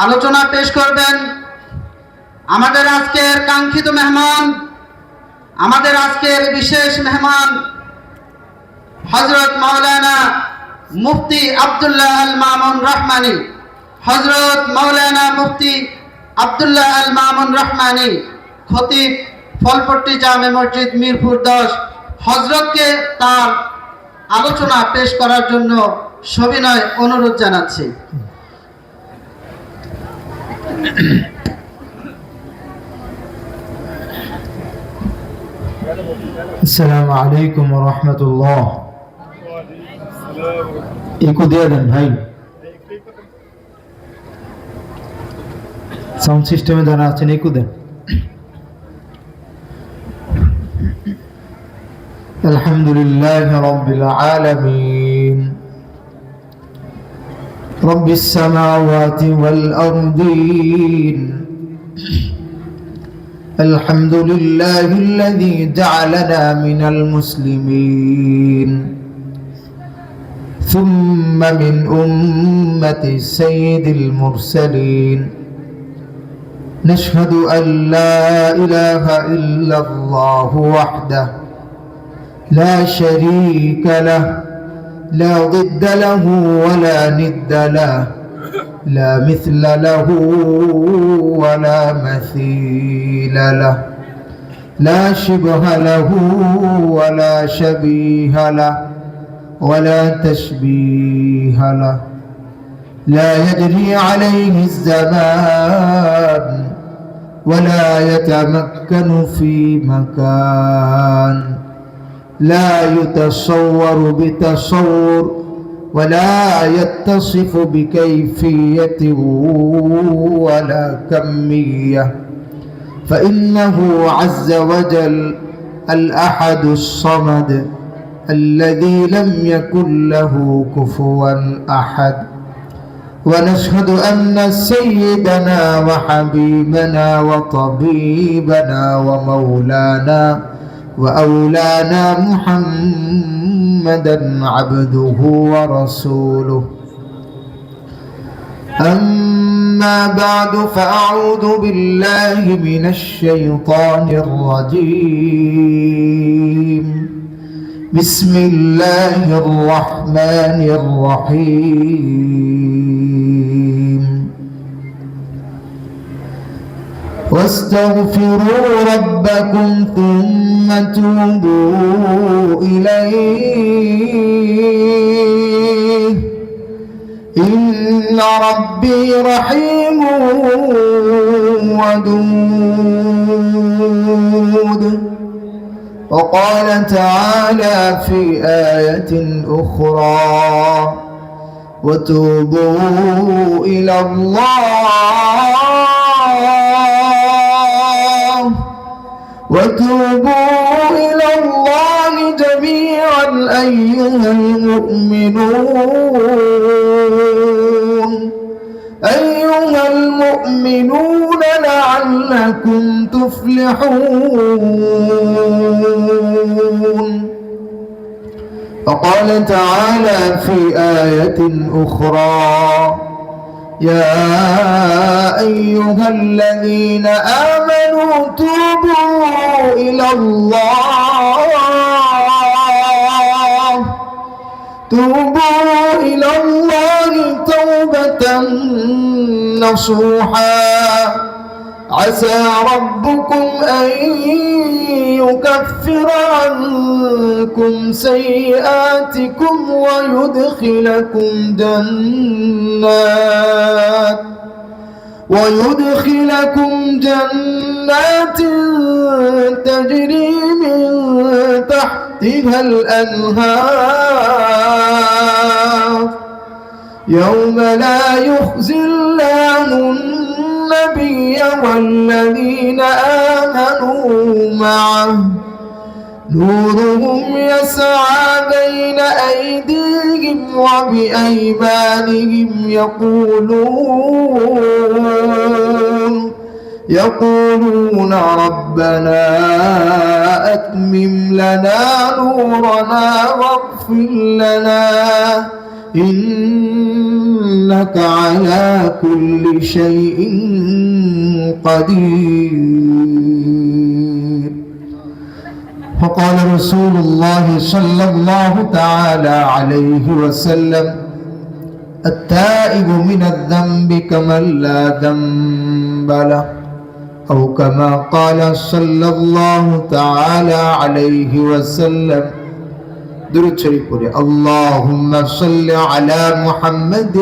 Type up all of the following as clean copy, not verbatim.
আলোচনা পেশ করবেন আমাদের আজকের কাঙ্ক্ষিত মেহমান, আমাদের আজকের বিশেষ মেহমান হযরত মাওলানা মুফতি আব্দুল্লাহ আল মামুন রহমানী। হযরত মাওলানা মুফতি আব্দুল্লাহ আল মামুন রহমানী, খতিব, ফলপট্টি জামে মসজিদ, মিরপুর 10। হযরতকে তার আলোচনা পেশ করার জন্য সবিনয় অনুরোধ জানাচ্ছি। আসসালামু আলাইকুম ওয়া রাহমাতুল্লাহ। একটু দিয়ে দেন ভাই, সাউন্ড সিস্টেমে যারা আছেন একটু দেন। আলহামদুলিল্লাহ রাব্বিল আলামিন, রব্বিস সামাওয়াতি ওয়াল আরদিন। الحمد لله الذي جعلنا من المسلمين ثم من أمة سيد المرسلين. نشهد أن لا إله إلا الله وحده لا شريك له، لا ضد له ولا ند له، لا مثل له ولا مثيل له، لا شبه له ولا شبيه له ولا تشبيه له. لا يجري عليه الزمان ولا يتمكن في مكان، لا يتصور بتصور ولا يتصف بكيفية ولا كمية، فإنه عز وجل الأحد الصمد الذي لم يكن له كفوا أحد. ونشهد أن سيدنا وحبيبنا وطبيبنا ومولانا وأولانا محمدا عبده ورسوله. أما بعد، فأعوذ بالله من الشيطان الرجيم. بسم الله الرحمن الرحيم. واستغفروا ربكم ثم توبوا إليه إن ربي رحيم ودود. وقال تعالى في آية أخرى: وتوبوا إلى الله جميعا أيها المؤمنون لعلكم تفلحون. وقال تعالى في آية أخرى: يا أيها الذين آمنوا توبوا إلى الله توبة نصوحا عسى ربكم أن يكفر عنكم سيئاتكم ويدخلكم جنات تجري من تحتها الأنهار يوم لا يخزي الله النبي والذين آمنوا معه نورهم يسعى بين أيديهم وبأيمانهم يقولون ربنا أتمم لنا نورنا واغفر لنا إن إنك على كل شيء قدير. فقال رسول الله صلى الله تعالى عليه وسلم: التائب من الذنب كمن لا ذنب له، أو كما قال صلى الله تعالى عليه وسلم. درود شريف পড়ে اللهم صل على محمد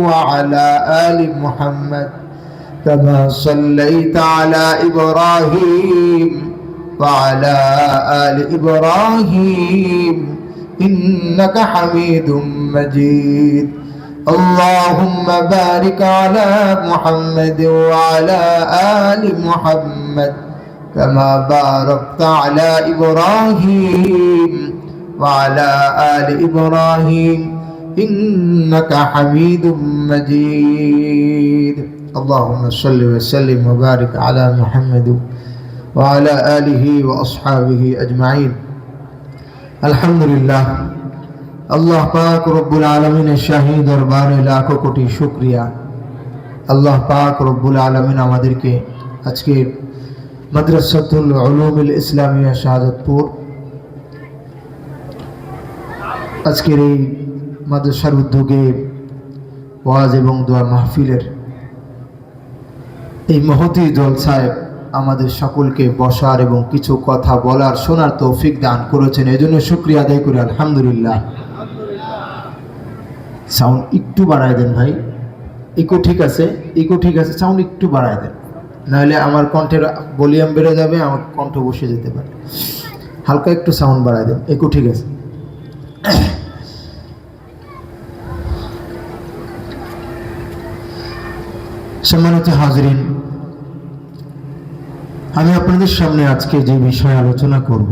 وعلى آل محمد كما صليت على إبراهيم وعلى آل إبراهيم إنك حميد مجيد. اللهم بارك على محمد وعلى آل محمد كما باركت على إبراهيم وعلى آل إبراهيم إنك حميد مجيد. اللهم صل وسلم وبارك على محمد وعلى آله وأصحابه أجمعين. الحمد لله. আল্লাহ পাক রব্বুল আলামিনের শাহী দরবারে লাখো কোটি শুকরিয়া। আল্লাহ পাক রব্বুল আলামিন আমাদেরকে আজকে মাদ্রাসাতুল উলুমুল ইসলামিয়া শাহাদাতপুর আজকের এই মাদ্রাসার উদ্যোগে ওয়াজ এবং দোয়া মাহফিলের এই মহতী জলসায় আমাদের সকলকে বসার এবং কিছু কথা বলার শোনার তৌফিক দান করেছেন, এজন্য শুকরিয়া আদায় করি আলহামদুলিল্লাহ। সাউন্ড একটু বাড়ায় দেন ভাই, ইকো ঠিক আছে, ইকো ঠিক আছে, সাউন্ড একটু বাড়ায় দেন, নাহলে আমার কণ্ঠের ভলিউম বেড়ে যাবে, আমার কণ্ঠ বসে যেতে পারে। হালকা একটু সাউন্ড বাড়ায় দেন, ইকো ঠিক আছে। সম্মানিত হাজরিন, আমি আপনাদের সামনে আজকে যে বিষয়ে আলোচনা করব,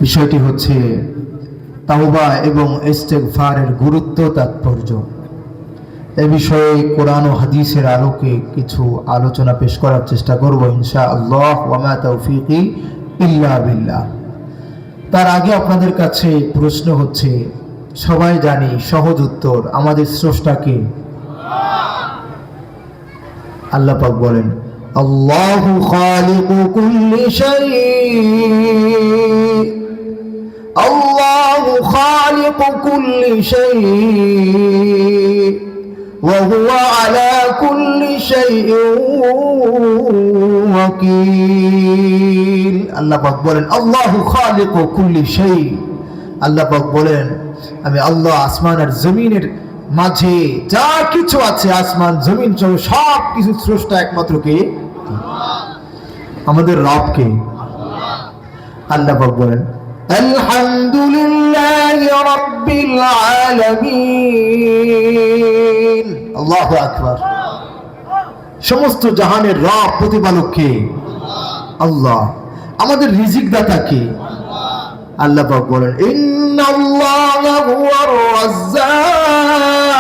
বিষয়টি হচ্ছে তাওবা এবং ইস্তেগফারের গুরুত্ব তাৎপর্য। এই বিষয়ে কোরআন ও হাদিসের আলোকে কিছু আলোচনা পেশ করার চেষ্টা করব ইনশাআল্লাহ। ওয়া মা তাওফীকি ইল্লা বিল্লাহ। তার আগে আপনাদের কাছে প্রশ্ন হচ্ছে, সবাই জানি সহজ উত্তর, আমাদের স্রষ্টাকে আল্লাহ পাক বলেন আল্লাহু খালিকু কুল্লি শাই, আল্লাহু খালিকু কুল্লি শাই ওয়া হুয়া আলা কুল্লি শাইইন ওয়াকিল। আল্লাহ পাক বলেন আল্লাহু খালিকু কুল্লি শাই। আল্লাহ পাক বলেন আমি আল্লাহ আসমান আর জমিনের মাঝে যা কিছু আছে, আসমান জমিন সহ সব কিছু স্রষ্টা একমাত্র কে? আমাদের রবকে। আল্লাহ পাক বলেন আলহামদুলিল্লাহি রাব্বিল আলামিন। আল্লাহু আকবার। সমস্ত জাহানের রব প্রতিপালক কে? আল্লাহ। আমাদের রিজিক দাতা কে? আল্লাহ পাক বলেন ইন্নাল্লাহা হুয়ার রাজ্জাক,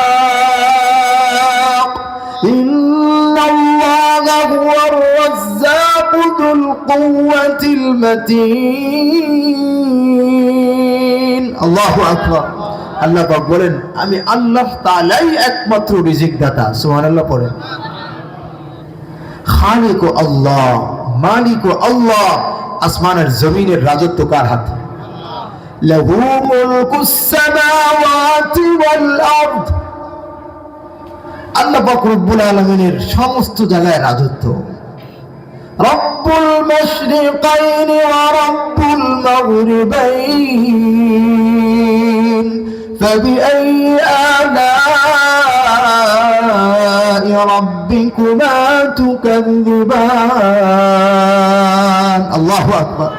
ইন্নাল্লাহা হুয়ার রাজ্জাক যুল কুওয়াতিল মাতিন। আল্লাহু আকবার। আল্লাহ পাক বলেন আমি আল্লাহ তাআলাই একমাত্র রিজিক দাতা। সুবহানাল্লাহ পড়েন। খালিক আল্লাহ, মালিক আল্লাহ। আসমানের জমিনের রাজত্ব কার হাতে? লাহু মুলকুস সামাওয়াতি ওয়াল আরদ। আল্লাহ পাক রব্বুল আলামিনের সমস্ত জায়গায় রাজত্ব। রব্বুল মাশরিকাইনি ওয়া রব্বুল মাগরিবাইন ফাবিআইয়ি আলাই রাব্বিকুমা তুকাযিবান। আল্লাহু আকবার।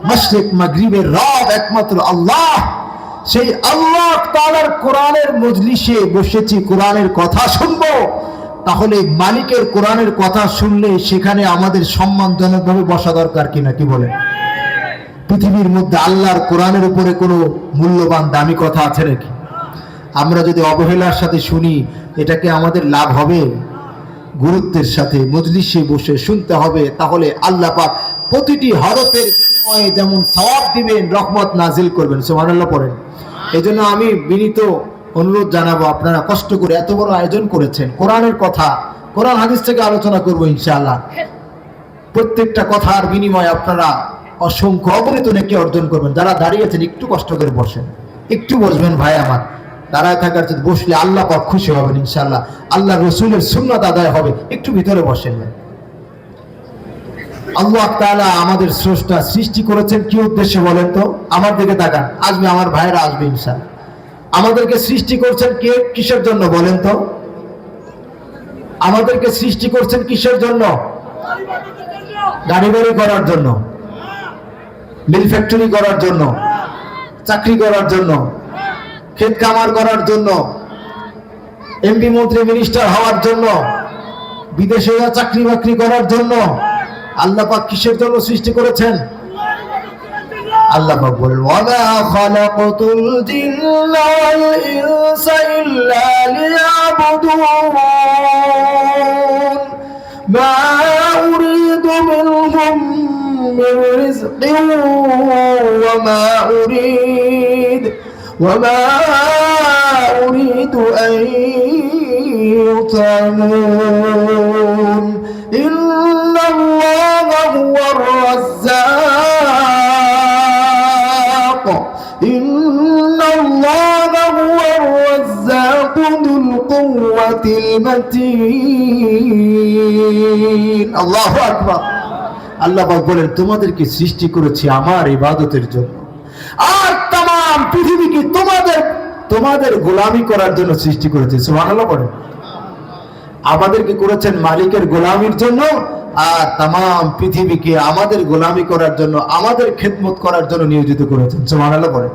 মাশরিক মাগরিবের রব একমাত্র আল্লাহ। সেই আল্লাহ তাআলার কোরআনের মজলিসে বসেছি, কোরআনের কথা শুনবো, তাহলে মালিকের কোরআনের কথা শুনলে সেখানে আমাদের সম্মানজনকভাবে বসা দরকার কিনা, কি বলেন? পৃথিবীর মধ্যে আল্লাহর কোরআনের উপরে কোনো মূল্যবান দামি কথা আছে নাকি? আমরা যদি অবহেলার সাথে শুনি, এটাকে আমাদের লাভ হবে? গুরুত্বের সাথে মজলিসে বসে শুনতে হবে, তাহলে আল্লাহ পাক প্রতিটি হরফের বিনিময়ে যেমন সওয়াব দিবেন, রহমত নাজিল করবেন। সুবহানাল্লাহ পড়েন। এই জন্য আমি বিনীত অনুরোধ জানাবো, আপনারা কষ্ট করে এত বড় আয়োজন করেছেন, কোরআনের কথা, কোরআন হাদিস থেকে আলোচনা করবো ইনশাআল্লাহ। প্রত্যেকটা কথার বিনিময়ে আপনারা অসংখ্য অগণিত নেকি অর্জন করবেন। যারা দাঁড়িয়েছেন একটু কষ্ট করে বসেন, একটু বসবেন ভাই আমার। দাঁড়ায় থাকার চেয়ে বসলে আল্লাহ পাক খুশি হবেন ইনশাআল্লাহ, আল্লাহ রসুলের সুন্নাত আদায় হবে। একটু ভিতরে বসেন ভাই। আল্লাহ তাআলা আমাদের স্রষ্টা, সৃষ্টি করেছেন কি উদ্দেশ্যে বলেন তো? আমার দিকে তাকান, আসবে আমার ভাইরা আসবে ইনশাআল্লাহ। আমাদেরকে সৃষ্টি করছেন কে, কিসের জন্য বলেন তো? আমাদেরকে সৃষ্টি করছেন কিসের জন্য? গাড়ি বাড়ি করার জন্য, মিল ফ্যাক্টরি করার জন্য, চাকরি করার জন্য, ক্ষেত খামার করার জন্য, এমপি মন্ত্রী মিনিস্টার হওয়ার জন্য, বিদেশে চাকরি বাকরি করার জন্য। আল্লাহ পাক কিসের জন্য সৃষ্টি করেছেন? আল্লাহ পাক বলেন, ওয়ামা খালাকাতুল জিন্না ওয়াল ইনসা ইল্লা লিয়াবুদুন মা উরিদু মিনহুম মিন রিজকিন ওয়ামা উরিদু আন ইউতামুন ইন্নাল্লাহা হুয়ার রাজ্জাক ইন্নাল্লাহা হুয়ার রাজ্জাক যুল কুওয়াতিল মাতিন। আল্লাহু আকবার। আল্লাহ পাক বলেন, তোমাদেরকে সৃষ্টি করেছি আমার ইবাদতের জন্য, আর तमाम পৃথিবীকে তোমাদের গোলামি করার জন্য সৃষ্টি করেছে। সুবহানাল্লাহ বলেন। আমাদেরকে করেছেন মালিকের গোলামির জন্য, আর तमाम পৃথিবীকে আমাদের গোলামি করার জন্য, আমাদের খেদমত করার জন্য নিয়োজিত করেছেন। সুবহানাল্লাহ বলেন।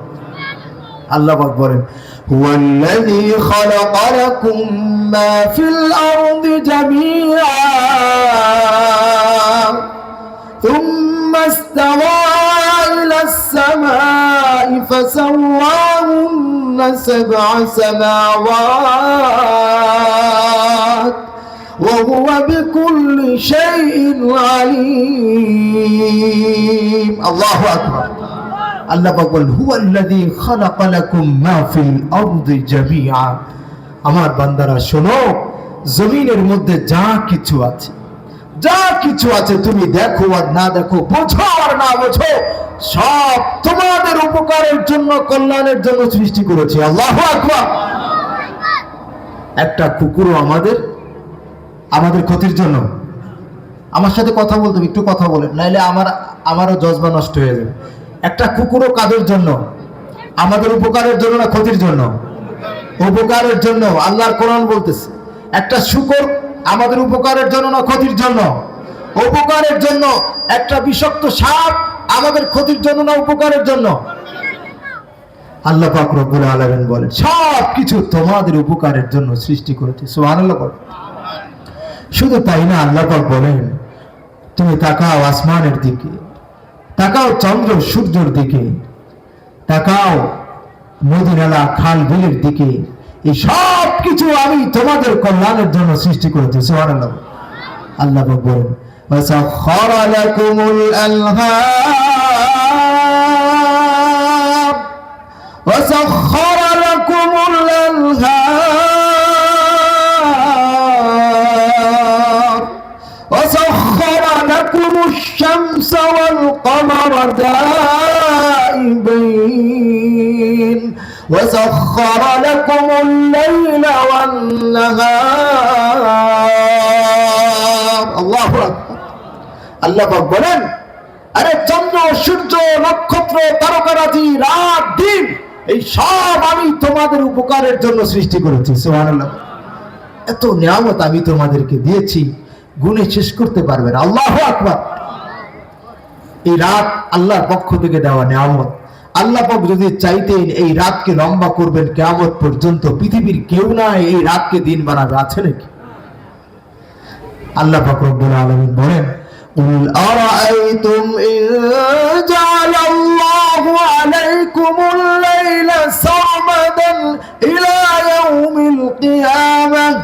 আল্লাহ পাক বলেন, হুয়াল্লাযী খালাকা লাকুম মা ফিল আরদি জামিআ সুম্মা ইসতাওয়া ইলাস সামাই ফাসাওয়াহুন্না সাবআ সামাওয়াত ওয়া হুয়া বিকুল্লি শাইইন আলীম। আল্লাহু আকবার। আল্লাহ পাক বলেন, হুয়াল্লাযী খালাকা লাকুম মা ফিল আরদি জামিআ। আমার বান্দারা শোনো, জমিনের মধ্যে যা কিছু আছে, তুমি দেখো আর না দেখো, বোঝো আর না বোঝো, সব তোমাদের উপকারের জন্য, কল্যাণের জন্য সৃষ্টি করেছে। আল্লাহু আকবার। একটা কুকুরও আমাদের ক্ষতির জন্য। আমার সাথে কথা বলতে, একটু কথা বলেন, নাইলে আমারও জজবা নষ্ট হয়ে যাবে। একটা কুকুরও কাদের জন্য? আমাদের উপকারের জন্য না ক্ষতির জন্য? উপকারের জন্য। আল্লাহর কোরআন বলতেছে, একটা শূকর আমাদের উপকারের জন্য না ক্ষতির জন্য? উপকারের জন্য। একটা বিষাক্ত সাপ আমাদের ক্ষতির জন্য না উপকারের জন্য? আল্লাহ পাক রব্বুল আলামিন বলেন, সব কিছু তোমাদের উপকারের জন্য সৃষ্টি করেছে। সুবহানাল্লাহ বলেন। শুধু তাই না, আল্লাহ পাক বলেন, তুমি তাকাও আসমানের দিকে, তাকাও চন্দ্র সূর্যের দিকে, তাকাও নদী নালা খাল বিলের দিকে, এই সব কিছু আমি তোমাদের কল্যাণের জন্য সৃষ্টি করেছি। সুবহানাল্লাহ। আল্লাহ পাক বলেন, ওয়াসাখখারা লাকুমুল আনহার ওয়াসাখখারা লাকুমুল আনহার ওয়াসাখখারা লাকুমুশ শামসা ওয়াল কমারা দাইবাইন وسخر لكم الليل والنهار। আল্লাহু আকবার। আল্লাহ পাক বলেন, আরে চন্দ্র সূর্য নক্ষত্র তারকারাজি রাত দিন এই সব আমি তোমাদের উপকারের জন্য সৃষ্টি করেছি। সুবহানাল্লাহ। এত নিয়ামত আমি তোমাদেরকে দিয়েছি, গুণে শেষ করতে পারবে না। আল্লাহু আকবার। এই রাত আল্লাহর পক্ষ থেকে দেওয়া নিয়ামত। আল্লাহ পাক যদি চাইতেন এই রাতকে লম্বা করবেন কিয়ামত পর্যন্ত, পৃথিবীর কেউ না এই রাতকে দিন বানাবে, আছে নাকি? আল্লাহ পাক রব্বুল আলামিন বলেন, কুল আরাআইতুম ইন জাআলাল্লাহু আলাইকুমুল লাইলা সারমাদান ইলা ইয়াউমিল কিয়ামাহ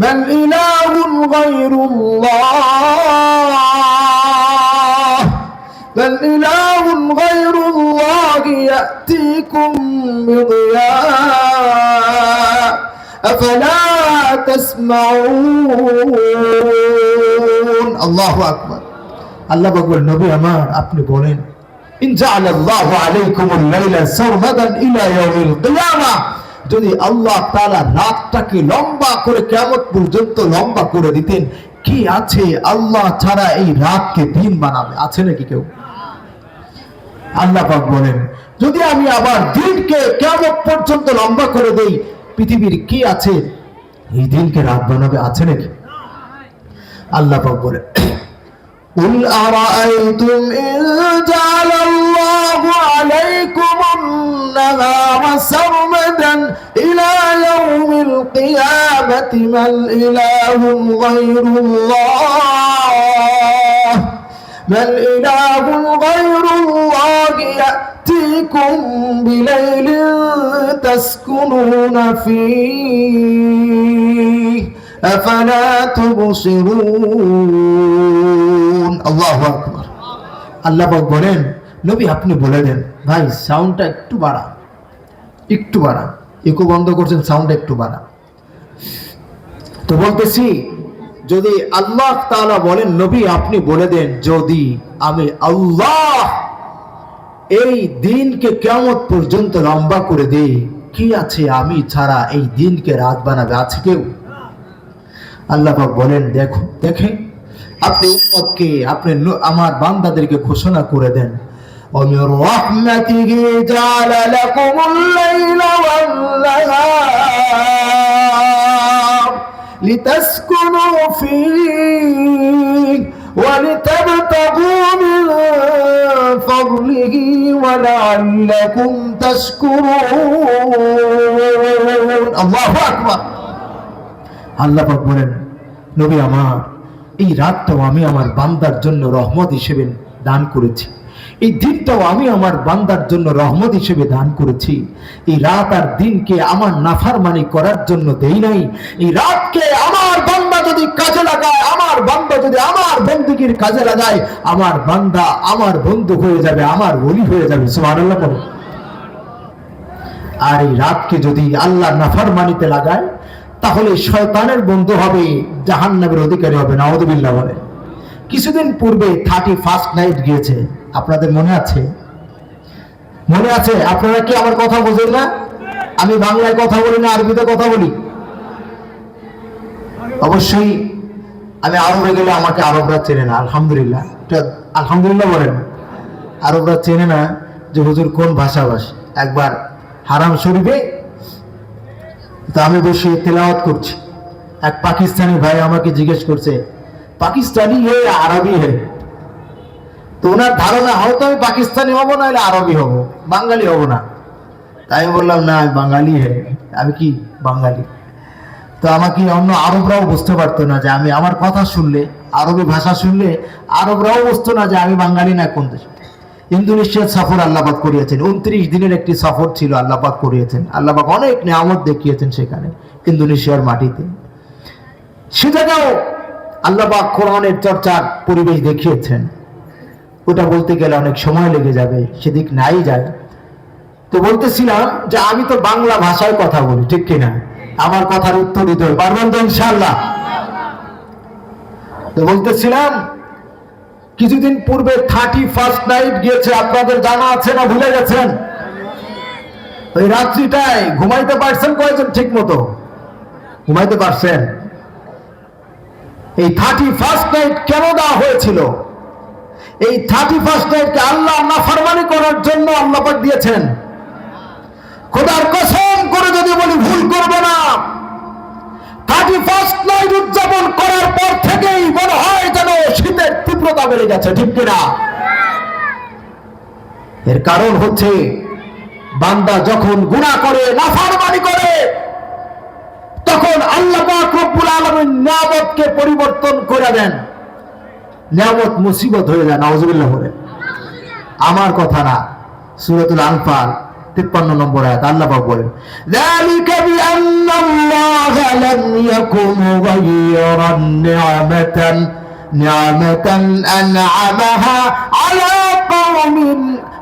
মান ইলাহুন গায়রুল্লাহ بل إله غير الله يأتيكم بضياء أفلا تسمعون الله أكبر আল্লাহ বলেন নবী আমার আপনি বলেন ইন জাআলাল্লাহু আলাইকুমুল লাইলা সারমাদান ইলা ইয়াউমিল কিয়ামাহ যদি আল্লাহ তাআলা রাতটাকে লম্বা করে কিয়ামত পর্যন্ত লম্বা করে দিতেন কি আছে আল্লাহ ছাড়া এই রাতকে দিন বানাবে আছে নাকি কেউ আল্লাহ পাক বলেন যদি আমি আবার দিনকে কিয়ামত পর্যন্ত লম্বা করে দেই পৃথিবীর কি আছে এই দিনকে রাত বানাবে আছে নাকি আল্লাহ পাক বলেন قل أرأيتم إن جعل الله عليكم النهار سرمدا إلى يوم القيامة من إله غير الله من إله غير الله يأتيكم بليل تسكنون فيه أفلا تبصرون الله أكبر আল্লাহ পাক বলেন নবী আপনি বলে দেন ভাই সাউন্ডটা একটু বাড়া ইকো বন্ধ করছেন সাউন্ডটা একটু বাড়া তো বলতেছি যদি আল্লাহ তাআলা বলেন নবী আপনি বলে দেন যদি আমি আল্লাহ এই দিনকে কিয়ামত পর্যন্ত লম্বা করে দেই কি আছে আমি ছাড়া এই দিনকে রাত বানাবে আছে কেউ আল্লাহ পাক বলেন দেখেন আপনি উম্মতকে আপনি আমার বান্দাদেরকে ঘোষণা করে দেন ওমির রাহমাতিহি জাআলা লাকুমুল লাইলা ওয়ান নাহার লিতাসকুনু ফীহি ওয়া লিতাবতাগু মিন ফাদলিহি ওয়া লাআল্লাকুম তাশকুরুন আল্লাহু আকবার আল্লাহ পাক বলেন নবী আমার এই রাতটাও আমি আমার বান্দার জন্য রহমত হিসেবে দান করেছি এই দিনটাও আমি আমার বান্দার জন্য রহমত হিসেবে দান করেছি এই রাত আর দিনকে আমার নাফরমানি করার জন্য দেই নাই এই রাতকে আমার বান্দা যদি কাজে লাগায় আমার বান্দা যদি আমার বندگির কাজে লাগায় আমার বান্দা আমার বন্ধু হয়ে যাবে আমার ওলি হয়ে যাবে সুবহানাল্লাহ বলো আর এই রাতকে যদি আল্লাহর নাফরমানিতে লাগায় তাহলে শয়তানের বন্ধু হবে জাহান্নামের অধিকারী হবে নাউযুবিল্লাহ বলে কিছুদিন পূর্বে 31st নাইট গিয়েছে আপনাদের মনে আছে আপনারা কি আমার কথা বোঝেন না আমি বাংলায় কথা বলি না আরবিতে কথা বলি অবশ্যই আমি আরবে গেলে আমাকে আরবরা চেনে না আলহামদুলিল্লাহ আলহামদুলিল্লাহ বলেন আরবরা চেনে না যে হুজুর কোন ভাষাভাষী একবার হারাম শরীফে তো আমি বসে তেলাওয়াত করছি এক পাকিস্তানি ভাই আমাকে জিজ্ঞেস করছে পাকিস্তানি হে আরবি হে তো ওনার ধারণা হয়তো আমি পাকিস্তানি হব না হলে আরবি হব বাঙালি হব না তাই আমি বললাম না আমি বাঙালি হে আমি কি বাঙালি তো আমাকে অন্য আরবরাও বুঝতে পারতো না যে আমি আমার কথা শুনলে আরবি ভাষা শুনলে আরবরাও বুঝতো না যে আমি বাঙালি না কোন দেশ ইন্দোনেশিয়ার সফর আল্লাহ পাক করিয়েছেন 29 দিনের একটি সফর ছিল আল্লাহ পাক করিয়েছেন আল্লাহ পাক অনেক নিয়ামত দেখিয়েছেন সেখানে ইন্দোনেশিয়ার মাটিতে সেটাও আল্লাহ পাক কোরআনের চর্চার পরিবেশ দেখিয়েছেন ওটা বলতে গেলে অনেক সময় লেগে যাবে সেদিক নাই যায় তো বলতেছিলাম যে আমি তো বাংলা ভাষায় কথা বলি ঠিক কিনা আমার কথার উত্তর দিতে হবে পারবেন তো ইনশাআল্লাহ তো বলতেছিলাম কিছুদিন পূর্বে 31st নাইট গিয়েছে আপনাদের জানা আছে না ভুলে গেছেন ওই রাত্রিটায় ঘুমাইতে পারছেন কয়জন ঠিক মতো ঘুমাইতে পারছেন এই 31st নাইট কেন দেওয়া হয়েছিল এই 31st নাইটকে আল্লাহ নাফরমানি করার জন্য আল্লাহ পাক দিয়েছেন খোদার কসম করে যদি বলি ভুল করবে না 31st নাইট উদযাপন করার পর থেকেই মনে হয় যেন শীতের তীব্রতা বেড়ে গেছে ঠিক কিনা এর কারণ হচ্ছে বান্দা যখন গুনাহ করে নাফরমানি করে তখন আল্লাহ পাক রব্বুল আলামিন নিয়ামতকে পরিবর্তন করে দেন নিয়ামত মুসিবত হয়ে যায় নাউযুবিল্লাহ বলে আমার কথা না সূরাতুল আনফাল 53 নম্বর আয়াত আল্লাহ পাক বলেন যালিকা বিআন্নাল্লাহা লাম ইয়াকুন গায়রান নি'মাতান আন'আমাহা আলা কওমিন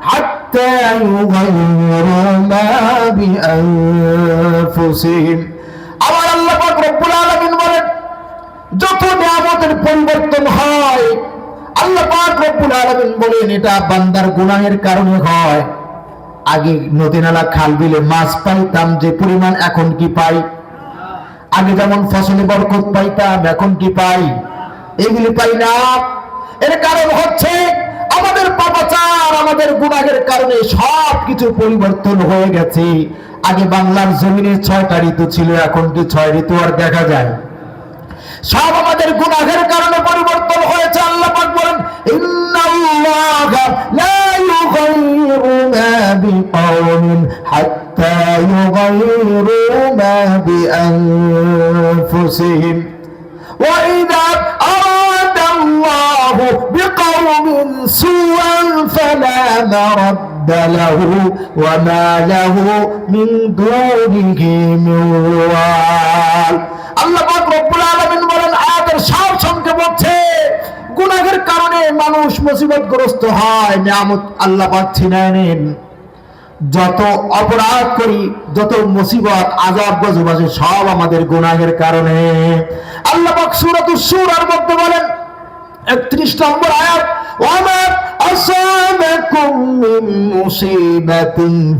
হাত্তা حتى يغيروا ما بأنفسهم আমার আল্লাহ পাক রব্বুল আলামিন বলেন যত নিয়ামতের পরিবর্তন হয় আল্লাহ পাক রব্বুল আলামিন বলেন এটা বান্দার গুনাহের কারণে হয়। আগে নদী নালা খাল বিলে মাছ পাইতাম যে পরিমাণ এখন কি পাই? আগে যেমন ফসলে বরকত পাইতাম এখন কি পাই? এগুলি পাই না। এর কারণ হচ্ছে আমাদের পাপাচার, আমাদের গুনাহের কারণে সবকিছু পরিবর্তন হয়ে গেছে। আগে বাংলার জমিনে 6টা ঋতু ছিল, এখন কি 6 ঋতু আর দেখা যায়? সব আমাদের গুনাহের কারণে পরিবর্তন হয়েছে। আল্লাহ পাক বলেন ইন্নাল্লাহা লা ইউগাইরু মা বিকাওমিন হাত্তা ইউগাইরু মা বিআনফুসিহিম ওয়া ইযা আরাদাল্লাহু বিকাওমিন সুআন ফালা মারাদ্দা লাহু ওয়া মা লাহু মিন দুনিহি মিন ওয়াল। আল্লাহ পাক রব্বুল আলামিন বলেন আয়াতের সার সংক্ষেপ হচ্ছে গুনাহের কারণে মানুষ মুসিবতগ্রস্ত হয়, নিয়ামত আল্লাহ পাক ছিনায় নেন। যত অপরাধ করি, যত মুসিবত আযাব গজব আসে সব আমাদের গুনাহের কারণে। আল্লাহ পাক সূরাতুশ শূরার মধ্যে বলেন 31 নম্বর আয়াত ওয়ামা أصابكم من مصيبة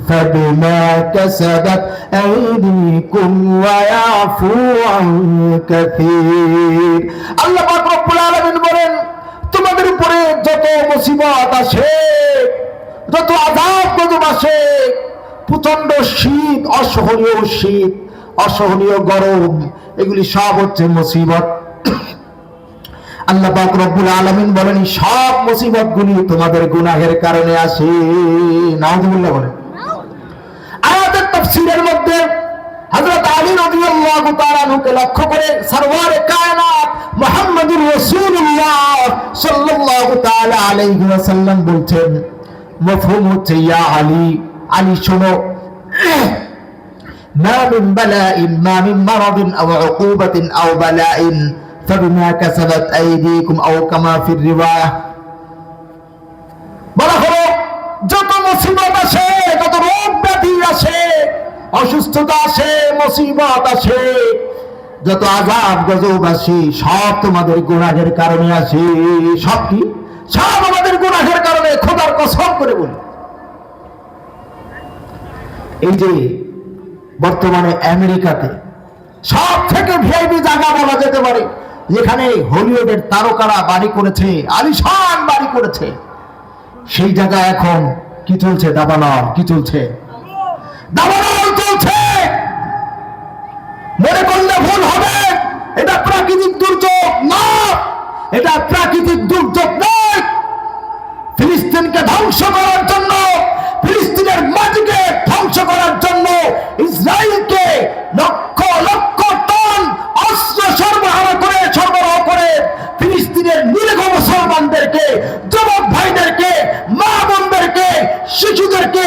فبما كسبت أيديكم ويعفو عن كثير। আল্লাহ পাক রব্বুল আলামিন বলেন তোমাদের উপরে যত মুসিবত আসে, যত আযাব গজব আসে, প্রচন্ড শীত, অসহনীয় শীত, অসহনীয় গরম, এগুলি সব হচ্ছে মুসিবত। আল্লাহ পাক রব্বুল আলামিন বলেন সব মুসিবতগুলি তোমাদের গুনাহের কারণে আসে। নাউযুবিল্লাহ বলেন। আয়াতের তাফসীরের মধ্যে হযরত আলী রাদিয়াল্লাহু তাআলা আনহুকে লক্ষ্য করে সরওয়ারে কায়নাত মুহাম্মদুর রাসূলুল্লাহ সাল্লাল্লাহু তাআলা আলাইহি ওয়াসাল্লাম বলছেন, মফহুম হচ্ছে ইয়া আলী, আলী শোনো, মা মিন বালাইন মা মিন মারাদিন আও উকুবাতিন আও বালাইন فبما كسبت أيديكم أو كما في الرواية। বলা হলো যত মুসিবত আসে, যত রোগ ব্যাধি আসে, অসুস্থতা আসে, মুসিবত আসে, যত আযাব গজব আসে সব তোমাদের গুনাহের কারণে আসে। সব কি? সব আমাদের গুনাহের কারণে। খোদার কসম করে বলি, এই যে বর্তমানে আমেরিকাতে সব থেকে ভিআইপি জায়গা বলা যেতে পারে, যেখানে হলিউডের তারকারা বাড়ি করেছে, আলিশান বাড়ি করেছে, সেই জায়গায় এখন কি চলছে? দাবানল। কি চলছে? দাবানল চলছে। মনে করলে ভুল হবে, এটা প্রাকৃতিক দুর্যোগ না, এটা প্রাকৃতিক দুর্যোগ নয়। ফিলিস্তিনকে ধ্বংস করার জন্য, ফিলিস্তিনের মাটিকে ধ্বংস করার জন্য ইসরায়েলকে লক্ষ লক্ষ টন অস্ত্র সরবরাহ করে ফিলিস্তিনের নিরীহ মুসলমানদেরকে, যুবক ভাইদেরকে, মা বোনদেরকে, শিশুদেরকে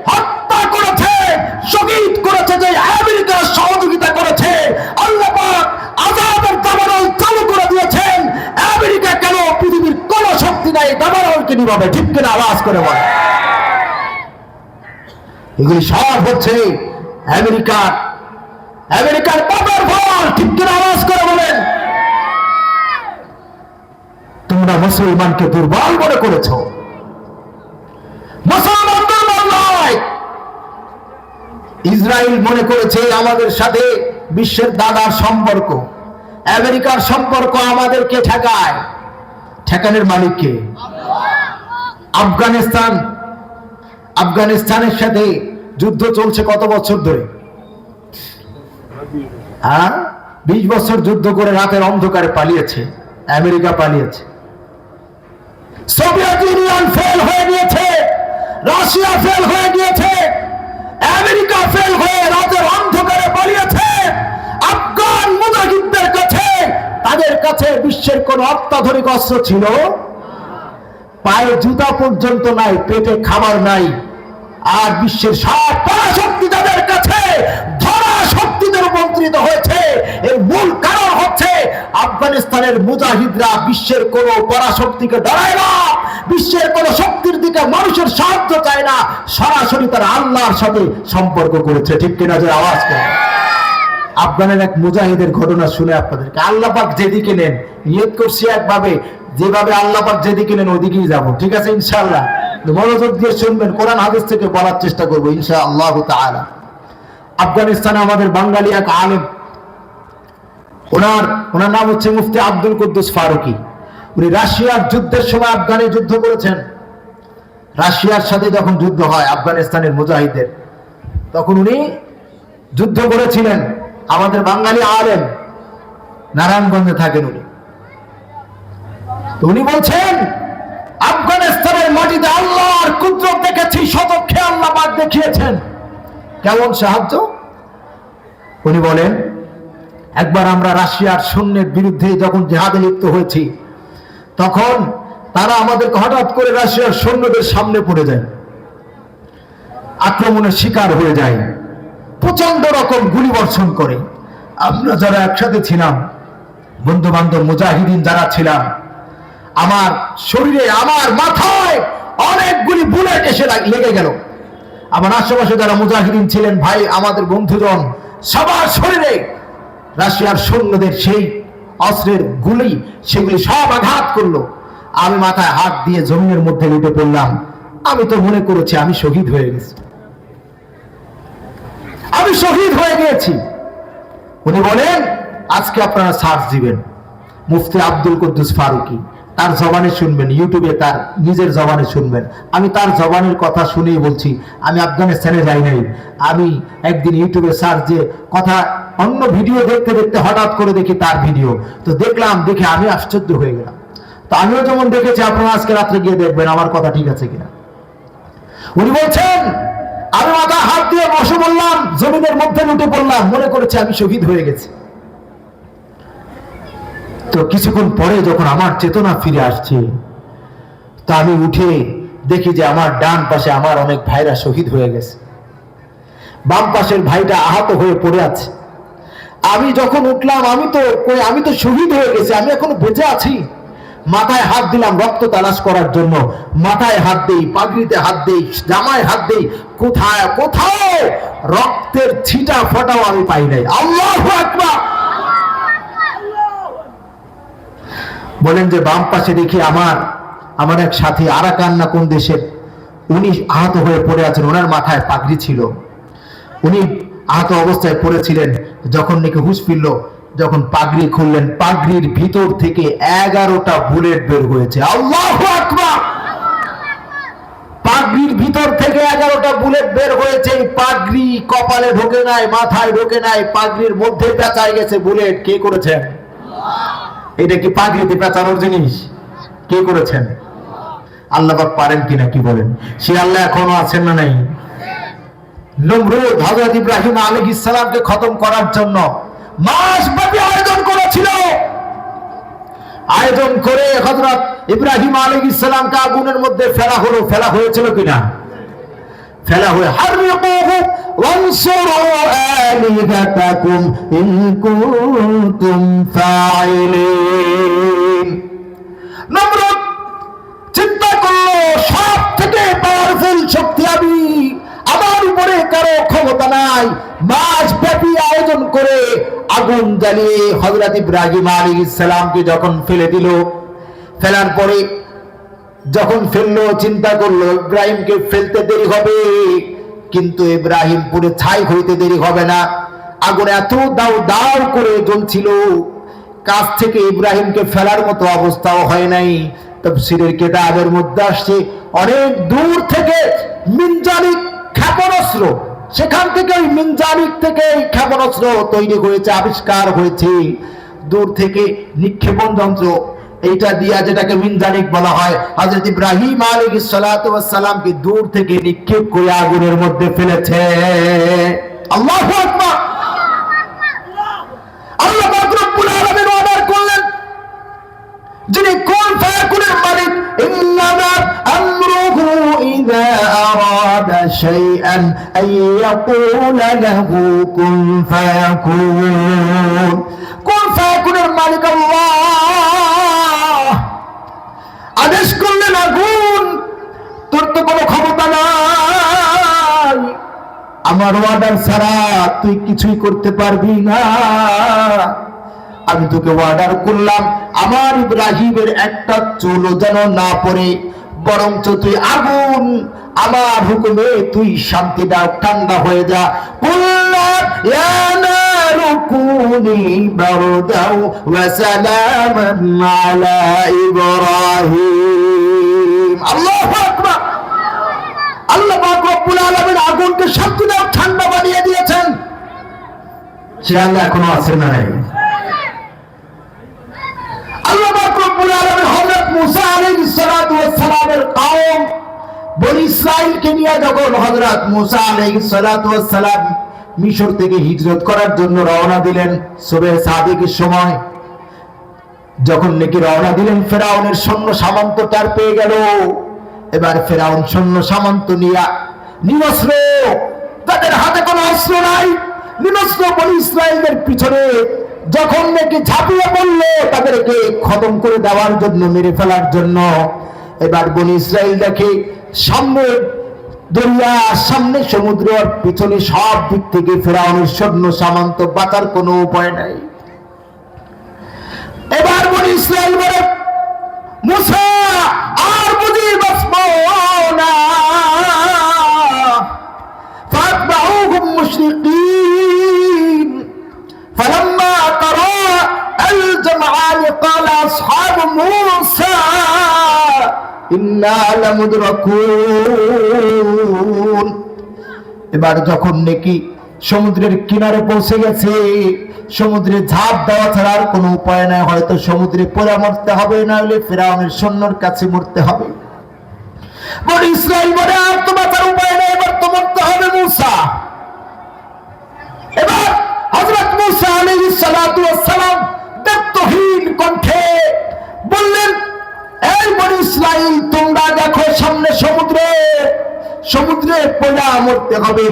হত্যা করেছে, শহীদ করেছে। যে আমেরিকা সহযোগিতা করেছে, আল্লাহ পাক আযাবের দাবানল চালু করে দিয়েছেন। আমেরিকা কেন? পৃথিবীর কোন শক্তি নাই দাবানলকে নিভাবে। ঠিক কিনা? আওয়াজ করে বল। এগুলি সব হচ্ছে আমেরিকার পাপের ফল। ঠিক কিনা? আওয়াজ করে বলেন। তোমরা মুসলমানকে দুর্বল মনে করেছ। মুসলমান দুর্বল নয়। ইসরায়েল মনে করেছে আমাদের সাথে বিশ্বের দাদার সম্পর্ক, আমেরিকার সম্পর্ক আমাদেরকে ঠেকায়। ঠেকানোর মালিক কে? আফগানিস্তানের সাথে যুদ্ধ চলছে কত বছর ধরে? 20 বছর যুদ্ধ করে রাতের অন্ধকারে পালিয়েছে আমেরিকা, পালিয়েছে। সোভিয়েত ইউনিয়ন ফেল হয়ে গিয়েছে, রাশিয়া ফেল হয়ে গিয়েছে, আমেরিকা ফেল হয়ে রাতের অন্ধকারে পালিয়েছে। আফগান মুজাহিদদের কাছে, তাদের কাছে বিশ্বের কোন অত্যাধুনিক অস্ত্র ছিল? পায়ে জুতা পর্যন্ত নাই, পেটে খাবার নাই। আর বিশ্বের সব পরাশক্তি তাদের কাছে ধরা শক্তিতে রূপান্তরিত হয়েছে। এর মূল কারণ হচ্ছে আফগানিস্তানের মুজাহিদরা বিশ্বের কোন পরাশক্তিকে ডরায় না, বিশ্বের কোন শক্তির দিকে মানুষের সাহায্য চায় না, সরাসরি তারা আল্লাহর সাথে সম্পর্ক করেছে। ঠিক কিনা? যে আওয়াজ করে। আফগানের এক মুজাহিদের ঘটনা শুনে আপনাদেরকে, আল্লাহ পাক যেদিকে নেন, নিয়ত করছি একভাবে, যেভাবে আল্লাহ পাক যেদিকে নেন ওদিকেই যাব। ঠিক আছে ইনশাআল্লাহ? মনোযোগ দিয়ে শুনবেন, কোরআন হাদিস থেকে বলার চেষ্টা করবো ইনশাআল্লাহ তাআলা। আফগানিস্তানে আমাদের বাঙালি এক আলেম, ওনার নাম হচ্ছে মুফতি আব্দুল কুদ্দুস ফারুকি। উনি রাশিয়ার যুদ্ধের সময় আফগানে যুদ্ধ করেছেন। রাশিয়ার সাথে যখন যুদ্ধ হয় আফগানিস্তানের মুজাহিদের, তখন উনি যুদ্ধ করেছিলেন। আমাদের বাঙালি আলেম, নারায়ণগঞ্জে থাকেন উনি। উনি বলছেন, আফগানিস্তানের মাটিতে আল্লাহর কুদরত দেখেছি, শতক্ষে আল্লাহ পাক দেখিয়েছেন। কেমন সাহায্য? উনি বলেন, একবার আমরা রাশিয়ার সৈন্যের বিরুদ্ধে যখন জিহাদে লিপ্ত হয়েছি, তখন তারা আমাদেরকে হঠাৎ করে রাশিয়ার সৈন্যদের সামনে পড়ে যায়, আক্রমণের শিকার হয়ে যায়, প্রচন্ড রকম গুলি বর্ষণ করে। আমরা যারা একসাথে ছিলাম, বন্ধু বান্ধব মুজাহিদিন যারা ছিলাম, আমার শরীরে, আমার মাথায় অনেকগুলি বুলেট এসে লেগে গেল। আমার আশেপাশে যারা মুজাহিদিন ছিলেন, ভাই আমাদের বন্ধুজন, সবার শরীরে রাশিয়ার সৈন্যদের সেই অস্ত্রের গুলি, সেগুলি সব আঘাত করলো। আমি মাথায় হাত দিয়ে জমিনের মধ্যে লুটে পড়লাম। আমি তো মনে করেছি আমি শহীদ হয়ে গেছি, আমি শহীদ হয়ে গিয়েছি। উনি বলেন, আজকে আপনারা সার্চ দিবেন মুফতি আব্দুল কুদ্দুস ফারুকি, তার জবানে শুনবেন, ইউটিউবে তার নিজের জবানে শুনবেন। আমি তার জবানের কথা শুনেই বলছি, আমি আফগানিস্তানে যাই নাই। আমি একদিন ইউটিউবে সার্চ দিয়ে কথা, অন্য ভিডিও দেখতে দেখতে হঠাৎ করে দেখি তার ভিডিও, তো দেখলাম, দেখে আমি আশ্চর্য হয়ে গেলাম। তো আমিও যেমন দেখেছি, আপনারা আজকে রাত্রে গিয়ে দেখবেন আমার কথা ঠিক আছে কিনা। উনি বলছেন, আমি মাথা হাত দিয়ে বসে বললাম, জমিনের মধ্যে লুটে পড়লাম, মনে করেছি আমি শহীদ হয়ে গেছি। তো কিছুক্ষণ পরে যখন আমার চেতনা ফিরে আসছে, তা আমি উঠে দেখি যে আমার ডান পাশে আমার অনেক ভাইরা শহীদ হয়ে গেছে, বাম পাশের ভাইটা আহত হয়ে পড়ে আছে। আমি যখন উঠলাম, আমি তো শহীদ হয়ে গেছি, আমি এখনো বেঁচে আছি। মাথায় হাত দিলাম রক্ত তালাশ করার জন্য, মাথায় হাত দেই, পাগড়িতে হাত দেই, জামায় হাত দেই, কোথাও রক্তের ছিটা ফোঁটাও আমি পাই নাই। আল্লাহু আকবার। বলেন যে বাম পাশে দেখি আমার এক সাথী, আরাকান না কোন দেশের, উনি আহত হয়ে পড়ে আছেন। ওনার মাথায় পাগড়ি ছিল, উনি আহত অবস্থায় পড়েছিলেন। যখন নাকি হুঁশ ফিরল, যখন পাগড়ি খুললেন, পাগড়ির ভিতর থেকে 11টা বুলেট বের হয়েছে। আল্লাহু আকবার। পাগড়ির ভিতর থেকে 11টা বুলেট বের হয়েছে। পাগড়ি কপালে ঢোকে নাই, মাথায় ঢোকে নাই, পাগড়ির মধ্যে পেঁচায় গেছে বুলেট। কে করেছেন? এটা কি পাগড়িতে পেঁচানোর জিনিস? কে করেছেন? আল্লাহ পাক পারেন কিনা, কি বলেন? সে আল্লাহ এখনো আছেন না নাই? নমরুদ হযরত ইব্রাহিম আলাইহিস সালামকে খতম করার জন্য মাসব্যাপী আয়োজন করেছিল। আয়োজন করে হযরত ইব্রাহিম আলাইহিস সালামকে আগুনের মধ্যে ফেলা হলো। ফেলা হয়েছিল কিনা? ফেলা হয়ে হাররিকুহু ওয়ানসুরু আলিহাতাকুম ইন কুনতুম ফাইলিন। নমরুদ চিন্তা করলো, সব থেকে পাওয়ারফুল শক্তি আমি, আমার উপরে কারো ক্ষমতা নাই। মাসব্যাপী আয়োজন করে আগুন জ্বালিয়ে হযরত ইব্রাহিম আলাইহিস সালামকে যখন ফেলে দিল, ফেলার পরে যখন ফেললো, চিন্তা করলো ইব্রাহিমকে ফেলতে দেরি হবে, কিন্তু ইব্রাহিম পুরো ছাই হইতে দেরি হবে না। আগুন এত দাউ দাউ করে জ্বলছিল, কাছ থেকে ইব্রাহিমকে ফেলার মতো অবস্থাও হয় নাই। তাফসীরের কিতাবের মধ্যে আসছে, অনেক দূর থেকে মিনজানিক ক্ষেপণাস্ত্র, সেখান থেকে ওই মিনজানিক থেকে ক্ষেপণাস্ত্র তৈরি হয়েছে, আবিষ্কার হয়েছে। দূর থেকে নিক্ষেপণ যন্ত্র, এইটা দিয়া, যেটাকে মিনজানিক বলা হয়, হযরত ইব্রাহিম আলাইহিস সালাতু ওয়াস সালামকে দূর থেকে নিক্ষেপ করে আগুনের মধ্যে ফেলেছে। আল্লাহু আকবার। আল্লাহ পাক রব্বুল আলামিন অর্ডার করলেন, যিনি কুন ফায়াকুনের মালিক, ইন্নামা আমরুহু ইযা আরাদা শাইআন আইয়াকুলা লাহু কুন ফায়াকুন। কুন ফায়াকুনের মালিক আল্লাহ। আদেশ করলেন আগুন তো কোনো ক্ষমতা নাই, আমার অর্ডার ছাড়া তুই কিছুই করতে পারবি না। আমি তোকে অর্ডার করলাম আমার ইব্রাহিমের একটা চুলও যেন না পড়ে, বরঞ্চ তুই আগুন আমার হুকুমে তুই শান্তি দাও, ঠান্ডা হয়ে যা। কুল্লাম ইয়া নারু কুনি বারদাও ওয়া সালামান আলা ইব্রাহিম। আল্লাহু আকবার। আল্লাহ পাক রব্বুল আলামিন আগুনকে শান্তি দাও, ঠান্ডা বানিয়ে দিয়েছেন। সে আল্লাহ এখনো আছে না নাই? আল্লাহ পাক রব্বুল আলামিন হযরত মুসা আলাইহিস সালাতু ওয়াস সালামের কওম বনি ইসরাইলকে নিয়ে যখন হযরত মুসা আলাইহিস সালাতু ওয়াস সালাম মিশর থেকে হিজরত করার জন্য রওনা দিলেন সুবহে সাদিকের সময়, যখন নাকি রওনা দিলেন ফেরাউনের সৈন্য সামন্ত টার পেয়ে গেল। এবার ফেরাউন সৈন্য সামন্ত নিয়ে নিরস্ত্র, তাদের হাতে কোনো অস্ত্র নাই, নিরস্ত্র বনি ইসরাইলদের পিছনে যখন নাকি ঝাঁপিয়ে পড়লো তাদেরকে খতম করে দেওয়ার জন্য, মেরে ফেলার জন্য। এবার বনি ইসরাইল দেখে সামনে দরিয়া, সামনে সমুদ্র, আর পিছনে সব দিক থেকে ফেরাউনের সৈন্য সামন্ত, বাঁচার কোনো উপায় নাই। এবার বনি ইসরাইল বলে মুসা আর বুঝি বাঁচব না, ফাতবাউহুম মুশরিকিন। ফালাম্মা তারা আল জামআন ক্বালা আসহাবু মূসা ইন্না লামুদরাকুন। এবার যখন নাকি সমুদ্রের কিনারে পৌঁছে গেছে, সমুদ্রে ঝাঁপ দেওয়া ছাড়া আর কোনো উপায় নাই, হয়তো সমুদ্রে পড়ে মরতে হবে, না হলে ফেরাউনের সৈন্যর কাছে মরতে হবে। বনি ইসরাইল বলে আর তো বাঁচার উপায় নেই, এবার তো মরতে হবে মুসা। এবার হযরত মুসা আলাইহিস সালাতু ওয়াস সালাম দায়িত্বহীন কণ্ঠে বললেন, এই বনি ইসরাইল তোমরা দেখো সামনে সমুদ্রে, সমুদ্রে পড়ে মরতে হবে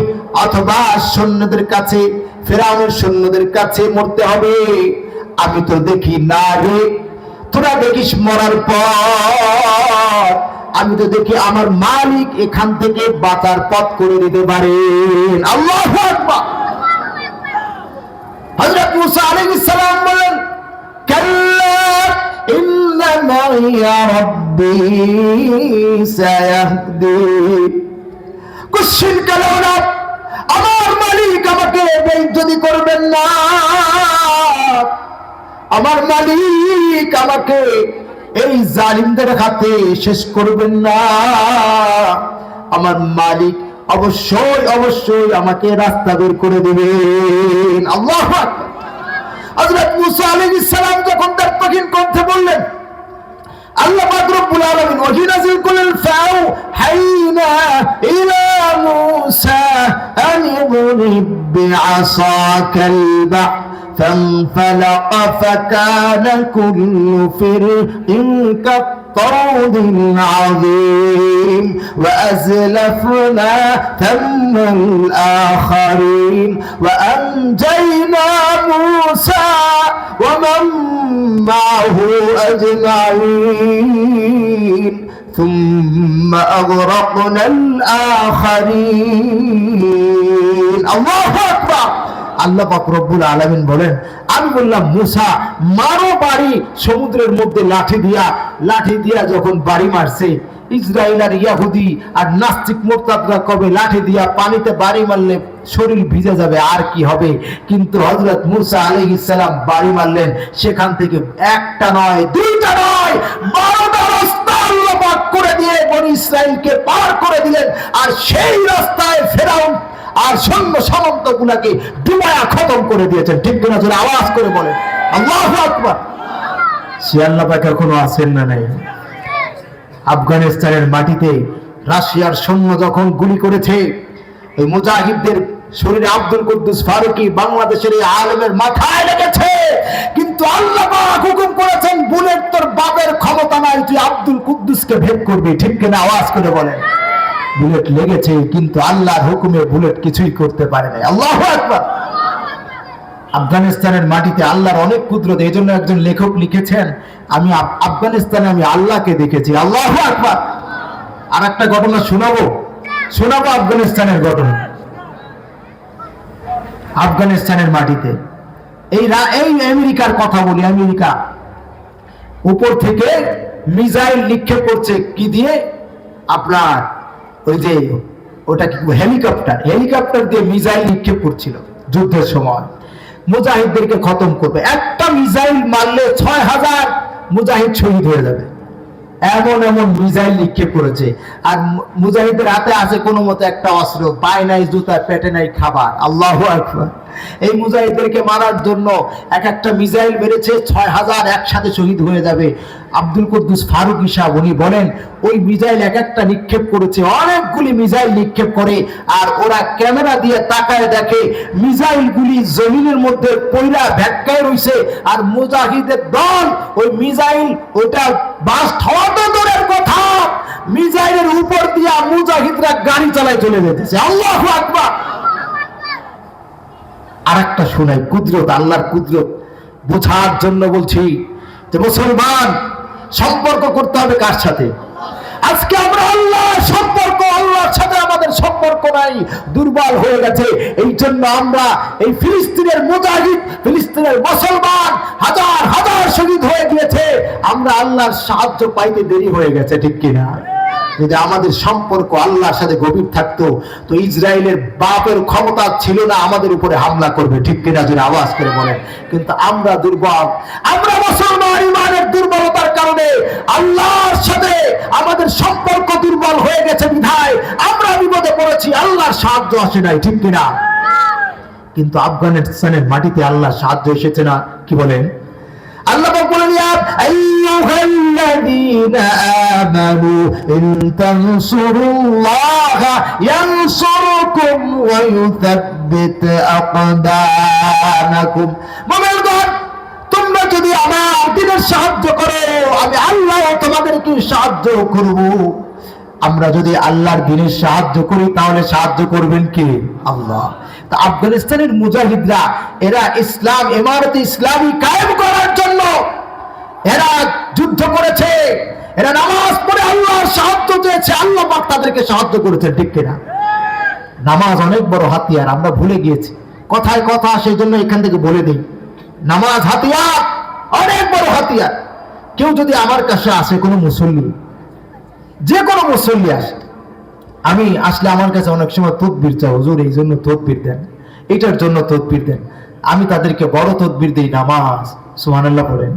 অথবা সৈন্যদের কাছে, ফেরাউনের সৈন্যদের কাছে মরতে হবে। আমি তো দেখি না রে, তোরা দেখিস মরার পর আমি তো দেখি আমার মালিক এখান থেকে বাঁচার পথ করে দিতে পারেন। আল্লাহু আকবার। হযরত মুসা আলাইহিস সালাম বলেন, কাল্লা ইন্না মাইয়া রাব্বি সায়াহদিন। কুশিন কালাউনা, আমার মালিক আমাকে বেইজ্জতি করবেন না, আমার মালিক আমাকে এই জালিমদের হাতে শেষ করবেন না। আমার মালিক অবশ্যই অবশ্যই আমাকে রাস্তা বের করে দেবেন। আল্লাহু আকবার। হযরত মুসা আলাইহিস সালাম যখন তার কঠিন কণ্ঠে বললেন, আল্লাহ পাক রব্বুল আলামিন ওহী নাযিল করলেন, ফাউ হাইনা ইলা মুসা আন ইদরিব বিআসাকাল বাহ فانفلق فكان كل فرق كالطود العظيم وأزلفنا ثم الآخرين وأنجينا موسى ومن معه أجمعين ثم أغرقنا الآخرين। الله أكبر। আল্লাহ পাক রব্বুল আলামিন বলেন, আমি বললাম মুসা মারো বাড়ি সমুদ্রের মধ্যে লাঠি দিয়া যখন বাড়ি মারছে, ইসরাইল আর ইয়াহুদি আর নাস্তিক মুরতাদরা কবে লাঠি দিয়া পানিতে বাড়ি মারলে শরীর ভিজে যাবে, আর কি হবে। কিন্তু হযরত মুসা আলাইহিস সালাম বাড়ি মারলেন, সেখান থেকে একটা নয়, দুইটা নয়, 12টা রাস্তা আল্লাহ পাক করে দিয়ে বনি ইসরাইলকে পার করে দিলেন। আর সেই রাস্তায় ফেরাউন আর সৈন্য সামন্ত গুলাকে ডুবায়া খতম করে দিয়েছেন। ঠিক কিনা জোরে আওয়াজ করে বলেন আল্লাহু আকবার। সে আল্লাহ পাক এখনো আছেন না নাই? আফগানিস্তানের মাটিতে রাশিয়ার সৈন্য যখন গুলি করেছে, ওই মুজাহিদদের শরীরে আব্দুল কুদ্দুস ফারুকি বাংলাদেশের এই আলেমের মাথায় লেগেছে, কিন্তু আল্লাহ পাক হুকুম করেছেন বুলেট তোর বাপের ক্ষমতা নাই, তুই আব্দুল কুদ্দুসকে ভেদ করবি। ঠিক কিনা আওয়াজ করে বলেন। বুলেট লেগেছে কিন্তু আল্লাহর হুকুমে বুলেট কিছুই করতে পারে না। আল্লাহু আকবার। আফগানিস্তানের মাটিতে আল্লাহর অনেক কুদরত। এই জন্য একজন লেখক লিখেছেন, আমি আফগানিস্তানে আমি আল্লাহকে দেখেছি। আল্লাহু আকবার। আর একটা ঘটনা শোনাবো আফগানিস্তানের ঘটনা। আফগানিস্তানের মাটিতে এই আমেরিকার কথা বলি, আমেরিকা উপর থেকে মিসাইল নিক্ষেপ করছে কি দিয়ে, আপনার ওই যে ওটা কি হেলিকপ্টার দিয়ে মিসাইল নিক্ষেপ করছিল যুদ্ধের সময়, মুজাহিদদেরকে খতম করবে। একটা মিসাইল মারলে 6000 মুজাহিদ শহীদ হয়ে যাবে, এমন এমন মিসাইল নিক্ষেপ করেছে। আর মুজাহিদের হাতে আছে কোনো মতে একটা অস্ত্র, পায় নাই জুতা, পেটে নাই খাবার। আল্লাহু আকবার। এই মুজাহিদদেরকে মারার জন্য এক একটা মিসাইল মেরেছে, 6000 একসাথে শহীদ হয়ে যাবে। আব্দুল কুদ্দুস ফারুকী সাহেব উনি বলেন, ওই মিসাইল এক একটা নিক্ষেপ করেছে, অনেকগুলি মিসাইল নিক্ষেপ করে, আর ওরা ক্যামেরা দিয়ে তাকায় দেখে মিসাইলগুলি জমিনের মধ্যে পয়লা ভেটকায় রইছে, আর মুজাহিদের দল ওই মিসাইল ওইটা বাস্ট হওয়া তো দূরের কথা, মিসাইলের উপর দিয়া মুজাহিদরা গাড়ি চালায় চলে যেতেছে। আল্লাহু আকবার। আর একটা শোনাই কুদরত, আল্লাহর কুদরত বোঝার জন্য বলছি যে মুসলমান সম্পর্ক করতে হবে কার সাথে? আজকে আমরা আল্লাহর সাথে আমাদের সম্পর্ক নাই, দুর্বল হয়ে গেছে। এই জন্য আমরা এই ফিলিস্তিনের মুজাহিদ, ফিলিস্তিনের মুসলমান হাজার হাজার শহীদ হয়ে গিয়েছে, আমরা আল্লাহর সাহায্য পাইতে দেরি হয়ে গেছে, ঠিক কিনা? যদি আমাদের সম্পর্ক আল্লাহর সাথে গভীর থাকতো তো ইসরায়েলের বাপের ক্ষমতা ছিল না আমাদের উপরে হামলা করবে, ঠিক কিনা? যদি আওয়াজ করে বলেন। কিন্তু আমরা দুর্বল, আমরা মুসলমান ইমানের দুর্বলতার কারণে আল্লাহর সাথে আমাদের সম্পর্ক দুর্বল হয়ে গেছে বিধায় আমরা বিপদে পড়েছি, আল্লাহর সাহায্য আসে নাই, ঠিক কিনা? কিন্তু আফগানিস্তানের মাটিতে আল্লাহর সাহায্য এসেছে না, কি বলেন? আল্লাহ বলেন, ইয়া আইয়ুহাল্লাযীনা আমানু ইন তানসুরুল্লাহা ইয়ানসুরকুম ওয়া ইউসাব্বিত আকদামাকুম। মুমিনগণ, তোমরা যদি আমার দ্বীনের সাহায্য করো, আমি আল্লাহ তোমাদেরকে সাহায্য করব। আমরা যদি আল্লাহর দ্বীনের সাহায্য করি তাহলে সাহায্য করবেন কে? আল্লাহ। তা আফগানিস্তানের মুজাহিদরা এরা ইসলাম, ইমারতে ইসলামী কায়েম করার জন্য এরা যুদ্ধ করেছে, এরা নামাজ পড়ে আল্লাহর সাহায্য চেয়েছে, আল্লাহ পাক তাদেরকে সাহায্য করেছে, ঠিক কিনা? নামাজ অনেক বড় হাতিয়ার, আমরা ভুলে গিয়েছি। কথায় কথা, সেই জন্য এখান থেকে বলে দিই, নামাজ হাতিয়ার, অনেক বড় হাতিয়ার। কেউ যদি আমার কাছে আসে, কোনো মুসল্লি, যে কোনো মুসল্লি আসে, আমি আসলে আমার কাছে অনেক সময় তদবির চাই, হুজুর এই জন্য তদবির দেন, এটার জন্য তদবির দেন, আমি তাদেরকে বড় তদবির দিই, নামাজ। সুবহানাল্লাহ বলেন।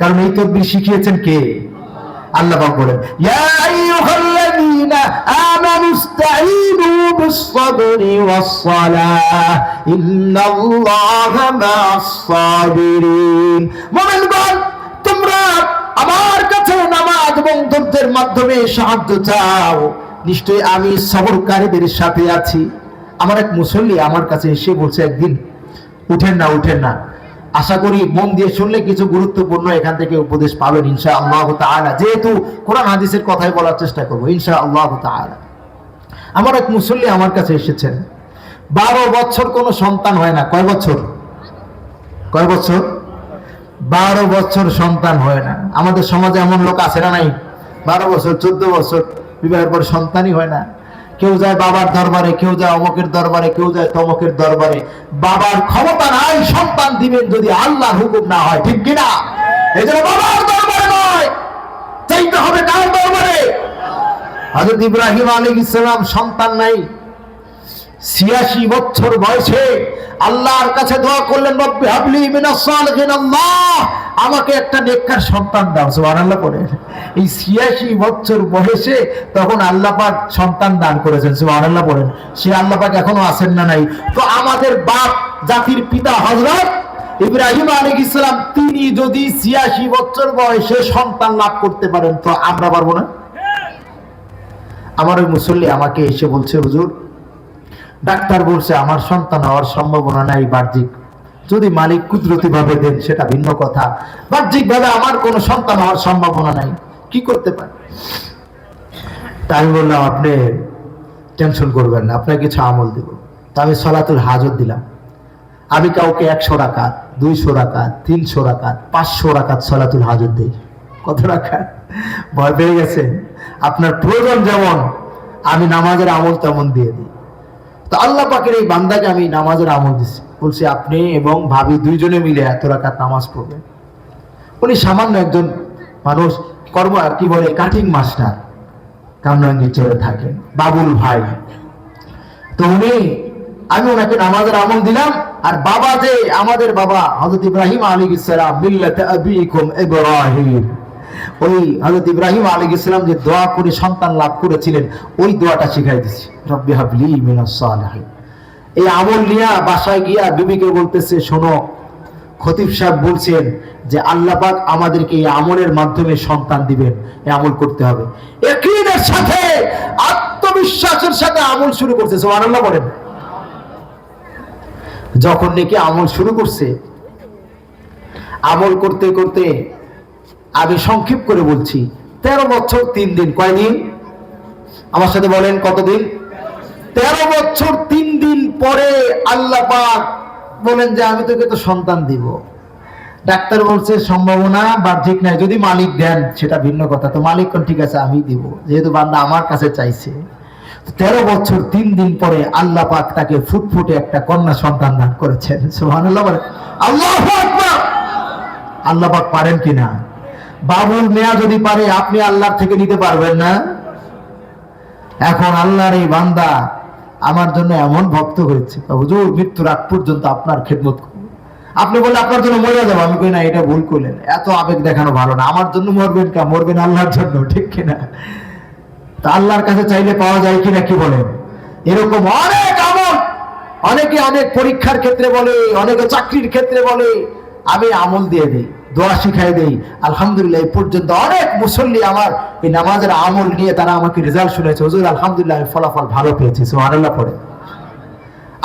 কারণ এই তদবির শিখিয়েছেন কে? আল্লাহ পাক বলেন, ইয়া আইয়ুহাল্লাযীনা আমানু ইসতাঈনু বিস-সাবরি ওয়াস-সালাহ ইন্নাল্লাহা মা'আস-সাবিরিন। মুমিনগণ, তোমরা আমার কাছে নামাজ এবং ধৈর্যের মাধ্যমে সাহায্য চাও, নিশ্চয়ই আমি সবরকারীদের সাথে আছি। আমার এক মুসল্লি আমার কাছে এসে বলছে একদিন, উঠেন না, আশা করি মন দিয়ে শুনলে কিছু গুরুত্বপূর্ণ এখান থেকে উপদেশ পাবেন ইনশাআল্লাহ তাআলা, যেহেতু কোরআন হাদিসের কথাই বলার চেষ্টা করবো ইনশাআল্লাহ তাআলা। আমার এক মুসল্লি আমার কাছে এসেছেন, 12 বছর কোনো সন্তান হয় না। কয় বছর? 12 বছর সন্তান হয় না। আমাদের সমাজে এমন লোক আছে না নাই? 12 বছর 14 বছর বিবাহের পর সন্তানই হয় না। কেউ যায় বাবার দরবারে, কেউ যায় অমকের দরবারে, কেউ যায় তমকের দরবারে। বাবার ক্ষমতা নাই সন্তান দিবেন যদি আল্লাহর হুকুম না হয়, ঠিক কিনা? এই জন্য বাবার দরবারে নয়, চাইতে হবে কার দরবারে? হযরত ইব্রাহিম আলাইহিস সালাম সন্তান নাই, 86 বছর বয়সে আল্লাহর কাছে দোয়া করলেন, রব্বি হাবলি মিনাস সালিহিন, আল্লাহ আমাকে একটা নেককার সন্তান দাও। সুবহানাল্লাহ বলেন। এই 86 বছর বয়সে তখন আল্লাহ পাক সন্তান দান করেছেন। সুবহানাল্লাহ বলেন। সে আল্লাহ পাক এখনো আছেন না নাই? তো আমাদের বাপ জাতির পিতা হযরত ইব্রাহিম আলাইহিস সালাম, তিনি যদি 86 বছর বয়সে সন্তান লাভ করতে পারেন, তো আমরা পারবো না? আমার ওই মুসল্লি আমাকে এসে বলছে, হুজুর ডাক্তার বলছে আমার সন্তান হওয়ার সম্ভাবনা নাই বাহ্যিক, যদি মালিক কুদরতি ভাবে দেন সেটা ভিন্ন কথা, বাহ্যিক ভাবে আমার কোনো সন্তান হওয়ার সম্ভাবনা নাই, কি করতে পারে? তাই বললাম, আপনি টেনশন করবেন না, আপনাকে কিছু আমল দেব। তা আমি সলাতুল হাজত দিলাম। আমি কাউকে 100 রাকাত, 200 রাকাত, 300 রাকাত, 500 রাকাত সলাতুল হাজত দেই। কত রাকাত? ভয় পেয়ে গেছে? আপনার প্রয়োজন যেমন আমি নামাজের আমল তেমন দিয়ে দিই। তো আল্লাহ পাকের এই বান্দাকে আমি নামাজের আমল দিচ্ছি, বলছি আপনি এবং ভাবি দুইজনে মিলে এত রাকাত নামাজ পড়বেন। উনি সামান্য একজন মানুষ, কর্ম কি বলে কাটিং মাস্টার, কামরাঙ্গীর চলে থাকেন, বাবুল ভাই। তো আমি ওনাকে নামাজের আমল দিলাম। আর বাবা যে আমাদের বাবা হযরত ইব্রাহিম আলাইহিস সালাম, মিল্লাতে আবিকুম ইব্রাহিম, ওই হযরত ইব্রাহিম আলাইহিস সালাম যে দোয়া করে সন্তান লাভ করেছিলেন, ওই দোয়াটা শিখাই দিছি, রব্বি হাবলি মিনাস সালিহিন। এই আমল নিয়ে বাসায় গিয়া বিবিকে বলতেছে, শোনো খতিব সাহেব বলছেন যে আল্লাহ পাক আমাদেরকে এই আমলের মাধ্যমে সন্তান দিবেন, এই আমল করতে হবে। ইয়াকিনের সাথে, আত্মবিশ্বাসের সাথে আমল শুরু করছে, সুবহানাল্লাহ বলেন। যখন নাকি আমল শুরু করছে, আমল করতে করতে আমি সংক্ষেপ করে বলছি 13 বছর 3 দিন, কয়দিন আমার সাথে বলেন, কতদিন? 13 বছর 3 দিন পরে আল্লাহ পাক বলেন যে আমি তোকে তো সন্তান দিব। ডাক্তার বলছে সম্ভাবনা বাহ্যিক নাই, যদি মালিক দেন সেটা ভিন্ন কথা। তো মালিক কোন, ঠিক আছে আমি দিব, যেহেতু বান্দা আমার কাছে চাইছে। 13 বছর 3 দিন পরে আল্লাহ পাক তাকে ফুটফুটে একটা কন্যা সন্তান দান করেছেন, সুবহানাল্লাহ বলেন। আল্লাহু আকবার। আল্লাহ পাক পারেন কিনা? বাবুল মিয়া যদি পারে, আপনি আল্লাহর থেকে নিতে পারবেন না? এখন আল্লাহর এই বান্দা আমার জন্য এমন ভক্ত হয়েছে, হুজুর মৃত্যুর আগ পর্যন্ত আপনার খেদমত করব। আপনি বলে আপনার জন্য মরে যাবো, আমি কই না, এটা ভুল করলেন, এত আবেগ দেখানো ভালো না। আমার জন্য মরবেন কা? মরবেন আল্লাহর জন্য, ঠিক কিনা? তা আল্লাহর কাছে চাইলে পাওয়া যায় কিনা, কি বলেন? এরকম অনেক আমল, অনেকে অনেক পরীক্ষার ক্ষেত্রে বলে, অনেকে চাকরির ক্ষেত্রে বলে, আমি আমল দিয়ে দিই, দোয়া শিখাই দেই। আলহামদুলিল্লাহ এই পর্যন্ত অনেক মুসল্লি আমার এই নামাজের আমল নিয়ে তারা আমাকে রেজাল্ট শুনেছে, হুজুর আলহামদুলিল্লাহ আমি ফলাফল ভালো পেয়েছি, সুবহানাল্লাহ পড়ে।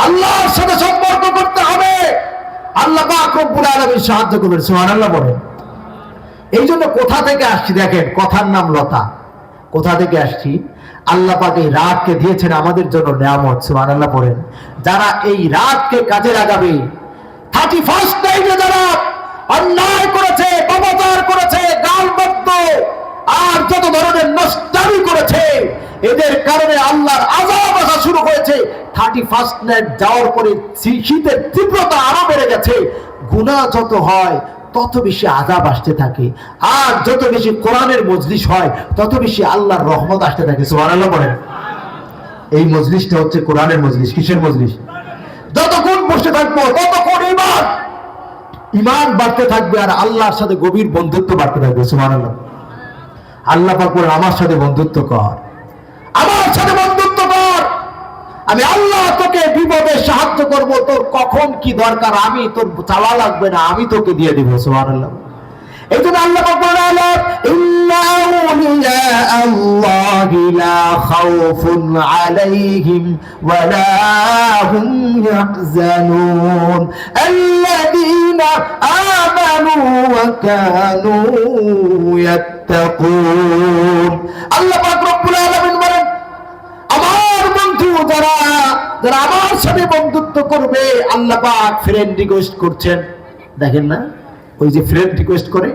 আল্লাহর সাথে সম্পর্ক করতে হবে, আল্লাহ পাক রব্বুল আলামিন সাহায্য করবেন, সুবহানাল্লাহ পড়ে। এই জন্য কোথা থেকে আসছি দেখেন, কথার নাম লতা। কোথা থেকে আসছি? আল্লাহ পাক এই রাতকে দিয়েছেন আমাদের জন্য নিয়ামত, সুবহানাল্লাহ পড়েন। যারা এই রাতকে কাজে লাগাবে, 31st নাইটে যারা অন্যায় করেছে, পাপাচার করেছে, গালবদ্ধ আর যত ধরনের নষ্টামি করেছে, এদের কারণে আল্লাহর আযাব আসা শুরু হয়েছে। 31st নাইট যাওয়ার পরে শীতের তীব্রতা আরো বেড়ে গেছে। গুনাহ যত হয় তত বেশি আযাব আসতে থাকে, আর যত বেশি কোরআনের মজলিস হয় তত বেশি আল্লাহর রহমত আসতে থাকে, সুবহানাল্লাহ বলেন। এই মজলিসটা হচ্ছে কোরআনের মজলিস। কিসের মজলিস? যতক্ষণ বসে থাকবো ততক্ষণ ঈমান বাড়তে থাকবে, আর আল্লাহর সাথে গভীর বন্ধুত্ব বাড়তে থাকবে, সুবহানাল্লাহ। আল্লাহ পাক বলেন, আমার সাথে বন্ধুত্ব কর, আমার সাথে বন্ধুত্ব কর, আমি আল্লাহ তোকে বিপদে সাহায্য করব, তোর কখন কি দরকার আমি তোর চাওয়া লাগবে না, আমি তোকে দিয়ে দিব, সুবহানাল্লাহ। এই জন্য আল্লাহ পাক বলেন, ইন্না আউলিয়া আল্লাহি লা খাউফুন আলাইহিম ওয়া লা হুম ইয়াহজানুন আল্লাযীনা আমানু ওয়া কানু ইয়াত্তাকুন। আল্লাহ পাক রব্বুল আলামিন বলেন, আমার বন্ধু যারা যারা আমার সাথে বন্ধুত্ব করবে, আল্লাহ পাক ফ্রেন্ড রিকোয়েস্ট করছেন। দেখেন না, ওই যে ফ্রেন্ড রিকোয়েস্ট করে,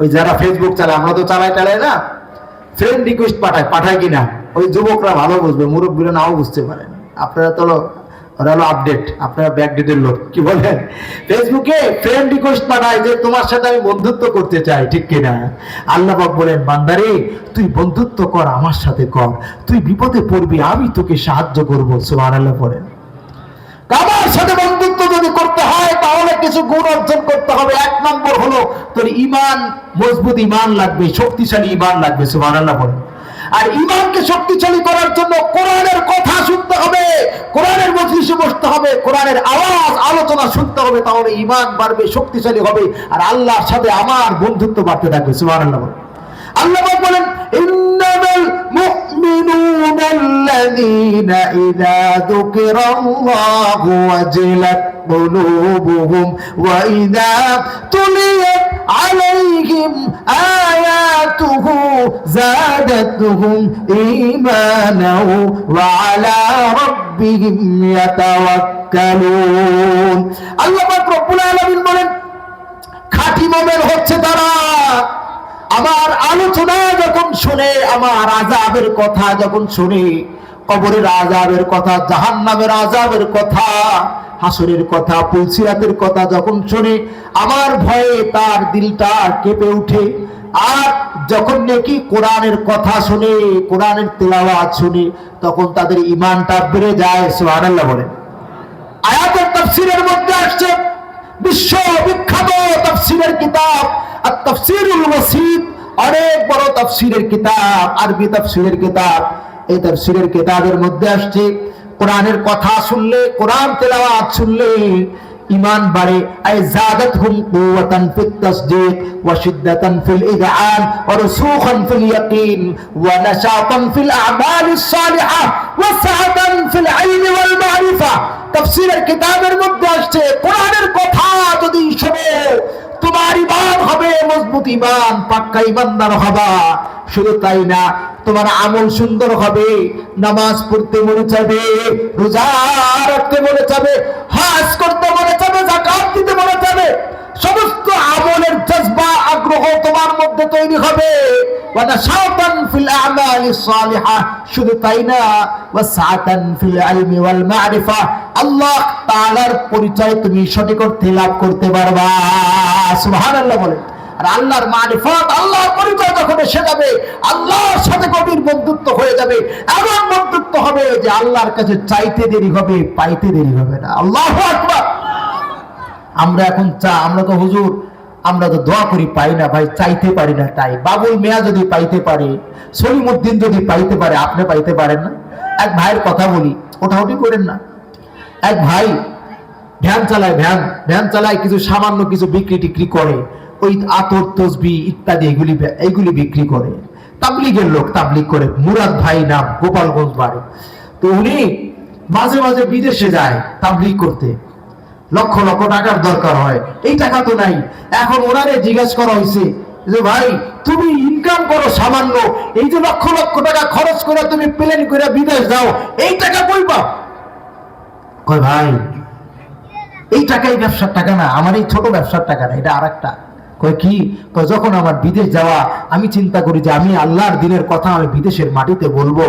ওই যারা ফেসবুক চালায়, আমরা তো চালাই না, ফ্রেন্ড রিকোয়েস্ট পাঠায় কিনা ওই যুবকরা ভালো বুঝবে, মুরব্বীরা নাও বুঝতে পারেন। আপনারা তো ওরা হলো আপডেট, আপনারা ব্যাকডেটের লোক, কি বলেন? ফেসবুকে ফ্রেন্ড রিকোয়েস্ট পাঠায় যে তোমার সাথে আমি বন্ধুত্ব করতে চাই, ঠিক কিনা? আল্লাহ পাক বলেন, বান্দারে তুই বন্ধুত্ব কর, আমার সাথে কর, তুই বিপদে পড়বি, আমি তোকে সাহায্য করবো, সুবহানাল্লাহ পড়েন। আমার সাথে বন্ধুত্ব যদি করতে হয় তাহলে কিছু গুণ অর্জন করতে হবে। 1 নম্বর হলো তোর ঈমান, মজবুত ঈমান লাগবে, শক্তিশালী ঈমান লাগবে, সুবহানাল্লাহ বলেন। আর ঈমানকে শক্তিশালী করার জন্য কোরআনের কথা শুনতে হবে, কোরআনের মজলিসে বসতে হবে, কোরআনের আওয়াজ আলোচনা শুনতে হবে, তাহলে ঈমান বাড়বে, শক্তিশালী হবে, আর আল্লাহর সাথে আমার বন্ধুত্ব বাড়তে থাকবে, সুবহানাল্লাহ বলেন। আল্লাহ বলেন, ইন্নামাল মুমিনুনা আল্লাযীনা ইযা যুকিরাল্লাহু ওয়াজিলাত কুলুবুহুম ওয়া ইযা তুলিয়াত আলাইহিম আয়াতুহু যাদাতুহুম ঈমানাও ওয়া আলা রাব্বিহিম ইয়াতাওয়াক্কালুন। আল্লাহ পাক রব্বুল আলামিন বলেন, খাঁটি মুমিন হচ্ছে তারা আমার আলোচনা যখন শুনে, আমার আযাবের কথা যখন শুনে, কবরের আযাবের কথা, জাহান্নামের আযাবের কথা, হাসরের কথা, পুলসিরাতের কথা যখন শুনে, আমার ভয়ে তার দিলটা কেঁপে ওঠে। আর যখন নাকি কোরআনের কথা শুনে, কোরআনের তেলাওয়াত শুনে, তখন তাদের ঈমানটা বেড়ে যায়। সুবহানাল্লাহ বলেন। আয়াতের তাফসীরের মধ্যে আসছে, বিশ্ব বিখ্যাত তাফসীরের কিতাব আত-তাফসীরুল ওয়াসিত, অনেক বড় তাফসীরের কিতাব, আরবি তাফসীরের কিতাব। এই তাফসীরের কিতাবের মধ্যে আসছে, কোরআনের কথা শুনলে, কোরআন তেলাওয়াত শুনলে ঈমান বাড়ে। আই যাদাতহুম কুওয়াতান ফিত তাসদীক ওয়া শিদ্দাতান ফিল ইযআন ওয়া রুসুখান ফিল ইয়াকিন ওয়া নাশাতান ফিল আ'মালিস সালিহাহ ওয়া সা'াতান ফিল ইলমি ওয়াল মা'রিফা। তাফসীরের কিতাবের মধ্যে আসছে, কোরআনের কথা যদি শোনো, তোমার ঈমান হবে মজবুত ঈমান, পাক্কা ঈমানদার হবা। শুধু তাই না, তোমার আমল সুন্দর হবে, নামাজ পড়তে মনে চাবে, রোজা রাখতে মনে চাবে, হজ করতে মনে চাবে, যাকাত দিতে মনে চাবে। সমস্ত আমলের জজবা, আগ্রহ তোমার মধ্যে তৈরি হবে। ওয়া নাশাতান ফিল আ'মালিস সালিহাহ, শুধু তাই না, ওয়া সা'াতান ফিল ইলমি ওয়াল মা'রিফা, আল্লাহ তাআলার পরিচয় তুমি সঠিক অর্থে লাভ করতে পারবা। সুবহানাল্লাহ বলেন। আর আল্লাহর মারিফত, আল্লাহর পরিচয় যখন এসে যাবে, আল্লাহর সাথে গভীর বন্ধুত্ব হয়ে যাবে। এমন বন্ধুত্ব হবে যে আল্লাহর কাছে চাইতে দেরি হবে, পাইতে দেরি হবে না। আল্লাহু আকবার। আমরা এখন আমরা তো হুজুর, আমরা তো দোয়া করি, পাই না ভাই, চাইতে পারি না। তাই বাবুল মিয়া যদি পাইতে পারে, সলিমউদ্দিন যদি পাইতে পারে, আপনি পাইতে পারেন না? এক ভাইয়ের কথা বলি, ওঠাউঠি করেন না। এক ভাই ভ্যান চালায়, ভ্যান চালায়, কিছু সামান্য কিছু বিক্রি টিক্রি করে, ওই আতর তসবি ইত্যাদি এইগুলি বিক্রি করে। তাবলিগের লোক, তাবলিগ করে। মুরাদ ভাই নাম, গোপালগঞ্জ বাড়ি। তো উনি মাঝে মাঝে বিদেশে যায় তাবলিগ করতে, লক্ষ লক্ষ টাকার দরকার হয়, এই টাকা তো নাই। এখন ওনারে জিজ্ঞেস করা হয়েছে যে ভাই, তুমি ইনকাম করো সামান্য, এই যে লক্ষ লক্ষ টাকা খরচ করে তুমি প্লেন করে বিদেশ যাও, এই টাকা কই পাও? কয় ভাই, এই টাকা এই ব্যবসার টাকা না, আমার এই ছোট ব্যবসার টাকা না, এটা আরেকটা। কয় কি? কয় যখন আমার বিদেশ যাওয়া, আমি চিন্তা করি যে আমি আল্লাহর দিনের কথা আমি বিদেশের মাটিতে বলবো,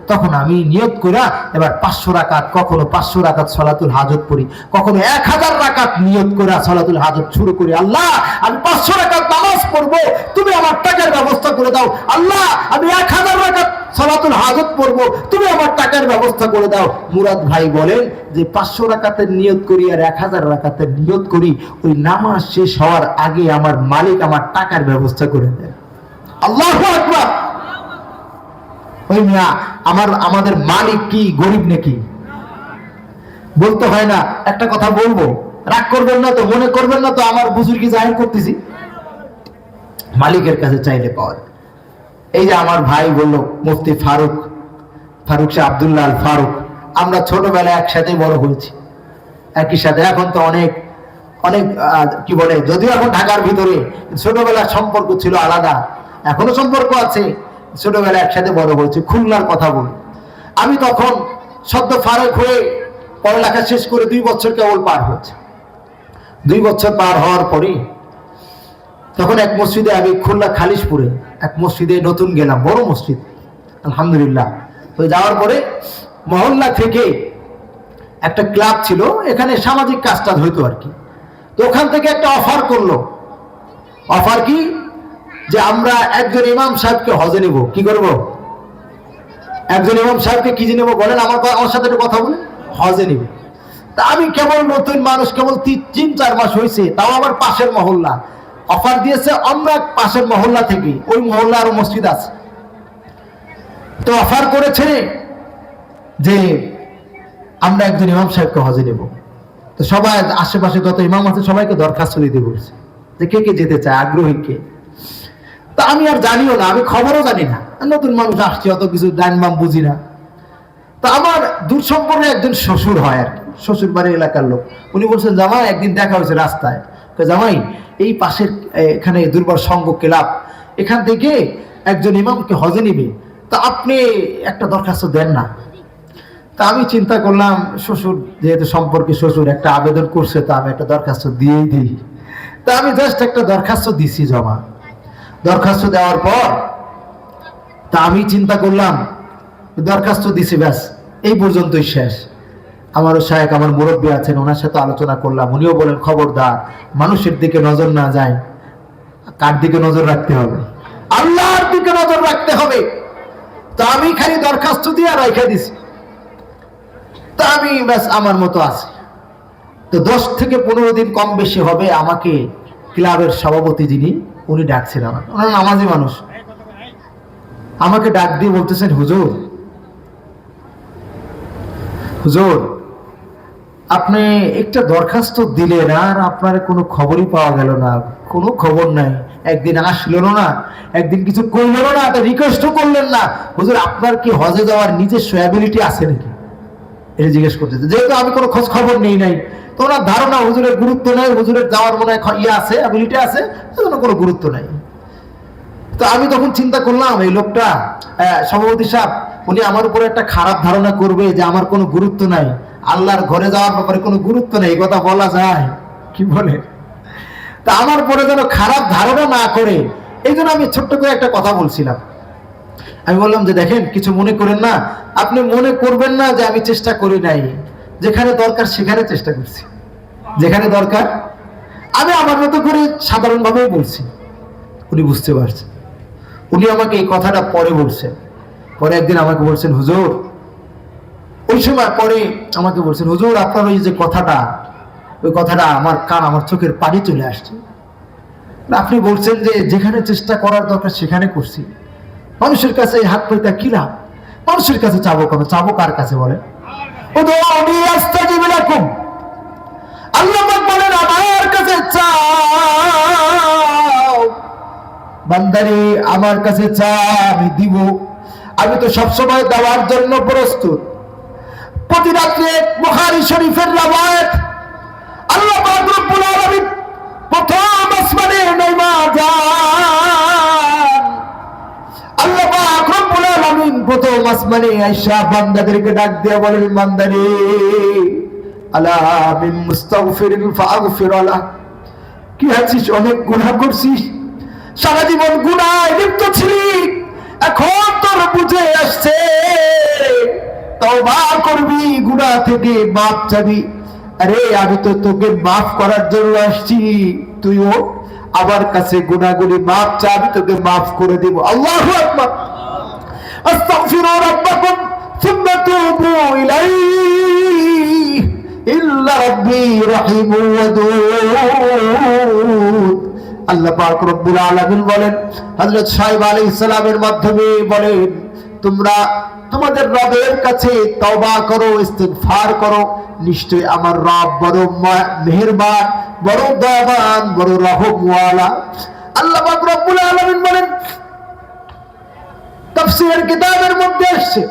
তখন আমি নিয়ত কইরা এবার 500 রাকাত, কখনো 500 রাকাত সলাতুল হাজত পড়ি, কখনো 1000 রাকাত নিয়ত কইরা সলাতুল হাজত শুরু করি। আল্লাহ, আমি 500 রাকাত নামাজ পড়বো, তুমি আমার টাকার ব্যবস্থা করে দাও। আল্লাহ, আমি 1000 রাকাত সলাতুল হাজত পড়বো, তুমি আমার টাকার ব্যবস্থা করে দাও। মুরাদ ভাই বলেন যে 500 রাকাতের নিয়ত করি আর 1000 রাকাতের নিয়ত করি, ওই নামাজ শেষ হওয়ার আগে আমার মালিক আমার টাকার ব্যবস্থা করে দেন। আল্লাহু আকবার। ওই মিয়া, আমাদের মালিক কি গরিব নাকি? বলতে হয় না। একটা কথা বলবো, রাগ করবেন না তো, মনে করবেন না তো, আমার বুজুর্গি জাহির করতেছি। মালিকের কাছে চাইলে পাওয়া যায়। এই যে আমার ভাই বললো, মুফতি ফারুক শাহ আব্দুল্লাহ আল ফারুক, আমরা ছোটবেলায় একসাথে বড় হয়েছি, একই সাথে। এখন তো অনেক কি বলে, যদিও এখন ঢাকার ভিতরে, ছোটবেলার সম্পর্ক ছিল আলাদা, এখনো সম্পর্ক আছে। ছোটবেলায় একসাথে বড় হয়েছে। খুলনার কথা বলি, আমি তখন সদ্য ফারুক হয়ে পড়ালেখা শেষ করে 2 বছর কেবল পার হয়েছে। 2 বছর পার হওয়ার পরে তখন এক মসজিদে, আমি খুলনা খালিশপুরে এক মসজিদে নতুন গেলাম, বড় মসজিদ আলহামদুলিল্লাহ। তো যাওয়ার পরে মহল্লা থেকে একটা ক্লাব ছিল, এখানে সামাজিক কাজটা হইতো আর কি। তো ওখান থেকে একটা অফার করলো। অফার কি? যে আমরা একজন ইমাম সাহেবকে হজে নেব। কি করব? একজন ইমাম সাহেবকে কি নেব বলেন? আমার সাথে একটু কথা বলেন। হজে নেব। তা আমি কেবল নতুন মানুষ, কেবল 3-4 মাস হয়েছে, তাও আবার পাশের মহল্লা। অফার দিয়েছে আমরা পাশের মহল্লা থেকে, ওই মহল্লা আরো মসজিদ আছে। তো অফার করেছে যে আমরা একজন ইমাম সাহেবকে হজে নেব। তো সবাই আশেপাশে যত ইমাম আছে সবাইকে দরখাস্ত দিতে বলছে যে কে কে যেতে চায়, আগ্রহী কে। তা আমি আর জানিও না, আমি খবরও জানি না, নতুন মানুষ আসছে, অত কিছু ডাইনবাম বুঝি না। তা আমার দূর সম্পর্কে একজন শ্বশুর হয় আর কি, শ্বশুর বাড়ির এলাকার লোক। উনি বলছেন, জামাই একদিন দেখা হয়েছে রাস্তায়, জামাই এই পাশের এখানে দুর্বার সংঘ ক্লাব, এখান থেকে একজন ইমামকে হজে নিবে, তা আপনি একটা দরখাস্ত দেন না। তা আমি চিন্তা করলাম, শ্বশুর যেহেতু সম্পর্কে শ্বশুর একটা আবেদন করছে, তা আমি একটা দরখাস্ত দিয়েই দিই। তা আমি জাস্ট একটা দরখাস্ত দিছি জমা। দরখাস্ত দেওয়ার পর তা আমি চিন্তা করলাম দরখাস্ত দিছি, ব্যাস এই পর্যন্তই শেষ। আমারও শায়েখ, আমার মুরব্বী আছেন, ওনার সাথে আলোচনা করলাম। উনিও বলেন খবরদার মানুষের দিকে নজর না যায়। কার দিকে নজর রাখতে হবে? আল্লাহর দিকে নজর রাখতে হবে। তো আমি খালি দরখাস্ত দিয়ে রাইখা দিছি। তা আমি ব্যাস আমার মতো আছি। তো 10 থেকে 15 দিন কম বেশি হবে, আমাকে ক্লাবের সভাপতি যিনি, উনি ডাকছেন। আমাকে, ওনার নামাজি মানুষ, আমাকে ডাক দিয়ে বলতেছেন, হুজুর হুজুর আপনি একটা দরখাস্ত দিলেন আর আপনার কোনো খবরই পাওয়া গেল না, কোনো খবর নাই। একদিন আসলেন না, একদিন কিছু করলেন না, একটা রিকোয়েস্টও করলেন না। হুজুর আপনার কি হজে যাওয়ার নিজস্ব অ্যাবিলিটি আছে নাকি? এটা জিজ্ঞেস করতেছে। যেহেতু আমি কোনো খোঁজ খবর নেই নাই, তো ওনার ধারণা হুজুরের গুরুত্ব নাই, হুজুরের যাওয়ার মনে হয় ইয়ে আছে, অ্যাবিলিটি আছে, সেজন্য কোনো গুরুত্ব নাই। তো আমি তখন চিন্তা করলাম, এই লোকটা সভাপতি সাহেব, উনি আমার উপরে একটা খারাপ ধারণা করবে যে আমার কোনো গুরুত্ব নাই, আল্লাহর ঘরে যাওয়ার ব্যাপারে কোনো গুরুত্ব নেই, এই কথা বলা যায়? কি বলে? তা আমার পরে যেন খারাপ ধারণা না করে, এই জন্য আমি ছোট্ট করে একটা কথা বলছিলাম। আমি বললাম যে দেখেন, কিছু মনে করেন না, আপনি মনে করবেন না যে আমি চেষ্টা করি নাই। যেখানে দরকার সেখানে চেষ্টা করছি, যেখানে দরকার। আমি আমার মতো করে সাধারণভাবেই বলছি, উনি বুঝতে পারছেন। উনি আমাকে এই কথাটা পরে বলছেন। পরে একদিন আমাকে বলছেন, হুজুর, ওই সময় পরে আমাকে বলছেন, হুজুর আপনার ওই যে কথাটা, ওই কথাটা আমার কান, আমার চোখের পানি চলে আসছে। আপনি বলছেন যে যেখানে চেষ্টা করার দরকার সেখানে করছি। মানুষের কাছে হাত পাইতা কি লাভ? মানুষের কাছে চাবো কেন? চাবো কার কাছে বলে? আল্লাহ বলেন আমার কাছে চাও বান্দারে, আমার কাছে চা, আমি দিব। আমি তো সবসময় দেওয়ার জন্য প্রস্তুত। প্রতি রাত্রে বুখারী শরীফের রওয়ায়াত, আল্লাহ পাক রব্বুল আলামিন প্রথম আসমানে নাইমা যান। আল্লাহ পাক রব্বুল আলামিন প্রথম আসমানে আয়েশা বান্দাদেরকে ডাক দিয়ে বলেন, বান্দারে আলা মিন মুস্তাগফিরিন ফাগফির আলা, কি আছিস? অনেক গুনাহ করছিস, সারা জীবন গুনায় লিপ্ত ছিলি, এখন তোর বুঝে আসছে, তওবা করবি, গুনাহ থেকে মাফ চাবি। আরে আমি তো তোকে মাফ করার জন্য আসছি, তুইও আমার কাছে গুনাহগুলি মাফ চা, আমি তোকে মাফ করে দেব। আল্লাহু আকবার। আস্তাগফিরু রাব্বাকুম সুম্মা তুবু ইলাইহি ইল্লা রাব্বি রাহিমুন ওয়াদুদ। আল্লাহ পাক রব্বুল আলামিন বলেন, হযরত শুআয়ব আলাইহিস সালামের মাধ্যমে বলেন, তোমরা তোমাদের রবের কাছে তওবা করো, ইস্তিগফার করো, নিশ্চয়ই আমার রব বড় মেহেরবান, বড় দয়াবান, বড় রহমওয়ালা। আল্লাহ পাক রব্বুল আলামিন বলেন, তাফসীরের কিতাবের মধ্যে আসছে,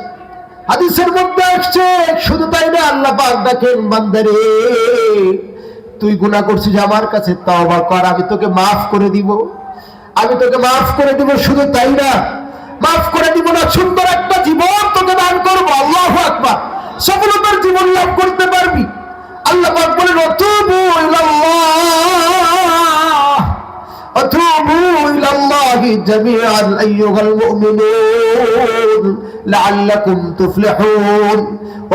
হাদিসের মধ্যে আসছে, শুধু তাই না, আল্লাহ পাক দেখেন, বান্দারে তুই গুনাহ করছিস, আমার কাছে তওবা কর, আমি তোকে মাফ করে দিব, আমি তোকে মাফ করে দিব। শুধু তাই না, মাফ করে দিব না, সুন্দর একটা জীবন তোকে দান করবো। আল্লাহু আকবার। সফলতার জীবন লাভ করতে পারবি। আল্লাহ পাক বলেন, ওয়াতুবু ইলাল্লাহ, ওয়াতুবু ইলাল্লাহি জামিআন আইয়ুহাল মুমিনুন লাআল্লাকুম তুফলিহুন।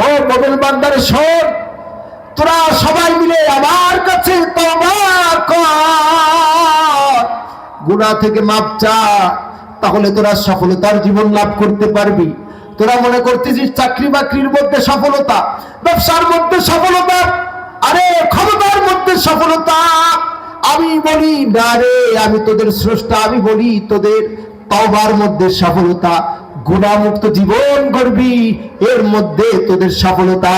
ও মুমিন বান্দার শোন, তোরা সবাই মিলে আমার কাছে তওবা কর, গুনাহ থেকে মাফ চা, তাহলে তোরা সফলতার জীবন লাভ করতে পারবি। তোরা মনে করতেছিস চাকরি বাকরির মধ্যে সফলতা, ব্যবসার মধ্যে সফলতা, আরে ক্ষমতার মধ্যে সফলতা। আমি বলি না রে, আমি তোদের স্রষ্টা, আমি বলি তোদের তওবার মধ্যে সফলতা, গুনাহমুক্ত জীবন গড়বি, এর মধ্যে তোদের সফলতা।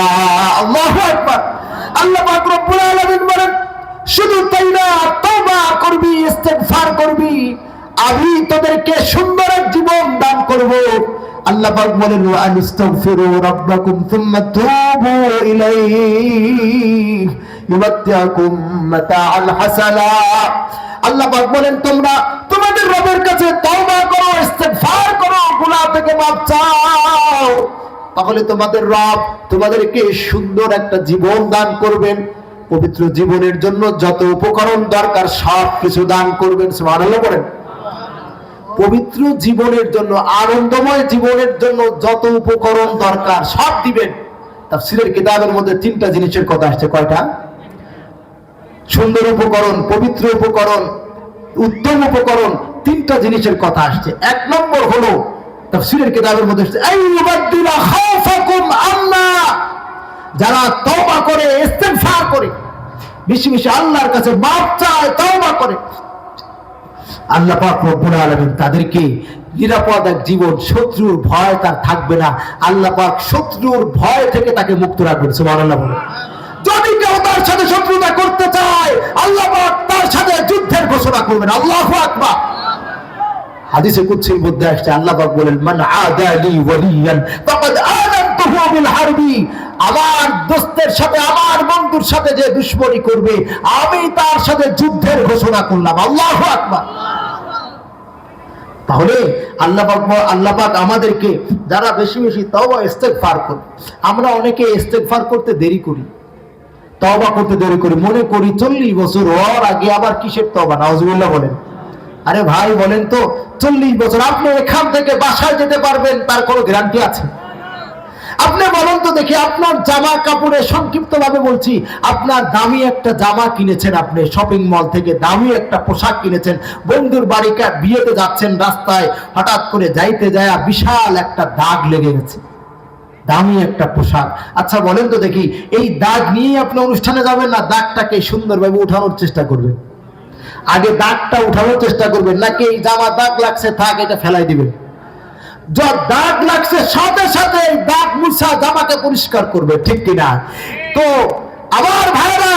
আল্লাহু আকবার। আল্লাহ পাক রব্বুল আলামিন বলেন, শুধু তাই না, তওবা করবি, ইস্তিগফার করবি, আমি তোদেরকে সুন্দর এক জীবন দান করব। আল্লাহ পাক বলেন, ওয়া আনিস্তাগফিরু রাব্বাকুম সুম্মা তুবু ইলাইহি ইউমাত্তিউকুম মাতাআল হাসানা। আল্লাহ পাক বলেন, তোমরা তোমাদের রবের কাছে তওবা করো, ইস্তিগফার করো, গুনাহ থেকে মাফ চাও, তাহলে তোমাদের রব তোমাদেরকে সুন্দর একটা জীবন দান করবেন, পবিত্র জীবনের জন্য যত উপকরণ দরকার সব কিছু দান করবেন। সুবহানাল্লাহ বলেন। পবিত্র জীবনের জন্য, আনন্দময় জীবনের জন্য যত উপকরণ দরকার সব দিবেন। তাফসীরের কিতাবের মধ্যে 3টা জিনিসের কথা আসছে। কয়টা? সুন্দর উপকরণ, পবিত্র উপকরণ, উত্তম উপকরণ, 3টা জিনিসের কথা আসছে। 1 নম্বর হলো তাফসীরের কিতাবের মধ্যে আসছে আইয়ুবাদদিলা খাওফাকুম আমনা, যারা তওবা করে, ইস্তিগফার করে, বেশি বেশি আল্লাহর কাছে মাফ চায়, তওবা করে, আল্লাহ পাক রব্বুল আলামিন তাদেরকে নিরাপদ এক জীবন, শত্রুর ভয় তার থাকবে না। আল্লাহ পাক শত্রুর ভয় থেকে তাকে মুক্ত রাখবেন। সুবহানাল্লাহ বলে। যদি কেউ তার সাথে শত্রুতা করতে চায়, আল্লাহ পাক তার সাথে যুদ্ধের ঘোষণা করবেন। আল্লাহু আকবার। হাদিসে কুদসির মধ্যে আসছে আল্লাহ পাক বলেন, মান আদালি ওয়ালিয়ান ফাকাদ আযানতুহু বিল হারবি, আমার দোস্তের সাথে, আমার বন্ধুর সাথে যে দুশমনি করবে, আমি তার সাথে যুদ্ধের ঘোষণা করলাম। আল্লাহু আকবার। তাহলে আল্লাহ পাক আমাদেরকে যারা বেশি বেশি তওবা ইস্তেগফার করে, আমরা অনেকে ইস্তেগফার করতে দেরি করি, তওবা করতে দেরি করি, মনে করি 40 বছর হওয়ার আগে আবার কিসের তওবা। নাউজুবিল্লাহ বলেন। আরে ভাই বলেন তো, 40 বছর আপনি এখান থেকে বাসায় যেতে পারবেন তার কোনো গ্যারান্টি আছে? আপনি বলেন তো দেখি, আপনার জামা কাপড়ে, সংক্ষিপ্ত ভাবে বলছি, আপনার দামি একটা জামা কিনেছেন, আপনি শপিং মল থেকে দামি একটা পোশাক কিনেছেন, বন্ধুর বাড়িতে বিয়েতে যাচ্ছেন, রাস্তায় হঠাৎ করে যাইতে যায় বিশাল একটা দাগ লেগে গেছে, দামি একটা পোশাক। আচ্ছা বলেন তো দেখি, এই দাগ নিয়ে আপনি অনুষ্ঠানে যাবেন না দাগটাকে সুন্দরভাবে উঠানোর চেষ্টা করবেন? আগে দাগটা উঠানোর চেষ্টা করবেন, নাকি এই জামা দাগ লাগছে থাক এটা ফেলাই দিবেন? দাগ লাগছে সাথে সাথে দাগ মুছা জামাকে পরিষ্কার করবে, ঠিক কিনা? তো আমার ভাইরা,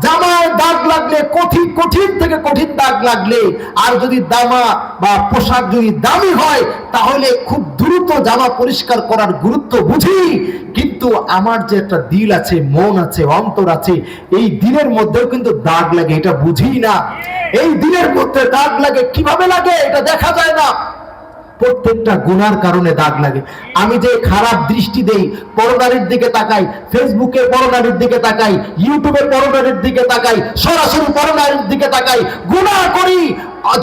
জামায় দাগ লাগলে, কঠিন কঠিন থেকে কঠিন দাগ লাগলে, আর যদি জামা বা পোশাক যদি দামি হয়, তাহলে খুব দ্রুত জামা পরিষ্কার করার গুরুত্ব বুঝি। কিন্তু আমার যে একটা দিল আছে, মন আছে, অন্তর আছে, এই দিলের মধ্যেও কিন্তু দাগ লাগে, এটা বুঝি না। এই দিলের মধ্যে দাগ লাগে, কিভাবে লাগে এটা দেখা যায় না। প্রত্যেকটা গুনার কারণে দাগ লাগে। আমি যে খারাপ দৃষ্টি দেই, পরনারীর দিকে তাকাই, ফেসবুকে পরনারীর দিকে তাকাই, ইউটিউবে পরনারীর দিকে তাকাই, সরাসরি পরনারীর দিকে তাকাই, গুনাহ করি,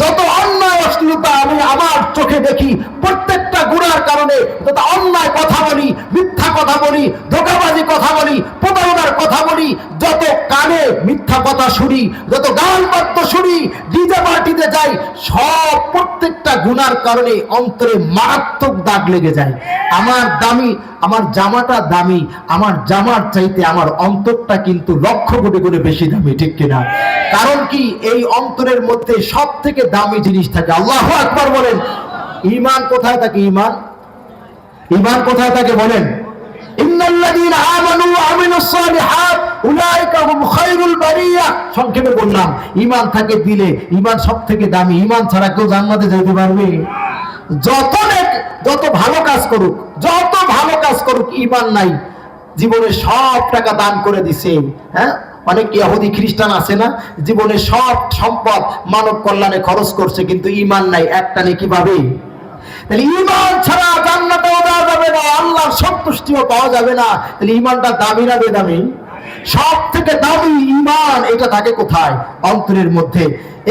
যত অন্যায় অশ্লীলতা আমি আমার চোখে দেখি, প্রত্যেকটা গুনার কারণে যত অন্যায় কথা বলি, মিথ্যা কথা বলি, ধোঁকাবাজি কথা বলি, প্রতারণার কথা বলি, যত কানে মিথ্যা কথা শুনি, যত গান বাদ্য শুনি, ডিজে পার্টিতে যাই, সব প্রত্যেকটা গুনার কারণে অন্তরে মারাত্মক দাগ লেগে যায়। আমার দামি, আমার জামাটা দামি, আমার জামার চাইতে আমার অন্তরটা কিন্তু লক্ষ কোটি গুণে বেশি দামি, ঠিক কিনা? কারণ কি, এই অন্তরের মধ্যে সব থেকে দামি জিনিস থাকে। আল্লাহু আকবার বলেন। ঈমান কোথায় থাকে? ঈমান, ঈমান কোথায় থাকে বলেন? ইন্নাল্লাযীনা আমানু ওয়া আমিলুস সালিহাত উলাইকা হুম খায়রুল বারিয়া। সংক্ষেপে বললাম, ঈমান থাকে দিলে। ঈমান সবথেকে দামি। ঈমান ছাড়া কেউ জান্নাতে যেতে পারবে? যত ভালো কাজ করুক, যত ভালো কাজ করুক, ঈমান নাই, জীবনে সব টাকা দান করে দিছে, হ্যাঁ, অনেক ইহুদি খ্রিস্টান আছে না, জীবনে সব সম্পদ মানব কল্যাণে খরচ করছে, কিন্তু ঈমান নাই, একটা নেকি পাবে? তাহলে ঈমান ছাড়া জান্নাতেও যাওয়া যাবে না, আল্লাহর সন্তুষ্টিও পাওয়া যাবে না। তাহলে ঈমানটা দামি না বেদামি? সব থেকে দামি ঈমান, এটা থাকে কোথায়? অন্তরের মধ্যে।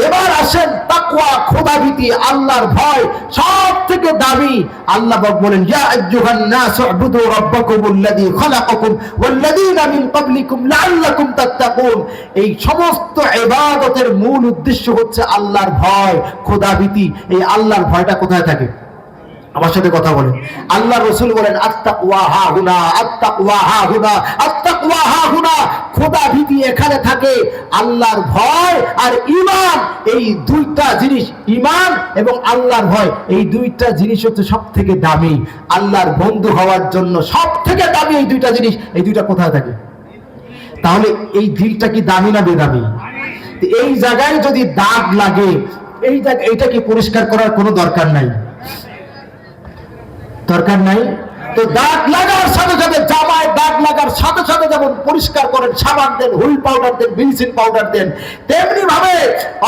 এবার আসেন তাকওয়া, খোদাভীতি, আল্লাহর ভয়, সব থেকে দামি। আল্লাহ বলেন, ইয়া আইয়ুহান নাস উবুদু রাব্বাকুমুল্লাযী খালাকাকুম ওয়াল্লাযীনা মিন ক্বাবলিকুম লাআল্লাকুম তাত্তাকুন। এই সমস্ত ইবাদতের মূল উদ্দেশ্য হচ্ছে আল্লাহর ভয়, খোদাভীতি। এই আল্লাহর ভয়টা কোথায় থাকে? আমার সাথে কথা বলেন। আল্লাহ রাসূল বলেন, আত্তাকওয়া হাহুনা, আত্তাকওয়া হাহুনা, আত্তাকওয়া হাহুনা। খোদাভীতি এখানে থাকে, আল্লাহর ভয় আর ঈমান, এই দুইটা জিনিস, ঈমান এবং আল্লাহর ভয়, এই দুইটা জিনিস হচ্ছে সবথেকে দামি। আল্লাহর বন্ধু হওয়ার জন্য সবথেকে দামি এই দুইটা জিনিস। এই দুইটা কোথায় থাকে? তাহলে এই দিলটা কি দামি না বেদামি? এই জায়গায় যদি দাগ লাগে, এই জায়গা, এটা কি পরিষ্কার করার কোনো দরকার নাই? দরকার নাই। তো দাগ লাগার সাথে সাথে, জামায় দাগ লাগার সাথে সাথে যেমন পরিষ্কার করেন, সাবান দেন, হুইল পাউডার দেন, ব্লিচিং পাউডার দেন, তেমনি ভাবে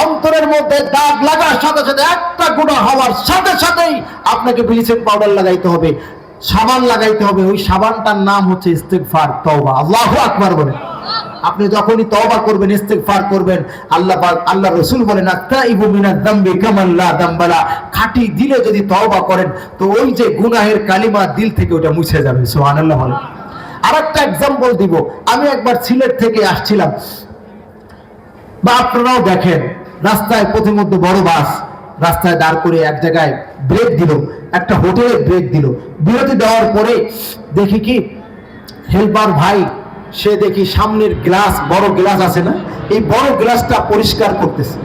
অন্তরের মধ্যে দাগ লাগার সাথে সাথে, একটা গুনাহ হওয়ার সাথে সাথেই আপনাকে ব্লিচিং পাউডার লাগাইতে হবে, সাবান লাগাইতে হবে। ওই সাবানটার নাম হচ্ছে ইস্তিগফার, তওবা। আল্লাহু আকবার বলেন। আপনি যখনই তওবা করবেন, ইস্তেগফার করবেন, আল্লাহ পাক, আল্লাহ রাসূল বলেন আত-তাইবু মিনাদ যামবি কামান লা যামবালা, খাঁটি দিলে যদি তওবা করেন তো ওই যে গুনাহের কালিমা দিল থেকে ওটা মুছে যাবে। সুবহানাল্লাহ বলেন। আরেকটা एग्जांपल দিব, আমি একবার সিলেট থেকে আসছিলাম, বা আপনারাও দেখেন রাস্তায় প্রতিমধ্যে বড় বাস রাস্তায় দাঁড় করে এক জায়গায় ব্রেক দিল, একটা হোটেলে ব্রেক দিল। বিরতি দেওয়ার পরে দেখি কি হেল্পার ভাই সে দেখি সামনের গ্লাস, বড় গ্লাস আছে না, এই বড় গ্লাসটা পরিষ্কার করতেছে।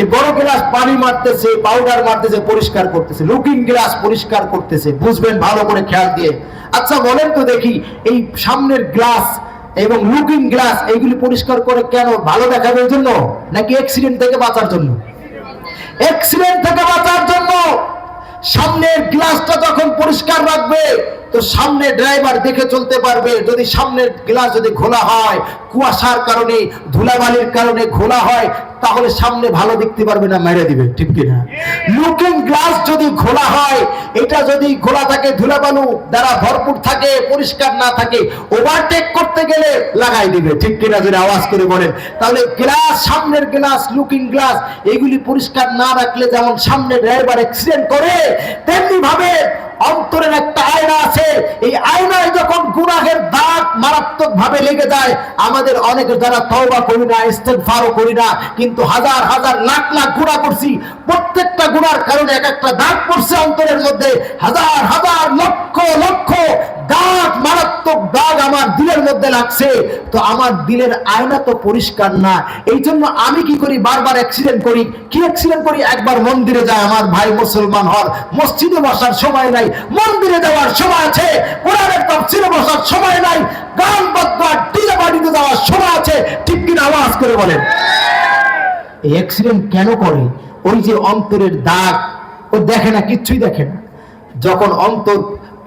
এই বড় গ্লাস পানি মারতেছে, পাউডার মারতেছে, পরিষ্কার করতেছে। লুকিং গ্লাস পরিষ্কার করতেছে। বুঝবেন ভালো করে খেয়াল দিয়ে। আচ্ছা বলেন তো দেখি, এই সামনের গ্লাস এবং লুকিং গ্লাস এইগুলি পরিষ্কার করে কেন? ভালো দেখানোর জন্য নাকি অ্যাক্সিডেন্ট থেকে বাঁচার জন্য? অ্যাক্সিডেন্ট থেকে বাঁচার জন্য। সামনের গ্লাসটা যখন পরিষ্কার রাখবে তো সামনে ড্রাইভার দেখে চলতে পারবে। যদি সামনের গ্লাস যদি খোলা হয়, কুয়াশার কারণে, ধুলাবালির কারণে খোলা হয়, তাহলে সামনে ভালো দেখতে পারবে না, মেরে দিবে, ঠিক কিনা? লুকিং গ্লাস যদি খোলা হয়, এটা যদি খোলা থাকে, ধুলাবালু দ্বারা ভরপুর থাকে, পরিষ্কার না থাকে, ওভারটেক করতে গেলে লাগাই দিবে, ঠিক কিনা? যদি আওয়াজ করে বলেন। তাহলে গ্লাস, সামনের গ্লাস, লুকিং গ্লাস এগুলি পরিষ্কার না রাখলে যেমন সামনে ড্রাইভার অ্যাক্সিডেন্ট করে, তেমনি ভাবে অন্তরের একটা আয়না আছে। এই আয়নায় যখন গুনাহের দাগ মারাত্মক ভাবে লেগে যায়, আমাদের অনেকে যারা তওবা করি না, ইস্তেগফারও করি না, কিন্তু হাজার হাজার লাখ লাখ গুনাহ করছি, প্রত্যেকটা গুনার কারণে এক একটা দাগ পড়ছে অন্তরের মধ্যে, হাজার হাজার লক্ষ লক্ষ দাগ, মারাত্মক দাগ আমার দিলের মধ্যে লাগছে। তো আমার দিলের আয়না তো পরিষ্কার না। এই জন্য আমি কি করি? বারবার অ্যাক্সিডেন্ট করি। কি অ্যাক্সিডেন্ট করি? একবার মন্দিরে যায়, আমার ভাই মুসলমান হওয়ার, মসজিদে বসার সময় নাই, মন্দিরে যাওয়ার সময় আছে, কোরআনের তাফসীরে বসার সময় নাই, গান বাজনা ডিজে বাড়িতে যাওয়ার সময় আছে, ঠিক কিনা? আওয়াজ করে বলেন। এই অ্যাক্সিডেন্ট কেন করে? ওই যে অন্তরের দাগ, ও দেখে না, কিচ্ছুই দেখে না। যখন অন্তর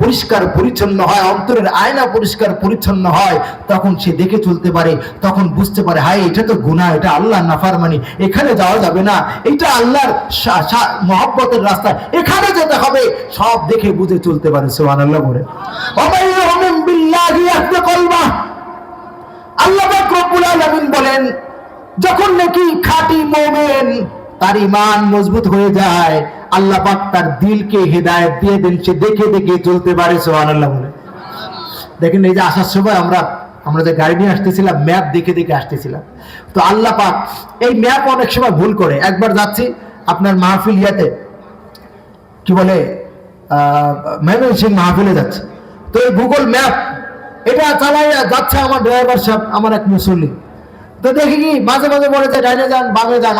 পরিষ্কার পরিচ্ছন্ন হয়, অন্তরের আয়না পরিষ্কার পরিচ্ছন্ন হয়, তখন সে দেখে চলতে পারে, তখন বুঝতে পারে হায় এটা তো গুনাহ, এটা আল্লাহর নাফরমানি, এখানে যাওয়া যাবে না, এটা আল্লাহর মহব্বতের রাস্তা, এখানে যেতে হবে, সব দেখে বুঝে চলতে পারে। সুবহানাল্লাহ বলে। ওয়ামাইয়ুমিন বিল্লাহি ইয়াহদি কলবাহ। আল্লাহ পাক রব্বুল আলামিন বলেন, যখন নাকি খাঁটি মুমিন তার ঈমান মজবুত হয়ে যায়, আল্লাহ পাক তার দিলকে হেদায়েত দিয়ে দেন, সে দেখে দেখে চলতে পারে। সুবহানাল্লাহ বলে। দেখেন এই যে আসার সময় আমরা যে গাড়ি নিয়ে আসতেছিলাম, ম্যাপ দেখে দেখে আসতেছিলাম, তো আল্লাহ পাক এই ম্যাপ অনেক সময় ভুল করে। একবার যাচ্ছি আপনার মাহফিল ইয়াতে কি বলে ময়মনসিংহ মাহফিলে যাচ্ছে, তো এই গুগল ম্যাপ এটা চালাই যাচ্ছে আমার ড্রাইভার সাহেব, আমার এক মুসল্লি। তো দেখি কি মাঝে মাঝে বলে যে ডাইনে যান, বামে যান।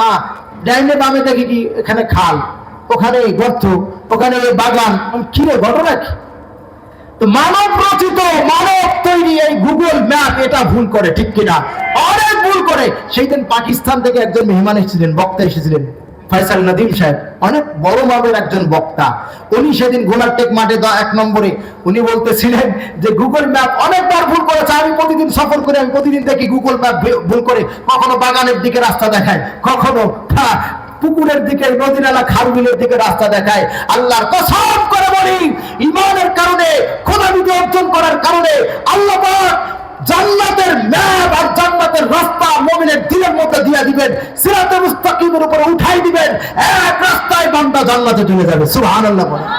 ডাইনে বামে দেখি কি এখানে খাল, ওখানে গর্ত, ওখানে বাগান। কি রে, ঘটনা কি? তো মানব রচিত, মানব তৈরি এই গুগল ম্যাপ এটা ভুল করে, ঠিক কিনা? অনেক ভুল করে। সেই দিন পাকিস্তান থেকে একজন মেহমান এসেছিলেন, বক্তা এসেছিলেন, ফয়সাল নদীম সাহেব, অনেক বড় মাপের একজন বক্তা। উনি সেদিন গোলারটেক মাঠে 1 নম্বরে উনি বলতেছিলেন যে গুগল ম্যাপ অনেকবার ভুল করেছে। আমি প্রতিদিন সফর করে, আমি প্রতিদিন দেখি গুগল ম্যাপ ভুল করে, কখনো বাগানের দিকে রাস্তা দেখায়, কখনো পুকুরের দিকে, নদী নালা খাল বিলের দিকে রাস্তা দেখায়। আল্লাহর কসম করে বলি, ঈমানের কারণে, খোদাবিধি অর্জন করার কারণে আল্লাহ পাক জান্নাতের ম্যাপ আর জান্নাতের রাস্তা মুমিনের দিলের মধ্যে দিয়ে দিবেন, সিরাতে মুস্তাকিমের উপরে উঠাই দিবেন, এক রাস্তায় বান্দা জান্নাতে চলে যাবে। সুবহানাল্লাহ বলেন।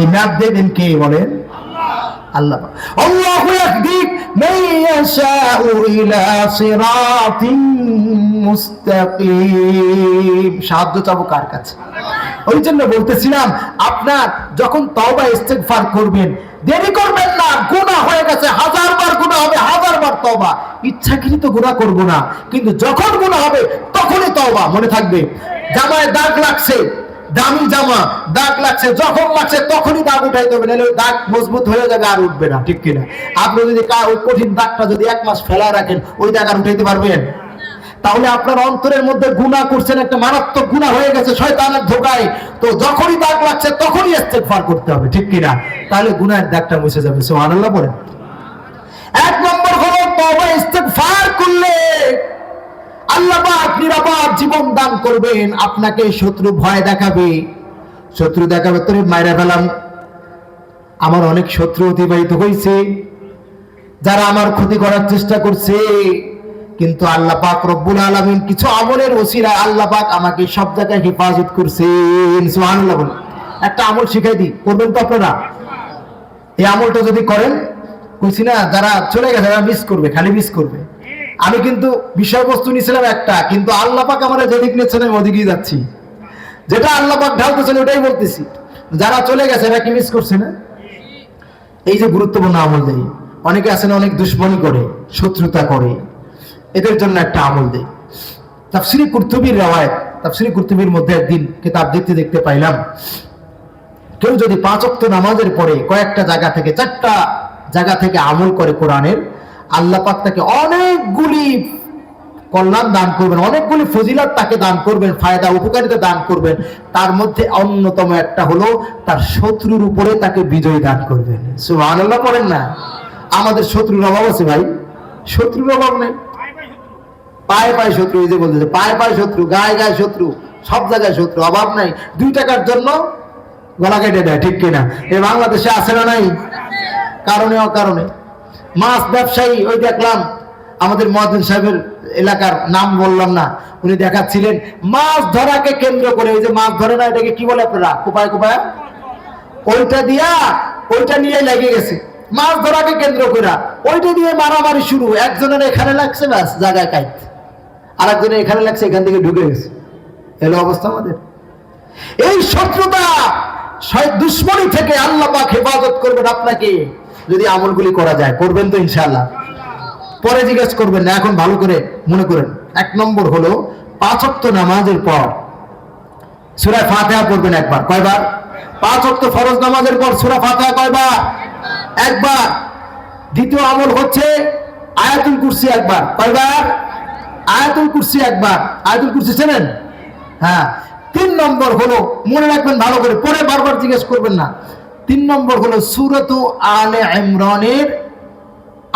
এই ম্যাপ দেবেন কে বলেন? আল্লাহ। আল্লাহু ইয়াহদি মান ইয়াশাউ ইলা সিরাতিন মুস্তাকিম। সাহায্য চাবো কার কাছে? ওই জন্য বলতেছিলাম, আপনার যখন তওবা ইস্তেগফার করবেন, দেরি করবেন না। গুনাহ হয়ে গেছে, 1000 বার গুনাহ হবে, 1000 বার তওবা। ইচ্ছাকৃত গুনাহ করব না, কিন্তু যখন গুনাহ হবে তখনই তওবা। মনে থাকবে, জামায় দাগ লাগছে, দামি জামা, দাগ লাগছে, যখন লাগছে তখনই দাগ উঠাইতে হবে, নাহলে দাগ মজবুত হয়ে যাবে, আর উঠবে না, ঠিক কিনা? আপনি যদি ওই কঠিন দাগটা যদি 1 মাস ফেলা রাখেন, ওই দাগ আর উঠাইতে পারবেন? তাহলে আপনার অন্তরের মধ্যে গুনাহ করছেন, একটা মারাত্মক গুনাহ হয়ে গেছে শয়তানের ধোঁকায়, তো যখনই দাগ লাগছে তখনই ইস্তেগফার করতে হবে, ঠিক কিনা? তাহলে গুনাহের দাগটা মুছে যাবে। সুবহানাল্লাহ বলেন। 1 নম্বর হলো তওবা ইস্তেগফার করলে আল্লাহ পাক নিরাপদ জীবন দান করবেন। আপনাকে শত্রু ভয় দেখাবে, শত্রু দেখাবে তোরে মাইরা ফেলাম। আমার অনেক শত্রু অতিবাহিত হয়েছে, যারা আমার ক্ষতি করার চেষ্টা করছে, কিন্তু আল্লাহ পাক রব্বুল আলামিন কিছু আমলের ওসিলায় আল্লাহ পাক আমাকে সব জায়গায় হেফাজত করছেন। সুবহানাল্লাহ বলেন। একটা আমল শিখাই দিই, করবেন তো আপনারা? এই আমলটা যদি করেন, কইছি না যারা চলে গেছে তারা মিস করবে, খালি মিস করবে। আমি কিন্তু বিষয়বস্তু নিয়েছিলাম একটা, কিন্তু আল্লাহ পাক আমার যেদিক নিয়েছেন আমি ওদিকেই যাচ্ছি। যেটা আল্লাহ পাক ঢালতেছেন ওটাই বলতেছি। যারা চলে গেছে এরা কি মিস করছে না? এই যে গুরুত্বপূর্ণ আমল দেয়, অনেকে আছেন অনেক দুশ্মনী করে, শত্রুতা করে, এদের জন্য একটা আমল দেয়। তাফসিরে কুরতুবীর রওয়ায়াত, তাফসিরে কুরতুবীর মধ্যে একদিন কিতাব দেখতে পাইলাম, কেউ যদি 5 ওয়াক্ত নামাজের পরে কয়েকটা জায়গা থেকে 4টা জায়গা থেকে আমল করে কোরআনের, আল্লাহ পাক তাকে অনেকগুলি কল্যাণ দান করবেন, অনেকগুলি ফজিলত তাকে দান করবেন, ফায়দা উপকারিতা দান করবেন। তার মধ্যে অন্যতম একটা হলো তার শত্রুর উপরে তাকে বিজয় দান করবেন। সুবহানাল্লাহ পড়েন না? আমাদের শত্রুর অভাব আছে ভাই? শত্রুর অভাব নেই। পায়ে পায়ে শত্রু, এই যে বলতেছে পায়ে পায়ে শত্রু, গায়ে গায়ে শত্রু, সব জায়গায় শত্রু, অভাব নাই। 2 টাকার জন্য গলা কেটে দেয়, ঠিক কিনা? এই বাংলাদেশে আছে না নাই? কারণে অকারণে মাছ ব্যবসায়ী, ওই দেখলাম আমাদের মুয়াজ্জিন সাহেবের এলাকার নাম বললাম না, উনি দেখাচ্ছিলেন মাছ ধরাকে কেন্দ্র করে, ওই যে মাছ ধরে না, এটাকে কি বলে আপনারা? কোপায় কোপায়, ওইটা দিয়া ওইটা নিয়ে লেগে গেছে। মাছ ধরাকে কেন্দ্র করে ওইটা দিয়ে মারামারি শুরু। একজনের এখানে লাগছে, ব্যাস জায়গায় কাইত, আর একজনের এখানে লাগছে, এখান থেকে ঢুকে গেছে। এলো অবস্থা আমাদের। এই শত্রুতা দুশ্মনী থেকে আল্লাহ পাক হেফাজত করবেন আপনাকে যদি আমলগুলি করা যায়। করবেন তো ইনশাআল্লাহ? পরে জিজ্ঞেস করবেন না, এখন ভালো করে মনে করেন। 1 নম্বর হলো 5 ওয়াক্ত নামাজের পর সূরা ফাতিহা পড়বেন একবার। কয়বার? 5 ওয়াক্ত ফরজ নামাজের পর সূরা ফাতিহা কয়বার? একবার। দ্বিতীয় আমল হচ্ছে আয়াতুল কুরসি একবার। কয়বার? আয়াতুল কুরসি একবার। আয়াতুল কুরসি চেনেন? হ্যাঁ। 3 নম্বর হলো, মনে রাখবেন ভালো করে, পরে বারবার জিজ্ঞেস করবেন না। 3 নম্বর হলো সূরাতু আলে ইমরানের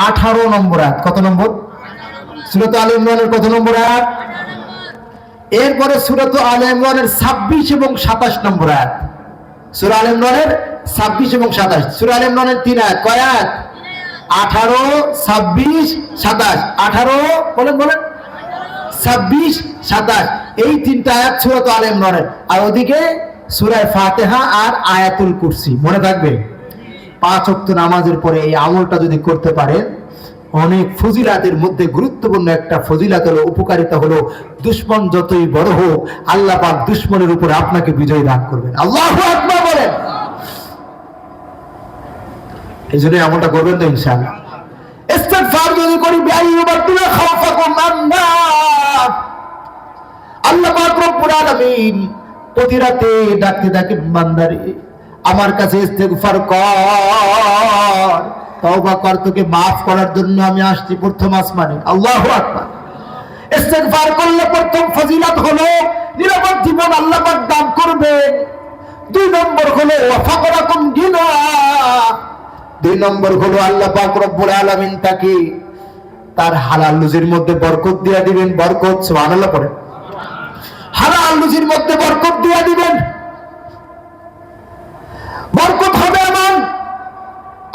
18 নম্বর আয়াত। কত নম্বর? সূরাতু আলে ইমরানের কত নম্বর আয়াত? এরপরে সূরাতু আলে ইমরানের 26 এবং 27 নম্বর আয়াত। সূরা আলে ইমরানের 26 এবং 27। সূরা আলে ইমরানের 3 আয়াত। কয় আয়াত? 18, 26, 27। 18 বলেন 26, 27, এই 3টা আয়াত সূরা আলে ইমরানের। আর ওদিকে সূরা ফাতিহা আর আয়াতুল কুরসি। মনে থাকবে 5 ওয়াক্ত নামাজের পরে এই আমলটা যদি করতে পারেন, অনেক ফজিলাতের মধ্যে গুরুত্বপূর্ণ একটা ফজিলাত হলো, উপকারিতা হলো, দুশমন যতই বড় হোক আল্লাহ পাক দুশমনের উপর আপনাকে বিজয় দান করবেন। আল্লাহু আকবার বলেন। এই জন্য আমলটা করবেন তো ইনশাআল্লাহ। ইস্তিগফার যদি করি, বিআইয়ুবাদুল খাওফাকুম আন্নার, আল্লাহ পাক রব্বুল আলামিন প্রতি রাতে ডাকতে ডাকেন, বান্দারে আমার কাছে ইস্তিগফার কর, তওবা কর, তোকে maaf করার জন্য আমি আসছি প্রথম আসমানে। আল্লাহু আকবার। ইস্তিগফার করলে প্রথম ফজিলত হলো নিরাপদ জীবন আল্লাহ পাক দান করবেন। 2 নম্বর হলো ওয়াফাকুম গিনা। 2 নম্বর হলো আল্লাহ পাক রব্বুল আলামিন তাকে তার হালাল রুজির মধ্যে বরকত দিয়ে দিবেন। বরকত, সুবহানাল্লাহ পড়ে। হালাল রুজির মধ্যে বরকত দিয়ে দিবেন। বরকত হবে এমন,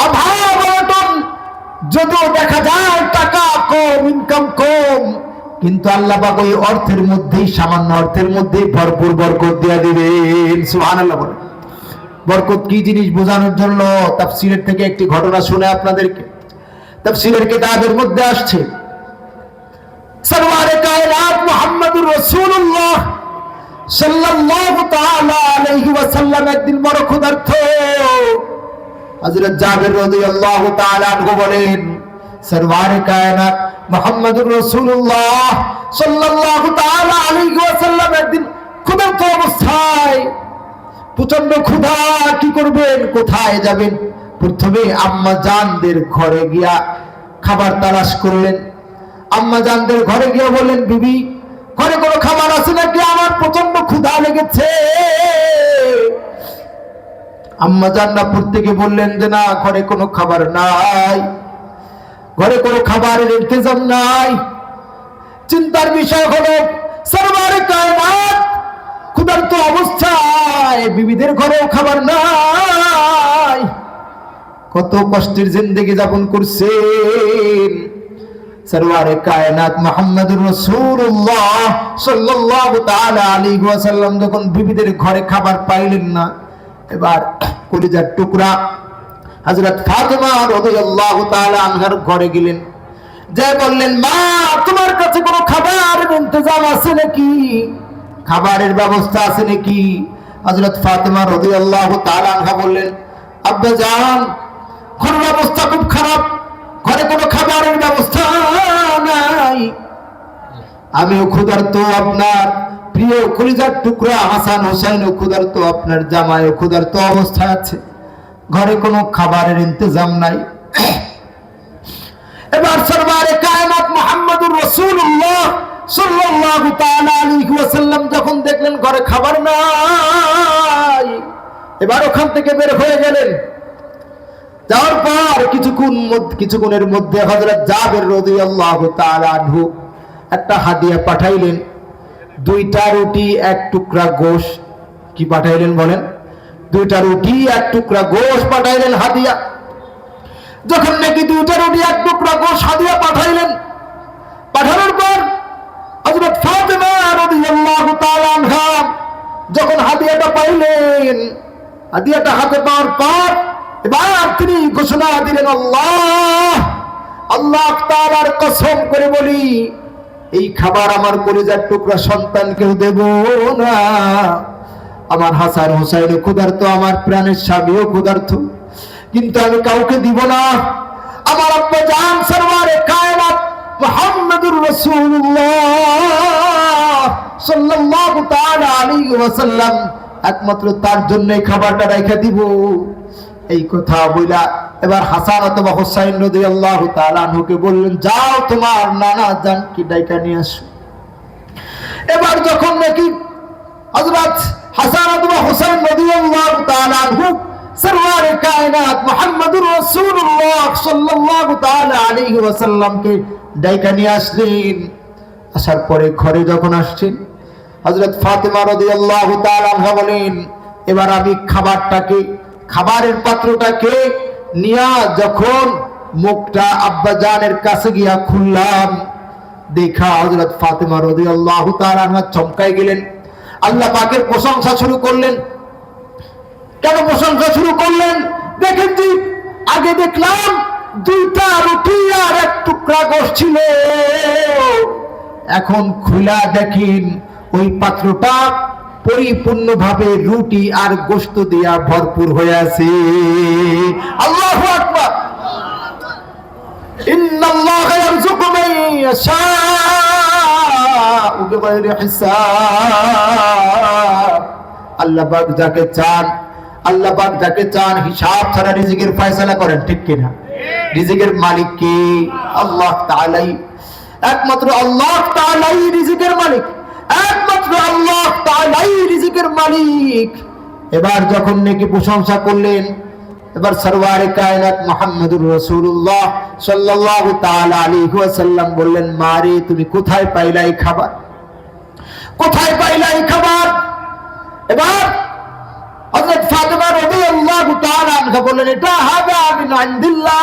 অভাব অনটন যদিও দেখা যায় টাকা কম, ইনকাম কম, কিন্তু আল্লাহ পাক ওই অর্থের মধ্যেই, সামান্য অর্থের মধ্যেই ভরপুর বরকত দিয়ে দিবেন। সুবহানাল্লাহ বলে। বরকত কি জিনিস বোঝানোর জন্য তাফসীরের থেকে একটি ঘটনা শুনে আপনাদেরকে। তাফসীরের কিতাবের মধ্যে আসছে, সরওয়ারে কায়নাত মুহাম্মদুর রাসূলুল্লাহ সাল্লাল্লাহু তাআলা আলাইহি ওয়াসাল্লাম একদিন বড় ক্ষুধার্ত। হযরত জাবের রাদিয়াল্লাহু তাআলা আনহু বলেন, সরওয়ারে কায়নাত মুহাম্মদুর রাসূলুল্লাহ সাল্লাল্লাহু তাআলা আলাইহি ওয়াসাল্লাম একদিন ক্ষুধার্ত অবস্থায়, প্রচন্ড ক্ষুধা, কি করবেন, কোথায় যাবেন? প্রথমে আম্মা জানদের ঘরে গিয়া খাবার তালাশ করলেন। আম্মা জানদের ঘরে গিয়ে বললেন, বিবি ঘরে কোনো খাবার আছে নাকি? আমার প্রচন্ড ক্ষুধা লেগেছে। আম্মা জানরা প্রত্যেকে বললেন যে না, ঘরে কোনো খাবার নাই, ঘরে কোনো খাবারের ইন্তজাম নাই। চিন্তার বিষয় হলো সরওয়ারে কায়নাত ক্ষুধার্ত অবস্থায়, বিবিদের ঘরেও খাবার নাই। কত কষ্টের জিন্দেগি যাপন করছেন। সরওয়ারে কায়নাত মুহাম্মদুর রাসূলুল্লাহ সাল্লাল্লাহু তাআলা আলাইহি ওয়াসাল্লাম যখন বিবিদের ঘরে খাবার পাইলেন না, এবার কলিজার টুকরা হযরত ফাতেমা রাদিয়াল্লাহু তাআলা আনহার ঘরে গেলেন, যে বললেন, মা তোমার কাছে কোনো খাবারের ইন্তজাম আছে নাকি, খাবারের ব্যবস্থা আছে নাকি? হযরত ফাতেমা রাদিয়াল্লাহু তাআলা আনহা বললেন, আব্বা জান, ঘরের অবস্থা খুব খারাপ, ঘরে কোনো খাবারের ব্যবস্থা নাই। আমিও ক্ষুধার্ত, আপনার প্রিয় কলিজার টুকরা হাসান হোসেনও ক্ষুধার্ত, আপনার জামাইও ক্ষুধার্ত অবস্থায় আছে, ঘরে কোনো খাবারের ইন্তজাম নাই। এবার সরওয়ারে কায়নাত মুহাম্মদুর রাসূলুল্লাহ সাল্লাল্লাহু তাআলা আলাইহি ওয়াসাল্লাম যখন দেখলেন ঘরে খাবার নাই, এবার ওখান থেকে বের হয়ে গেলেন। যাওয়ার পর কিছুক্ষণের মধ্যে হযরত জাবের রাদিয়াল্লাহু তাআলা আনহু একটা হাদিয়া পাঠাইলেন, 2টা রুটি 1 টুকরা গোশত। কি পাঠাইলেন বলেন? 2টা রুটি 1 টুকরা গোশত পাঠাইলেন হাদিয়া। যখন নাকি 2টা রুটি 1 টুকরা গোশত হাদিয়া পাঠাইলেন, পাঠানোর পর হযরত ফাতেমা রাদিয়াল্লাহু তাআলা আনহা যখন হাদিয়াটা পাইলেন, হাদিয়াটা হাতে পাওয়ার পর এবার তিনি ঘোষণা দিলেন, আল্লাহ তাআলার কসম করে বলি, এই খাবার আমার কলিজার টুকরা সন্তানকেও দেব না। আমার হাসান হোসেন ক্ষুধার্ত, আমার প্রাণের স্বামীও ক্ষুধার্ত, কিন্তু আমি কাউকে দিব না। আমার আব্বা জান সরওয়ারে কায়নাত মুহাম্মদুর রাসূলুল্লাহ সাল্লাল্লাহু তাআলা আলাইহি ওয়াসাল্লাম একমাত্র তার জন্য খাবারটা রেখে দিব। এই কথা বইলা এবার হাসান অথবা হোসাইন রাদিয়াল্লাহু তাআলা আনহুকে বললেন, যাও তোমার নানা জানকে ডাইকা নিয়ে আসো। এবার যখন নাকি হযরত হাসান অথবা হোসাইন রাদিয়াল্লাহু তাআলা আনহু সরওয়ারে কায়নাত মুহাম্মদুর রাসূলুল্লাহ সাল্লাল্লাহু তাআলা আলাইহি ওয়াসাল্লামকে ডাইকা নিয়ে আসলেন। আসার পরে ঘরে যখন আসছেন, হযরত ফাতেমা রাদিয়াল্লাহু তাআলা আনহা বলেন, এবার আমি খাবারের পাত্রটাকে নিয়া যখন মুখটা আব্বা জানের কাছে গিয়া খুললাম, দেখা হযরত ফাতেমা রাদিয়াল্লাহু তাআলা আনহা চমকাই গেলেন, আল্লাহ পাকের প্রশংসা শুরু করলেন। কেন প্রশংসা শুরু করলেন? দেখেন জি, আগে দেখলাম 2টা রুটি আর 1 টুকরা গোশত ছিল, এখন খুলা দেখেন ওই পাত্রটা পরিপূর্ণভাবে রুটি আর গোশত দিয়া ভরপুর হয়ে আছে। আল্লাহু আকবার। ইন্নাল্লাহা ইয়ারযুকু মান ইয়াশাউ বিগাইরি হিসাব। আল্লাহ পাক যাকে চান হিসাব ছাড়া রিজিকের ফয়সালা করেন, ঠিক কিনা? রিজিকের মালিক কে? আল্লাহ তাআলাই। একমাত্র আল্লাহ তাআলাই রিজিকের মালিক, একমাত্র আল্লাহ তাআলাই রিজিকের মালিক। এবার যখন নাকি প্রশংসা করলেন, এবার সরওয়ারে কায়নাত মুহাম্মদুর রাসূলুল্লাহ সাল্লাল্লাহু তাআলা আলাইহি ওয়াসাল্লাম বললেন, মারে তুমি কোথায় পাইলা এই খাবার, কোথায় পাইলা এই খাবার? এবার হযরত ফাতেমা রাদিয়াল্লাহু তাআলা আনহা বললেন, এটা হাদা মিন ইনদিল্লাহ,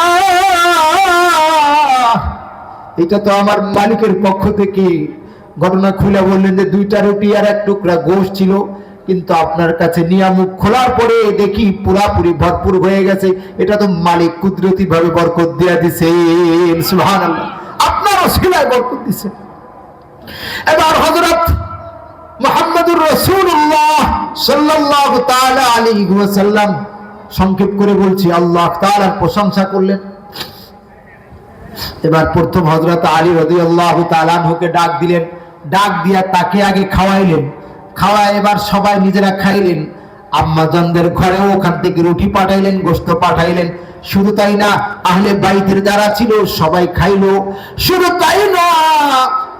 এটা তো আমার মালিকের পক্ষ থেকে। ঘটনা খুলে বললেন যে 2টা রুটি আর 1 টুকরা গোশত ছিল, কিন্তু আপনার কাছে নিয়ে মুখ খোলার পরে দেখি পুরাপুরি ভরপুর হয়ে গেছে। এটা তো মালিক কুদরতি ভাবে বরকত দিয়া দিছে। সুবহানাল্লাহ, আপনার ওসিলায় বরকত দিছে। এবার হযরত মুহাম্মদুর রাসূলুল্লাহ সাল্লাল্লাহু তাআলা আলাইহি ওয়াসাল্লাম সংক্ষেপ করে বলছি, আল্লাহ তাআলার প্রশংসা করলেন। এবার প্রথম হযরত আলী রাদিয়াল্লাহু তাআলা আনহুকে ডাক দিলেন, ডাক দিয়া তাকে আগে খাওয়াইলেন, খাওয়ায় এবার সবাই নিজেরা খাইলেন। আম্মা জানদের ঘরেও ওখান থেকে রুটি পাঠাইলেন, গোশত পাঠাইলেন। শুধু তাই না, আহলে বাইতের যারা ছিল সবাই খাইলো। শুধু তাই না,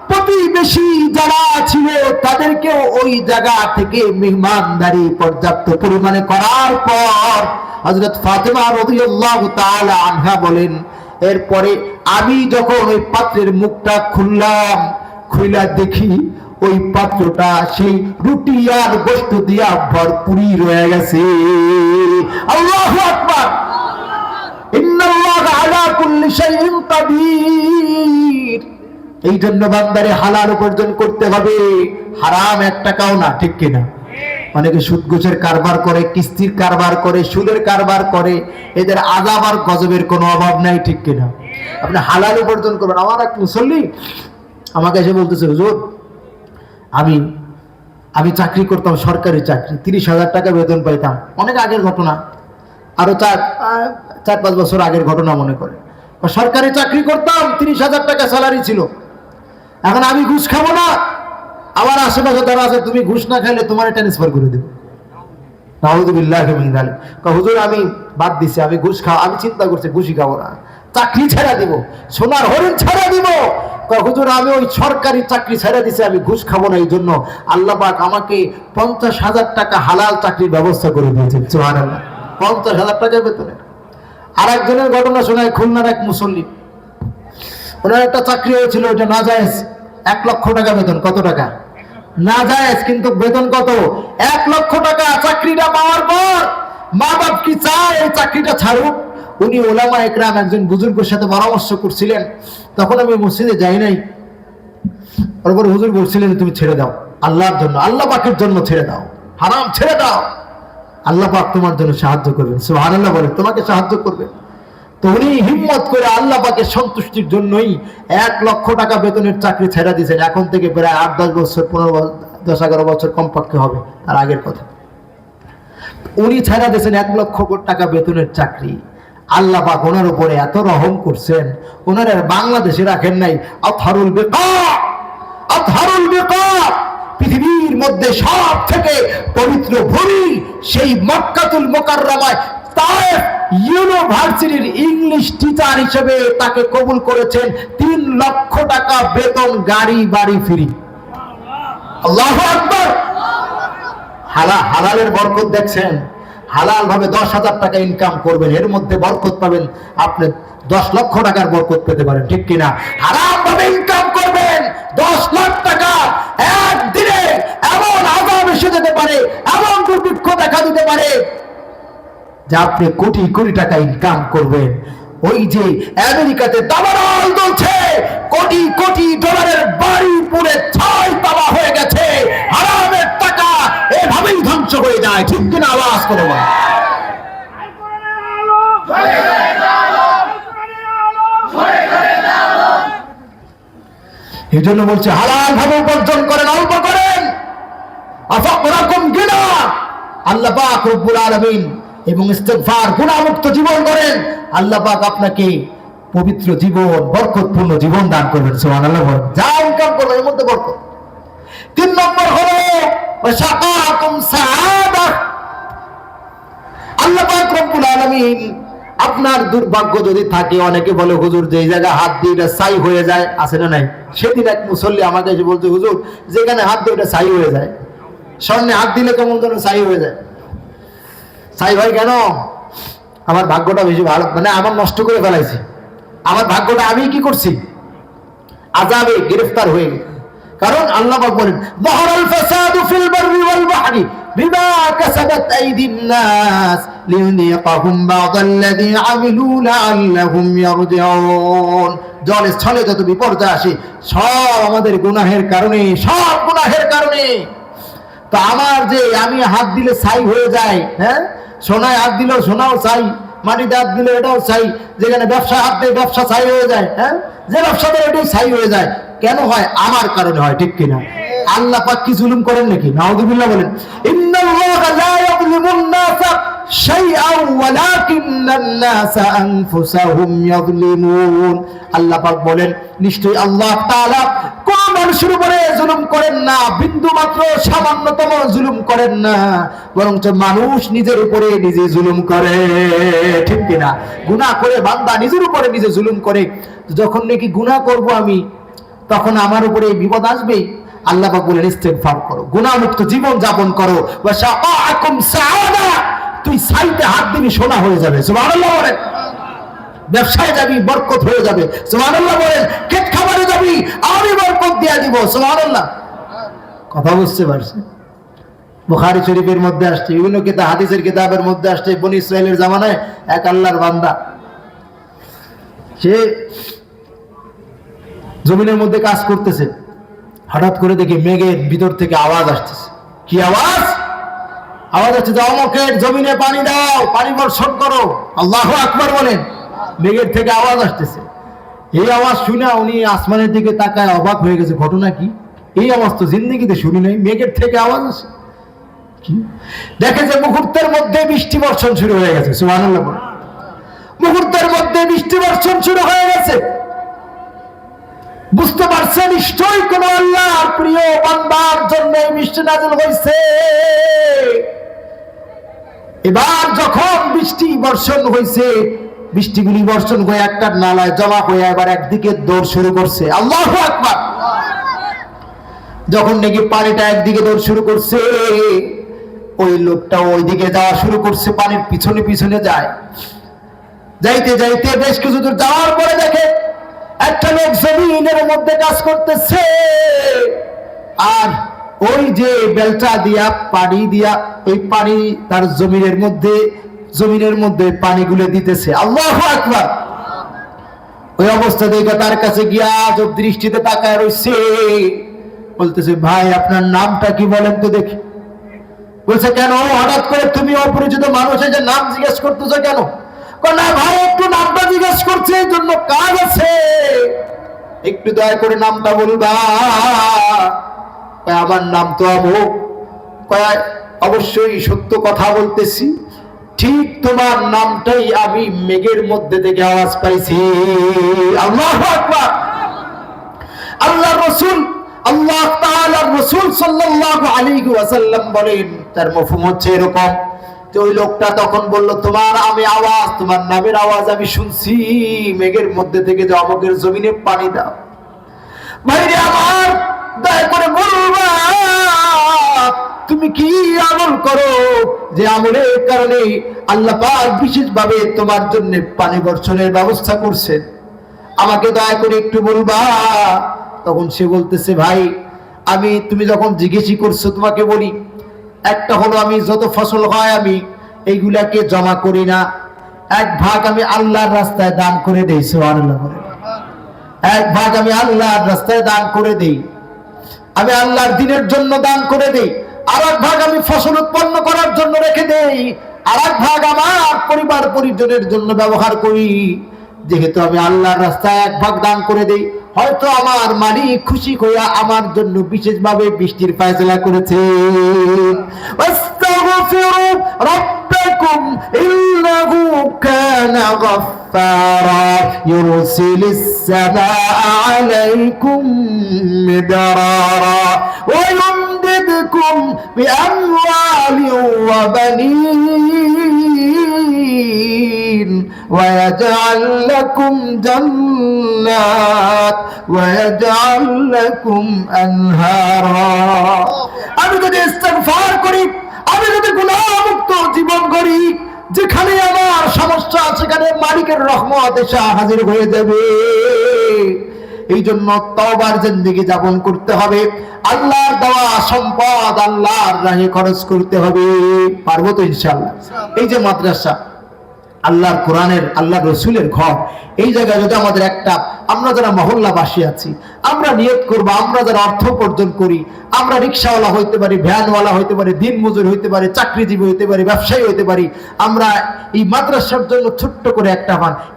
প্রতিবেশী যারা ছিল তাদেরকেও ওই জায়গা থেকে মেহমানদারি পর্যাপ্ত পরিমাণে করার পর হযরত ফাতেমা রাদিয়াল্লাহু তাআলা আনহা বলেন, এরপরে আমি যখন ওই পাত্রের মুখটা খুললাম, খুইলা দেখি ওই পাত্রটা সেই রুটি আর গোশত দিয়া ভরপুরি রয়ে গেছে। আল্লাহু আকবার। ইন্নাল্লাহা আলা কুল্লি শাইইন কাদির। এই জন্য বান্দারে হালাল উপার্জন করতে হবে, হারাম এক টাকাও না, ঠিক কিনা? অনেকে সুদ ঘুষের কারবার করে, কিস্তির কারবার করে, সুদের কারবার করে, এদের আযাব আর গজবের কোনো অভাব নাই, ঠিক কিনা? আপনি হালাল উপার্জন করবেন। আমার এক মুসল্লি আমাকে এসে বলতেছে, হুজুর আমি চাকরি করতাম, সরকারি চাকরি, 30,000 টাকা বেতন পাইতাম, অনেক আগের ঘটনা, আরো 4-5 বছর আগের ঘটনা মনে করে। সরকারি চাকরি করতাম, 30,000 টাকা স্যালারি ছিল। এখন আমি ঘুষ খাবো না, আমার আশেপাশে যারা আছে, তুমি ঘুষ না খাইলে তোমার ট্রান্সফার করে দেবো। নাউযুবিল্লাহি মিন যালিক। হুজুর আমি বাদ দিছি, আমি ঘুষ খাওয়া, আমি চিন্তা করছি ঘুষই খাবো না, চাকরি ছেড়ে দিব, সোনার হরিণ ছেড়ে দিব। হুজুর আমি ওই সরকারি চাকরি ছেড়ে দিছি, আমি ঘুষ খাবো না, এই জন্য আল্লাহ পাক আমাকে 50,000 টাকা হালাল চাকরির ব্যবস্থা করে দিয়েছেন। সুবহানাল্লাহ, 50,000 টাকা বেতনে। আর একজনের ঘটনা শোনায়, খুলনার এক মুসল্লি, ওনার একটা চাকরি হয়েছিল, ওইটা নাজায়েজ, 1 লক্ষ টাকা বেতন। কত টাকা? নাজায়েজ, কিন্তু বেতন কত? 1 লক্ষ টাকা। চাকরিটা পাওয়ার পর মা বাপ কি চায় এই চাকরিটা ছাড়ুক। উনি ওলামা একরাম একজন বুজুর্গের সাথে পরামর্শ করছিলেন, তখন আমি মসজিদে যাই নাই। তারপর হুজুর বলছিলেন, তুমি ছেড়ে দাও, আল্লাহর জন্য, আল্লাহ পাকের জন্য ছেড়ে দাও, হারাম ছেড়ে দাও, আল্লাহ পাক তোমার জন্য সাহায্য করবেন। সুবহানাল্লাহ বলেন, তোমাকে সাহায্য করবে। তো উনি হিম্মত করে আল্লাহ পাকের সন্তুষ্টির জন্যই 1 লক্ষ টাকা বেতনের চাকরি ছেড়ে দিয়েছেন। এখন থেকে প্রায় 8-10 বছর, 10-11 বছর কমপক্ষে হবে তার আগের কথা। উনি ছেড়ে দিয়েছেন 1 লক্ষ টাকা বেতনের চাকরি। আল্লাহ পাক ওনার উপরে এত রহম করছেন, ওনার আর বাংলাদেশে রাখেন নাই। আতহারুল বিকা, আতহারুল বিকা, পৃথিবীর মধ্যে সব থেকে পবিত্র ভূমি সেই মক্কাতুল মুকাররমায় তায়েফ ইউনিভার্সিটির ইংলিশ টিচার হিসেবে তাকে কবুল করেছেন। 3 লক্ষ টাকা বেতন, গাড়ি বাড়ি ফ্রি। আল্লাহু আকবার। হালালের বরকত দেখছেন? হালাল ভাবে 10,000 টাকা ইনকাম করবেন, এর মধ্যে বরকত পাবেন, আপনি 10 লক্ষ টাকার বরকত পেতে পারেন, ঠিক কিনা? হারাম ভাবে ইনকাম করবেন, 10 লাখ টাকা একদিনে এমন আযাব এসে যেতে পারে, এমন দুর্ভিক্ষ দেখা দিতে পারে যে আপনি কোটি কোটি টাকা ইনকাম করবেন। ওই যে আমেরিকাতে দাবানল চলছে, কোটি কোটি ডলারের বাড়ি পুড়ে ছাই তামা হয়ে গেছে, হারামের টাকা এভাবেই ধ্বংস হয়ে যায়, ঠিক কিনা? আওয়াজ করে বলেন। এই জন্য বলছে হালাল ভাবে উপার্জন করেন, অল্প করেন। আফাকুরাকুম গিনা, আল্লাহ পাক রব্বুল আলামিন, এবং ইস্তেগফার, গুনাহমুক্ত জীবন করেন, আল্লাহ পাক আপনাকে পবিত্র জীবন, বরকতপূর্ণ জীবন দান করবেন। সুবহানাল্লাহ বলেন। যা ইনকাম করবেন এর মধ্যে বরকত। 3 নম্বর হলো ওয়াশাকাতুম সাআদা। আল্লাহ পাক রব্বুল আলামিন, আপনার দুর্ভাগ্য যদি থাকে, অনেকে বলে হুজুর যে জায়গায় হাত দিয়ে এটা ছাই হয়ে যায়, আছে না নাই? সেদিন এক মুসল্লি আমাকে এসে বলতে, হুজুর যেখানে হাত দিয়ে এটা ছাই হয়ে যায়, স্বর্ণে হাত দিলে কেমন যেন ছাই হয়ে যায়। ছাই ভাই কেন? আমার ভাগ্যটা বেশি ভালো, মানে আমার নষ্ট করে ফেলাইছি, আমার ভাগ্যটা আমি কি করছি? আযাবে গ্রেফতার হয়ে গেছি। কারণ আল্লাহ পাক বলেন, যাহারাল ফাসাদু ফিল বাররি ওয়াল বাহরি বিমা কাসাবাত আইদিন নাস লিয়ুযিকাহুম বা'দাল্লাযী আমিলু লাআল্লাহুম ইয়ারজিউন। জলে স্থলে যত বিপর্যয় আসে সব আমাদের গুনাহের কারণে, সব গুনাহের কারণে। তো আমার যে আমি হাত দিলে ছাই হয়ে যায়, হ্যাঁ, সোনায় হাত দিলেও সোনাও ছাই, মাটিতে হাত দিলে এটাও ছাই, যেখানে ব্যবসা হাত দিয়ে ব্যবসা ছাই হয়ে যায়, হ্যাঁ, যে ব্যবসা করে এটাই ছাই হয়ে যায়। কেন হয়? আমার কারণে হয়, ঠিক কিনা? আল্লাহ পাক কি জুলুম করেন নাকি? নাউযুবিল্লাহ বলেন। ইন্নাল্লাহা লা ইয়াযলিমুন নাসা শাইআন ওয়ালাকিন্নান নাসা আনফুসাহুম ইয়াযলিমুন। আল্লাহ পাক বলেন, নিশ্চয়ই আল্লাহ তাআলা কোন মানুষের উপরে জুলুম করেন না, বিন্দু মাত্র সামান্যতম জুলুম করেন না, বরঞ্চ মানুষ নিজের উপরে নিজে জুলুম করে, ঠিক কিনা? গুনাহ করে বান্দা নিজের উপরে নিজে জুলুম করে। যখন নাকি গুনাহ করব আমি, তখন আমার উপরে বিপদ আসবে। আল্লাহ পাক বলেন, ইস্তেগফার করো, গুনাহমুক্ত জীবন যাপন করো। ওয়াশাআকুম সাআদা, তুই ছাইতে হাত দিবি, সোনা হয়ে যাবে। সুবহানাল্লাহ বলেন। ব্যবসায় যাবি, বরকত হয়ে যাবে। সুবহানাল্লাহ বলেন। খেত খাবারে যাবি, আমি বরকত দিয়ে দিব। সুবহানাল্লাহ। কথা বুঝতে পারছেন? বুখারী শরীফের মধ্যে আসছে, বিভিন্ন কিতাব, হাদিসের কিতাবের মধ্যে আসছে, বনী ইসরাইলের জামানায় এক আল্লাহর বান্দা সে জমিনের মধ্যে কাজ করতেছে, হঠাৎ করে দেখি মেঘের ভিতর থেকে আওয়াজ আসতেছে। কি আওয়াজ? আওয়াজ হচ্ছে যে অমুকের জমিনে পানি দাও, পানি বর্ষণ করো। আল্লাহু আকবার বলেন। মেঘের থেকে আওয়াজ আসতেছে। এই আওয়াজ শুনে উনি আসমানের দিকে তাকায় অবাক হয়ে গেছে। ঘটনা কি? এই আওয়াজ তো জিন্দেগিতে শুনি নাই, মেঘের থেকে আওয়াজ আসে। কি দেখে যে মুহূর্তের মধ্যে বৃষ্টি বর্ষণ শুরু হয়ে গেছে। সুবহানাল্লাহ বলেন। মুহূর্তের মধ্যে বৃষ্টি বর্ষণ শুরু হয়ে গেছে। বুঝতে পারছে নিশ্চয়ই কোন আল্লাহর প্রিয় বান্দার জন্য এই বৃষ্টি নাযিল হয়েছে। এবার যখন বৃষ্টি বর্ষণ হয়েছে, বৃষ্টিগুলি বর্ষণ হয়ে একটা নালায় জমা হয়ে এবার একদিকে দৌড় শুরু করছে। আল্লাহু আকবার। যখন নাকি পানিটা একদিকে দৌড় শুরু করছে, ওই লোকটা ওইদিকে যাওয়া শুরু করছে, পানির পিছনে পিছনে যায়। যাইতে যাইতে বেশ কিছু দূর যাওয়ার পরে দেখে একটা লোক জমিনের মধ্যে কাজ করতেছে, আর ওই যে বেলচা দিয়া পানি দিয়া ওই পানি তার জমিনের মধ্যে পানিগুলো দিতেছে। আল্লাহু আকবার। ওই অবস্থা দেখে তার কাছে গিয়া আজব দৃষ্টিতে তাকায় রইছে। বলতেছে, ভাই আপনার নামটা কি বলেন তো দেখি। বলছে, কেন হঠাৎ করে তুমি অপরিচিত মানুষের যে নাম জিজ্ঞেস করতেছো কেন? না ভাই, একটু নামটা জিজ্ঞেস করছে, এই জন্য কাজ আছে, একটু দয়া করে নামটা বলবা। আমার নাম তো অমুক। অবশ্যই সত্য কথা বলতেছি, ঠিক তোমার নামটাই আমি মেঘের মধ্যে থেকে আওয়াজ পাইছি। আল্লাহু আকবার। আল্লাহ রাসূল আল্লাহ তাআলার রাসূল সাল্লাল্লাহু আলাইহি ওয়াসাল্লাম বলেন, তার মফহুম হচ্ছে এরকম যে ওই লোকটা তখন বলল, তোমার নামের আওয়াজ আমি শুনছি মেঘের মধ্যে থেকে, যে অমুকের জমিনে পানি দাও। ভাইরে আমার, দয়া করে বলবা তুমি কি আমল করো যে আমলের কারণে আল্লাহ পাক বিশেষভাবে তোমার জন্য পানি বর্ষণের ব্যবস্থা করছেন? আমাকে দয়া করে একটু বলবা। তখন সে বলতেছে, ভাই তুমি যখন জিজ্ঞেসই করছো তোমাকে বলি, একটা হলো আমি যত ফসল হয় আমি এইগুলাকে জমা করি না, এক ভাগ আমি আল্লাহর রাস্তায় দান করে দেই। সুবহানাল্লাহ। এক ভাগ আমি আল্লাহর রাস্তায় দান করে দেই, আমি আল্লাহর দ্বীনের জন্য দান করে দেই। আর এক ভাগ আমি ফসল উৎপন্ন করার জন্য রেখে দেই, আর এক ভাগ আমার পরিবার পরিজনের জন্য ব্যবহার করি। যেহেতু আমি আল্লাহর রাস্তায় এক ভাগ দান করে দেই, হয়তো আমার মালিক খুশি হইয়া আমার জন্য বিশেষভাবে বৃষ্টির ফয়সালা করেছে। আস্তাগফিরু রাব্বাকুম ইন্নাহু কানা গাফফারা ইউরসিলিস সামাআ আলাইকুম মিদরারা ওয়া ইউমদিদকুম বিআমওয়ালিন ওয়া বানিন ويجعل لكم جنات ويجعل لكم أنهارا। আমি যদি ইস্তিগফার করি, আমি যদি গুনাহমুক্ত জীবন করি, যেখানে আমার সমস্যা সেখানে মালিকের রহমত এসে হাজির হয়ে যাবে। এই জন্য তওবার জিন্দেগি যাপন করতে হবে, আল্লাহর দেওয়া সম্পদ আল্লাহর রাহে খরচ করতে হবে। পারবো তো ইনশাআল্লাহ? এই যে মাদ্রাসা, আল্লাহর কোরআনের, আল্লাহর রসুলের ঘর, এই জায়গায় যদি আমাদের আমরা যারা মহল্লাবাসী আছি, আমরা নিয়ত করবো, আমরা যারা অর্থ উপার্জন করি, আমরা রিক্সাওয়ালা হইতে পারি, ভ্যানওয়ালা হইতে পারি, দিনমজুর হইতে পারি, চাকরিজীবী হইতে পারি, ব্যবসায়ী হইতে পারি, আমরা এই মাদ্রাসার জন্য ছোট্ট করে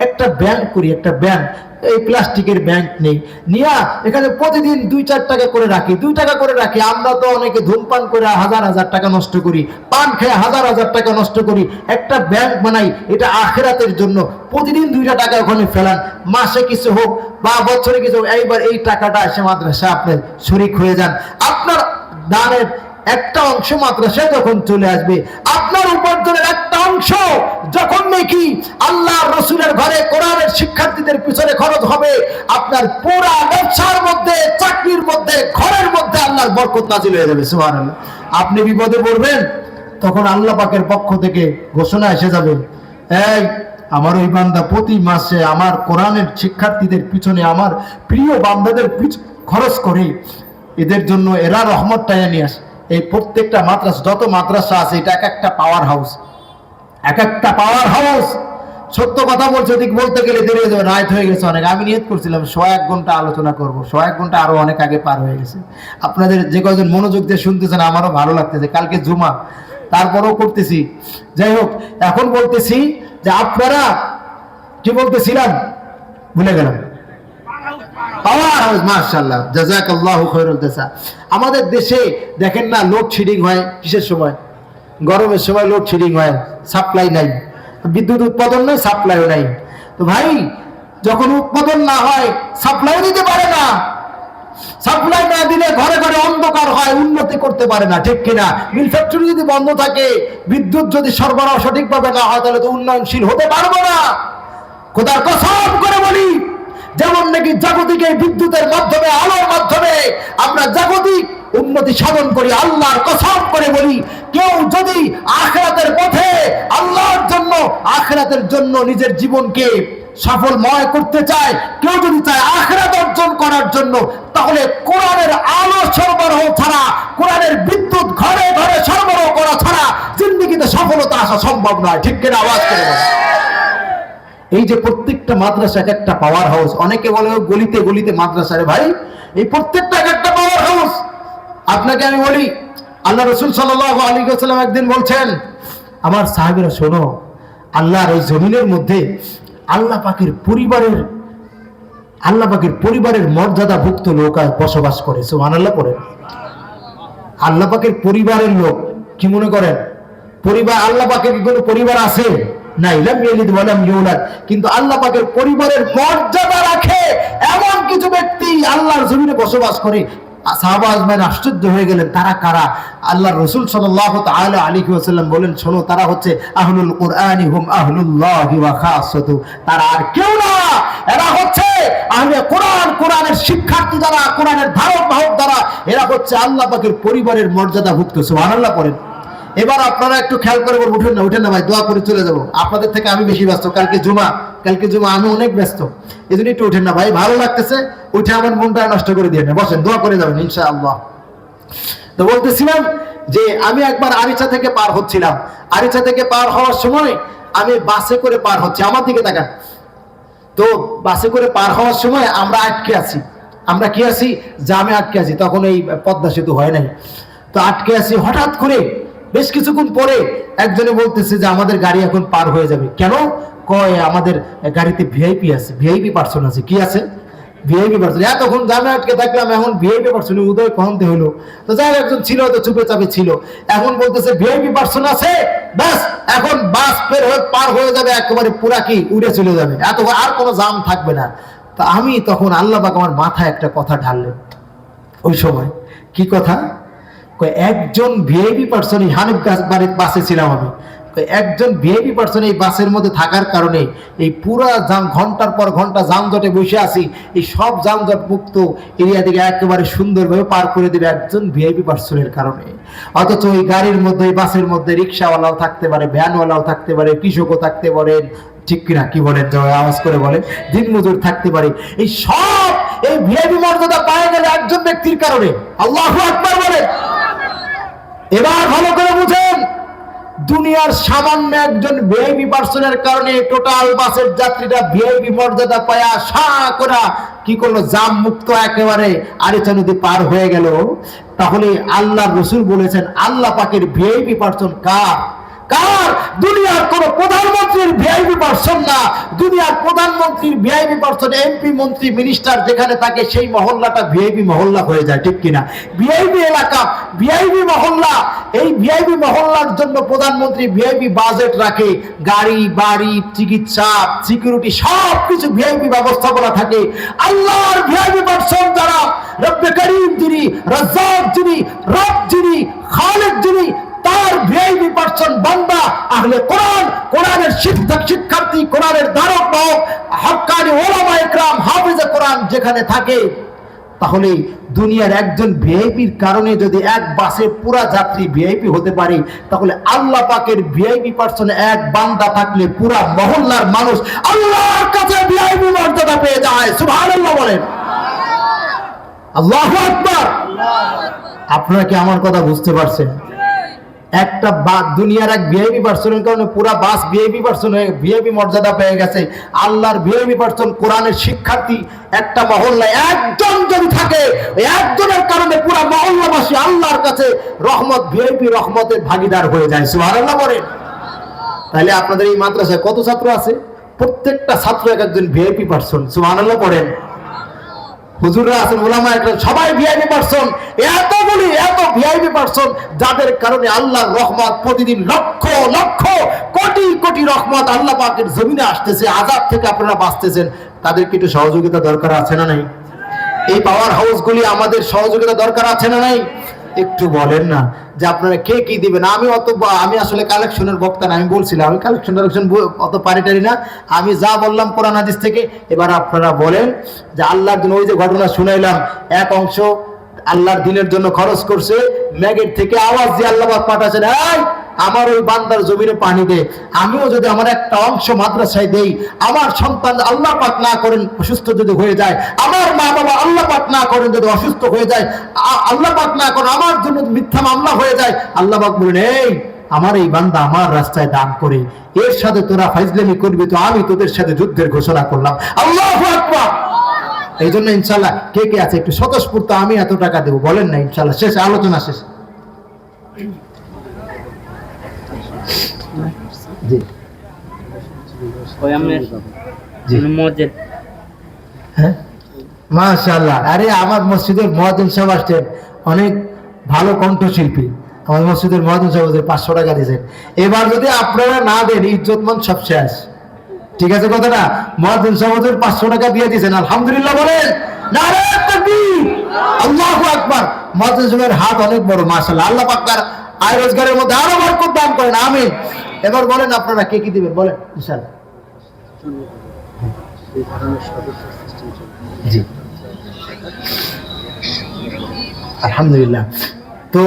একটা ব্যাংক করি, একটা ব্যাংক, এই প্লাস্টিকের ব্যাংক নেই, নিয়া এখানে প্রতিদিন 2-4 টাকা করে রাখি, 2 টাকা করে রাখি। আমরা তো অনেকে ধূমপান করে হাজার হাজার টাকা নষ্ট করি, পান খেয়ে হাজার হাজার টাকা নষ্ট করি। একটা ব্যাংক বানাই, এটা আখিরাতের জন্য। প্রতিদিন 2টা টাকা ওখানে ফেলান, মাসে কিছু হোক বা বছরে কিছু হোক, এইবার এই টাকাটা এসে মাদ্রাসা আপনার শরীক হয়ে যান। আপনার দানের একটা অংশ মাদ্রাসায় যখন চলে আসবে, আপনার উপার্জনের একটা অংশ যখন নাকি আল্লাহ রসুলের ঘরে কোরআনের শিক্ষার্থীদের পিছনে খরচ হবে, আপনার পুরা ব্যবসার মধ্যে, চাকরির মধ্যে, ঘরের মধ্যে আল্লাহর বরকত নাযিল হয়ে যাবে। সুবহানাল্লাহ। আপনি বিপদে পড়বেন, তখন আল্লাহ পাকের পক্ষ থেকে ঘোষণা এসে যাবে, এই আমার ওই বান্দা প্রতি মাসে আমার কোরআনের শিক্ষার্থীদের পিছনে, আমার প্রিয় বান্দাদের খরচ করে, এদের জন্য এরা রহমতটা নিয়ে আসে। এই প্রত্যেকটা মাদ্রাসা, যত মাদ্রাসা আছে, এটা এক একটা পাওয়ার হাউস, এক একটা পাওয়ার হাউস। সত্য কথা বলছে, ওদিক বলতে গেলে দেরি হয়ে যাবে, রাত হয়ে গেছে অনেক। আমি নিয়ত করছিলাম 1 ঘন্টা আলোচনা করবো, 1 ঘন্টা আরো অনেক আগে পার হয়ে গেছে। আপনাদের যে কয়জন মনোযোগ দিয়ে শুনতেছেন আমারও ভালো লাগতেছে, কালকে জুমা, তারপরেও করতেছি। যাই হোক, এখন বলতেছি যে আপনারা কি বলতেছিলাম ভুলে গেলাম। পাওয়ার হাউস, মাশাআল্লাহ, জাযাকাল্লাহু খায়রুল জাযা। আমাদের দেশে দেখেন না লোডশেডিং হয় কিসের সময়? গরমের সময় লোডশেডিং হয়, সাপ্লাই নাই, বিদ্যুৎ উৎপাদন নাই, সাপ্লাইও নাই। তো ভাই যখন উৎপাদন না হয় সাপ্লাই দিতে পারে না, সাপ্লাই না দিলে ঘরে ঘরে অন্ধকার হয়, উন্নতি করতে পারে না, ঠিক কিনা? মিল ফ্যাক্টরি যদি বন্ধ থাকে, বিদ্যুৎ যদি সরবরাহ সঠিকভাবে না হয়, তাহলে তো উন্নয়নশীল হতে পারবো না। খোদার কসম করে বলি, যেমন নাকি জাগতিক এই বিদ্যুতের মাধ্যমে, আলোর মাধ্যমে আমরা জাগতিক উন্নতি সাধন করি, আল্লাহর কসম করে বলি, কেউ যদি আখিরাতের পথে আল্লাহর জন্য, আখিরাতের জন্য নিজের জীবনকে সফলময় করতে চায়, কেউ যদি চায় আখিরাত অর্জন করার জন্য, তাহলে কোরআনের আলো সরবরাহ ছাড়া, কোরআনের বিদ্যুৎ ঘরে ঘরে সরবরাহ করা ছাড়া জিন্দেগিতে সফলতা আসা সম্ভব নয়, ঠিক কিনা? আওয়াজ করে বলেন। এই যে প্রত্যেকটা মাদ্রাসা একটা পাওয়ার হাউস। অনেকে বলে গলিতে গলিতে মাদ্রাসা, রে ভাই এই প্রত্যেকটা একটা পাওয়ার হাউস। আপনাকে আমি বলি, আল্লাহ রাসূল সাল্লাল্লাহু আলাইহি ওয়াসাল্লাম একদিন বলছেন, আমার সাহাবীরা শোনো, আল্লাহর এই জমিনের মধ্যে আল্লাহ পাকের পরিবারের মর্যাদাভুক্ত লোক বসবাস করে। সুবহানাল্লাহ পড়েন। আল্লাহ পাকের পরিবারের লোক কি মনে করেন? পরিবার, আল্লাহ পাকের কি কোনো পরিবার আছে? নাই, লাম ইয়ালিদ ওয়া লাম ইউলাদ। কিন্তু আল্লাহ পাকের পরিবারের মর্যাদা রাখে এমন কিছু ব্যক্তি আল্লাহর জমিনে বসবাস করে। সাহাবা আজমাইন আশ্চর্য হয়ে গেলেন, তারা কারা? আল্লাহর রাসূল সাল্লাল্লাহু তাআলা আলাইহি ওয়াসাল্লাম বলেন, শোনো, তারা হচ্ছে আহলুল কুরআনি হুম আহলুল্লাহি ওয়া খাসাতু। তারা আর কেউ না, এরা হচ্ছে আহলে কোরআন, কোরআনের শিক্ষার্থী যারা, কোরআনের ধারক বাহক যারা, এরা হচ্ছে আল্লাহ পাকের পরিবারের মর্যাদাভুক্ত। সুবহানাল্লাহ পড়েন। এবার আপনারা একটু খেয়াল করে বলুন, উঠেন না ভাই, দোয়া করে চলে যাবো। আপনাদের থেকে আমি বেশি ব্যস্ত, কালকে জুমা, আমি অনেক ব্যস্ত, এই জন্য একটু উঠেন না ভাই, ভালো লাগতেছে, উঠে আমার মনটা নষ্ট করে দিয়ে না, বসেন, দোয়া করে যাবেন ইনশাআল্লাহ। তো বলতেছিলাম যে আমি একবার আরিচা থেকে পার হচ্ছিলাম। আরিচা থেকে পার হওয়ার সময় আমি বাসে করে পার হচ্ছি, আমার দিকে তাকান। তো বাসে করে পার হওয়ার সময় আমরা আটকে আছি, আমরা কি আছি? জামে আটকে আছি। তখন এই পদ্মা সেতু হয় নাই, তো আটকে আছি। হঠাৎ করে বেশ কিছুক্ষণ পরে একজনে বলতেছে যে আমাদের গাড়ি এখন পার হয়ে যাবে। কেন? কয় আমাদের গাড়িতে ভিআইপি আছে, ভিআইপি পার্সন আছে। কি আছে? VIP person. এতক্ষণ জামে আটকে থাকলাম, এখন ভিআইপি পার্সন উদয় কমতে হলো। তো যাই একজন ছিল, তো চুপে চাপে ছিল, এখন বলতেছে ভিআইপি পার্সন আছে, ব্যাস এখন বাস পার হয়ে যাবে, একেবারে পুরা কি উড়ে চলে যাবে, এত আর কোনো জাম থাকবে না। তা আমি তখন আল্লাহ পাক আমার মাথায় একটা কথা ঢাললেন ওই সময়। কি কথা? একজন ভিআইপি পার্সন, হানিফ বাড়ির বাসে ছিলাম আমি, একজন ভিআইপি পার্সন এই বাসের মধ্যে থাকার কারণে এই পুরা জাম, ঘন্টার পর ঘন্টা যানজটে বসে আছি, এই সব যানজট মুক্ত এরিয়া থেকে একেবারে সুন্দরভাবে পার করে দেবে একজন ভিআইপি পার্সনের কারণে। অথচ এই গাড়ির মধ্যে, এই বাসের মধ্যে রিক্সাওয়ালাও থাকতে পারে, ভ্যানওয়ালাও থাকতে পারে, কৃষকও থাকতে পারেন, ঠিক কিনা? কি বলেন? আওয়াজ করে বলেন। দিনমজুর থাকতে পারে। এই সব এই ভিআইপি মর্যাদা পায় গেলে একজন ব্যক্তির কারণে। আল্লাহু আকবার বলেন। এবার ভালো করে বুঝেন, দুনিয়ার সামান্য একজন ভিআইপি পার্সনের কারণে টোটাল বাসের যাত্রীরা ভিআইপি মর্যাদা পায়া সা করা কি করলো? জাম মুক্ত একেবারে আরিচা নদী পার হয়ে গেল। তাহলে আল্লাহর রাসূল বলেছেন, আল্লাহ পাকের ভিআইপি পার্সন কার? কার? দুনিয়ার কোন প্রধানমন্ত্রীর ভিআইপি পার্সন না। দুনিয়ার প্রধানমন্ত্রীর ভিআইপি পার্সন, এমপি, মন্ত্রী, মিনিস্টার যেখানে থাকে সেই মহল্লাটা ভিআইপি মহল্লা হয়ে যায়, ঠিক কিনা? ভিআইপি এলাকা, ভিআইপি মহল্লা, এই ভিআইপি মহল্লার জন্য প্রধানমন্ত্রী ভিআইপি বাজেট রাখে, গাড়ি, বাড়ি, চিকিৎসা, সিকিউরিটি সবকিছু ভিআইপি ব্যবস্থাপনা থাকে। আল্লাহর ভিআইপি পার্সন যারা, রব্বে করিম যিনি, রাজ্জাক যিনি, রব যিনি, খালেক যিনি, তার ভিআইপি পার্সন বান্দা আহলে কোরআন, কোরআনের শিক্ষার্থী, কোরআনের ধারক বাহক, হক্কানি ওলামায়ে কেরাম, হাফেজে কোরআন যেখানে থাকে, তাহলে দুনিয়ার একজন ভিআইপির কারণে যদি এক বাসে পুরা যাত্রী ভিআইপি হতে পারে, তাহলে আল্লাহ পাকের ভিআইপি পার্সন এক বান্দা থাকলে পুরা মহল্লার মানুষ আল্লাহর কাছে ভিআইপি মর্যাদা পেয়ে যায়। সুবহানাল্লাহ বলেন। আল্লাহু আকবার। আপনারা কি আমার কথা বুঝতে পারছেন? একটা দুনিয়ার এক ভিআইপি পার্সনের কারণে পুরা বাস ভিআইপি পার্সন হয়ে ভিআইপি মর্যাদা পেয়ে গেছে। আল্লাহর ভিআইপি পার্সন কোরআনের শিক্ষার্থী একটা মহল্লায় একজন যদি থাকে, একজনের কারণে পুরা মহল্লাবাসী আল্লাহর কাছে রহমত, ভিআইপি রহমতের ভাগীদার হয়ে যায়। সুবহানাল্লাহ বলেন। তাহলে আপনাদের এই মাদ্রাসায় কত ছাত্র আছে? প্রত্যেকটা ছাত্র এক একজন ভিআইপি পার্সন। সুবহানাল্লাহ পড়েন। হুজুররা আছেন, উলামা একরাম, সবাই ভিআইপি পার্সন। এত ভিআইপি পার্সন যাদের কারণে আল্লাহর রহমত প্রতিদিন লক্ষ লক্ষ কোটি কোটি রহমত আল্লাহ পাকের জমিনে আসতেছে, আযাব থেকে আপনারা বাঁচতেছেন। তাদেরকে একটু সহযোগিতা দরকার আছে না নাই? এই পাওয়ার হাউসগুলি আমাদের সহযোগিতা দরকার আছে না নাই? একটু বলেন না যে আপনারা কে কি দিবেন। আমি আসলে কালেকশনের বক্তা না, আমি বলছিলাম আমি কালেকশন অত পারি না। আমি যা বললাম কোরআন হাদিস থেকে। এবার আপনারা বলেন যে আল্লাহর জন্য, ওই যে ঘটনা শুনাইলাম, এক অংশ আল্লাহর দিনের জন্য খরচ করছে, ম্যাগের থেকে আওয়াজ দিয়ে আল্লাহ পাক পাঠাচ্ছেন, এই আমার ওই বান্দার জমিনে পানি দে। আমিও যদি আমার একটা অংশ মাদ্রাসায় দেই, আমার সন্তান আল্লাহ পাক না করেন অসুস্থ যদি হয়ে যায়, আমার মা বাবা আল্লাহ পাক না করেন যদি অসুস্থ হয়ে যায়, আল্লাহ পাক না করেন আমার জন্য মিথ্যা মামলা হয়ে যায়, আল্লাহ পাক বলেন, এই আমার এই বান্দা আমার রাস্তায় দান করে, এর সাথে তোরা ফাইজলামি করবি তো আমি তোদের সাথে যুদ্ধের ঘোষণা করলাম। আল্লাহু আকবার। এই জন্য ইনশাল্লাহ কে কে আছে একটু স্বতঃস্ফূর্ত আমি এত টাকা দেবো বলেন না ইনশাল্লাহ। শেষ আলোচনা শেষ। জি হ্যাঁ মাশাআল্লাহ। আরে আমার মসজিদের মুয়াজ্জিন সাহেব আসছেন, অনেক ভালো কণ্ঠশিল্পী। আমার মসজিদের মুয়াজ্জিন সাহেব 500 টাকা দিয়েছেন। এবার যদি আপনারা না দেন ইজ্জতমান সব শেষ। ঠিক আছে কথাটা? মুয়াজ্জিন সাহেব 500 টাকা দিয়ে দিয়েছেন, আলহামদুলিল্লাহ বলেন। নারে তাকবীর, আল্লাহু আকবার। মুয়াজ্জিন সাহেবের হাত অনেক বড় মাশাআল্লাহ। আল্লাহ পাক তার আয় রোজগারের মধ্যে আরো বরকত দান করেন, আমিন। এবার বলেন আপনারা কে কি দিবেন বলেন ইনশাআল্লাহ। জি আলহামদুলিল্লাহ। তো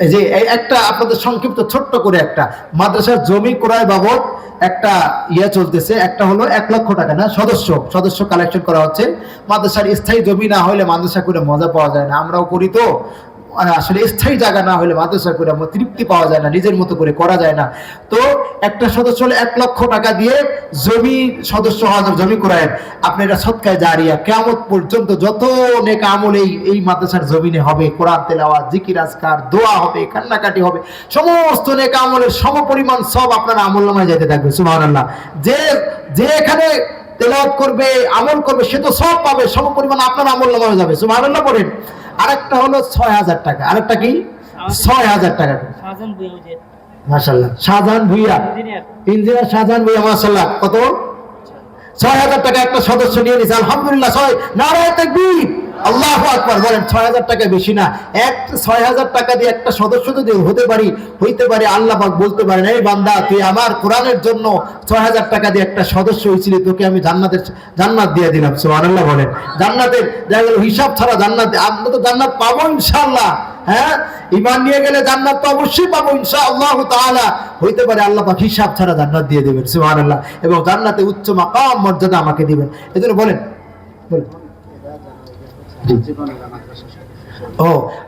এই যে একটা আপনাদের সংক্ষিপ্ত ছোট্ট করে একটা মাদ্রাসার জমি ক্রয় বাবদ একটা চলতেছে। একটা হলো 1 লক্ষ টাকা, না সদস্য কালেকশন করা হচ্ছে। মাদ্রাসার স্থায়ী জমি না হলে মাদ্রাসা করে মজা পাওয়া যায় না। আমরাও করি তো, আসলে স্থায়ী জায়গা না হলে মাদ্রাসা করে তৃপ্তি পাওয়া যায় না, নিজের মতো করে করা যায় না। তো একটা সদস্য হলে 1 লক্ষ টাকা দিয়ে জমি সদস্য হওয়ার জমি করায় আপনি এটা সদকায়ে জারিয়া, কিয়ামত পর্যন্ত যত নেক আমল এই মাদ্রাসার জমিনে হবে, কোরআন তেলাওয়াত, জিকির আজকার, দোয়া হবে, কান্নাকাটি হবে, সমস্ত নেক আমলের সমপরিমাণ সব আপনার আমলনামায় যেতে থাকবে। সুবহানাল্লাহ। যে এখানে তেলাওয়াত করবে, আমল করবে, সে তো সব পাবে, সমপরিমাণ আপনার আমলনামায় যাবে। সুবহানাল্লাহ বলেন। আরেকটা হলো 6000 টাকা। আরেকটা কি? 6000 টাকা। মাশাআল্লাহ। শাহজাহান ভুইয়া, ইঞ্জিনিয়ার শাহজাহান ভুইয়া, মাশাআল্লাহ। কত? 6000 টাকা একটা সদস্য নিয়ে নিয়েছে, আলহামদুলিল্লাহ। নারে তাকবীর, আল্লাহু আকবার বলেন। 6000 টাকা বেশি না। 6000 টাকা দিয়ে একটা সদস্য যদি হইতে পারে, আল্লাহ পাক বলতে পারেন, এই বান্দা তুই আমার কোরআনের জন্য 6000 টাকা দিয়ে একটা সদস্য হয়েছিলি, তোকে আমি জান্নাত দিয়ে দিলাম। সুবহানাল্লাহ বলেন। জান্নাতের দেখা গেল হিসাব ছাড়া জান্নাত, আমরা তো জান্নাত পাবো ইনশাআল্লাহ। হ্যাঁ, ঈমান নিয়ে গেলে জান্নাত তো অবশ্যই পাবো ইনশাআল্লাহ তাআলা। হইতে পারে আল্লাহ পাক হিসাব ছাড়া জান্নাত দিয়ে দেবেন। সুবহানাল্লাহ। এবং জান্নাতে উচ্চ মাকাম মর্যাদা আমাকে দিবেন। এজন্য বলেন।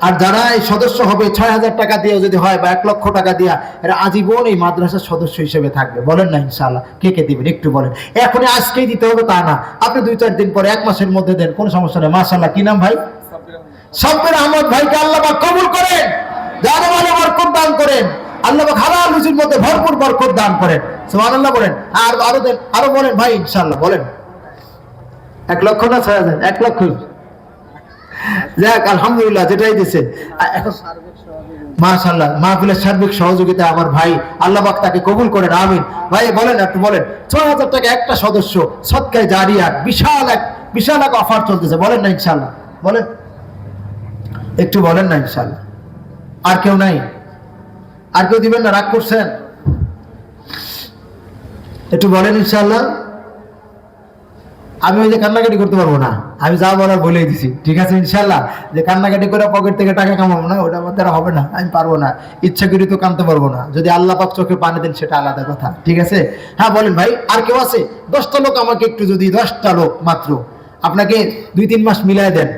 আর যারা এই সদস্য হবে 6000 টাকা দিয়ে যদি হয় বা 1 লক্ষ টাকা দিয়া, এরা আজীবন এই মাদ্রাসার সদস্য হিসেবে থাকবে। বলেন না ইনশাআল্লাহ। কে কে দিবেন একটু বলেন। এখনই আজকেই দিতে হবে তা না, আপনি 2-4 দিন পরে, 1 মাসের মধ্যে দেন, কোনো সমস্যা নেই। মাশাআল্লাহ। কি নাম ভাই? সাব্বির আহমদ ভাইকে আল্লাহ পাক কবুল করেন, জানে মানে বরকত দান করেন। আল্লাহ পাক হালাল রুজির মধ্যে ভরপুর বরকত দান করেন। সুবহানাল্লাহ বলেন। আর আরো দেন, আরো বলেন ভাই ইনশাআল্লাহ বলেন। 1 লক্ষ না 6000? 1 লক্ষ। যাক আলহামদুলিল্লাহ, যেটাই দিছে। মাশাআল্লাহ। মাহফিলের সার্বিক সহযোগিতা আমার ভাই, আল্লাহ পাক তাকে কবুল করেন, আমিন। ভাই বলেন, একটু বলেন। 6000 টাকা একটা সদস্য, সদকায়ে জারিয়া, বিশাল এক অফার চলতেছে। বলেন না ইনশাআল্লাহ বলেন। একটু বলেন না ইনশাআল্লাহ। আর কেউ নাই? আর কেউ দিবেন না? রাগ করছেন? একটু বলেন ইনশাআল্লাহ। আমি ওই যে কান্নাকাটি করতে পারবো না, আমি যা বলার বলেই দিছি। ঠিক আছে ইনশাআল্লাহ। যে কান্নাকাটি করে পকেট থেকে টাকা কামাবো না, ওটা আমার দ্বারা হবে না, আমি পারবো না। ইচ্ছাকৃত কাঁদতে পারবো না। যদি আল্লাহ পাক চোখে পানি দেন সেটা আলাদা কথা। ঠিক আছে? হ্যাঁ বলেন ভাই। আর কেউ আছে? 10টা লোক আমাকে একটু, যদি 10টা লোক মাত্র আপনাকে 2-3 মাস মিলাই দেন।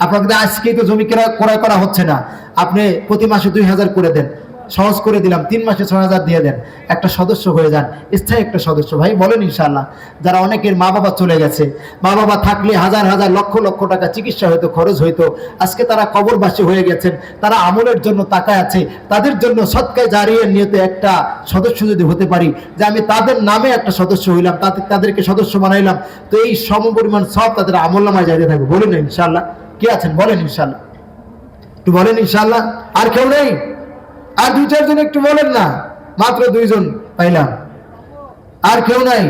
আপনাকে আজকেই তো জমি ক্রয় করা হচ্ছে না, আপনি প্রতি মাসে 2000 করে দেন, সহজ করে দিলাম 3 মাসে 6000 দিয়ে দেন, একটা সদস্য হয়ে যান, স্থায়ী একটা সদস্য। ভাই বলেন ইনশাআল্লাহ। যারা অনেকের মা বাবা চলে গেছে, মা বাবা থাকলে হাজার হাজার লক্ষ লক্ষ টাকা চিকিৎসা হয়তো খরচ হইতো, আজকে তারা কবরবাসী হয়ে গেছেন, তারা আমলের জন্য তাকায় আছে, তাদের জন্য সদকায়ে জারিয়ার নিয়তে একটা সদস্য যদি হতে পারি, যে আমি তাদের নামে একটা সদস্য হইলাম, তাদেরকে সদস্য বানাইলাম, তো এই সমপরিমাণ সব তাদের আমলনামায় জারিয়ে থাকবে। বলেন না ইনশাআল্লাহ? কে আছেন বলেন ইনশাআল্লাহ? একটু বলেন ইনশাআল্লাহ। আর কেউ নেই? আর 2-4 জন একটু বলেন না, মাত্র 2 জন পাইলাম, আর কেউ নাই?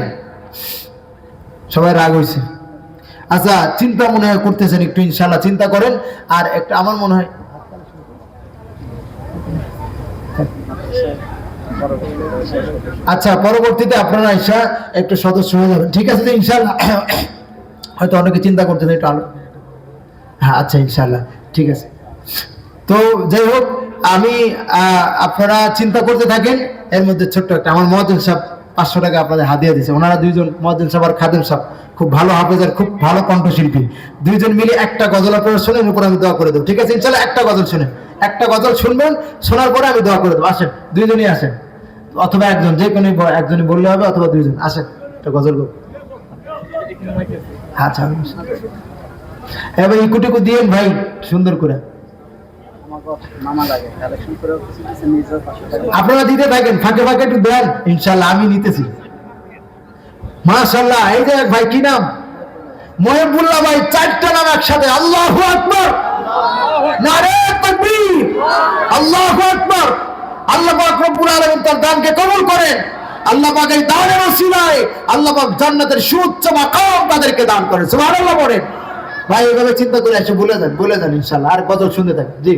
সবাই রাগ হয়েছে। আচ্ছা, চিন্তা মনে হয় করতেছেন, একটু ইনশাআল্লাহ চিন্তা করেন। আর একটা আমার মনে হয় আচ্ছা, পরবর্তীতে আপনারা এসে একটু সদস্য হয়ে যাবেন, ঠিক আছে তো ইনশাআল্লাহ? হয়তো অনেকে চিন্তা করতেছেন একটু আলো, হ্যাঁ আচ্ছা ইনশাআল্লাহ ঠিক আছে। তো যাই হোক, আমি আপনারা চিন্তা করতে থাকেন। এর মধ্যে ছোট্ট একটা, আমার মুয়াজ্জিন সাহেব 500 টাকা আপনাদের হাদিয়া দিয়েছে। ওনারা 2 জন, মুয়াজ্জিন সাহেব আর খাদেম সাহেব, খুব ভালো হাফেজ আর খুব ভালো কণ্ঠশিল্পী। 2 জন মিলে একটা গজল আপনারা শুনেন, উপর আমি দোয়া করে দেবো, ঠিক আছে ইনশাআল্লাহ? একটা গজল শুনেন, একটা গজল শুনবেন, শোনার পরে আমি দোয়া করে দেবো। আসেন, 2 জনই আসেন, অথবা একজন, যে কোনো একজনই বললে হবে, অথবা 2 জন আসেন, একটা গজল গো। আচ্ছা, এবার ইকুটিকু দিয়েন ভাই সুন্দর করে, আপনারা দিতে থাকেন, ফাঁকে ফাঁকে একটু দেন ইনশাআল্লাহ, আমি নিতেছি। মাশাআল্লাহ। এই যে ভাই, কি নাম? মহিবুল্লাহ ভাই, 4টা নাম একসাথে। আল্লাহু আকবার, নারে তাকবীর, আল্লাহু আকবার। আল্লাহ পাক রব্বুল আলামিন তার দানকে কবুল করেন। আল্লাহ পাক এই দানের ওসিলায় আল্লাহ পাক জান্নাতের সুউচ্চ মাকাম তাদেরকে দান করেন। সুবহানাল্লাহ বলেন। ভাই এভাবে চিন্তা করে এসে বলে যান ইনশাআল্লাহ। আর গজল শুনতে থাকেন। জি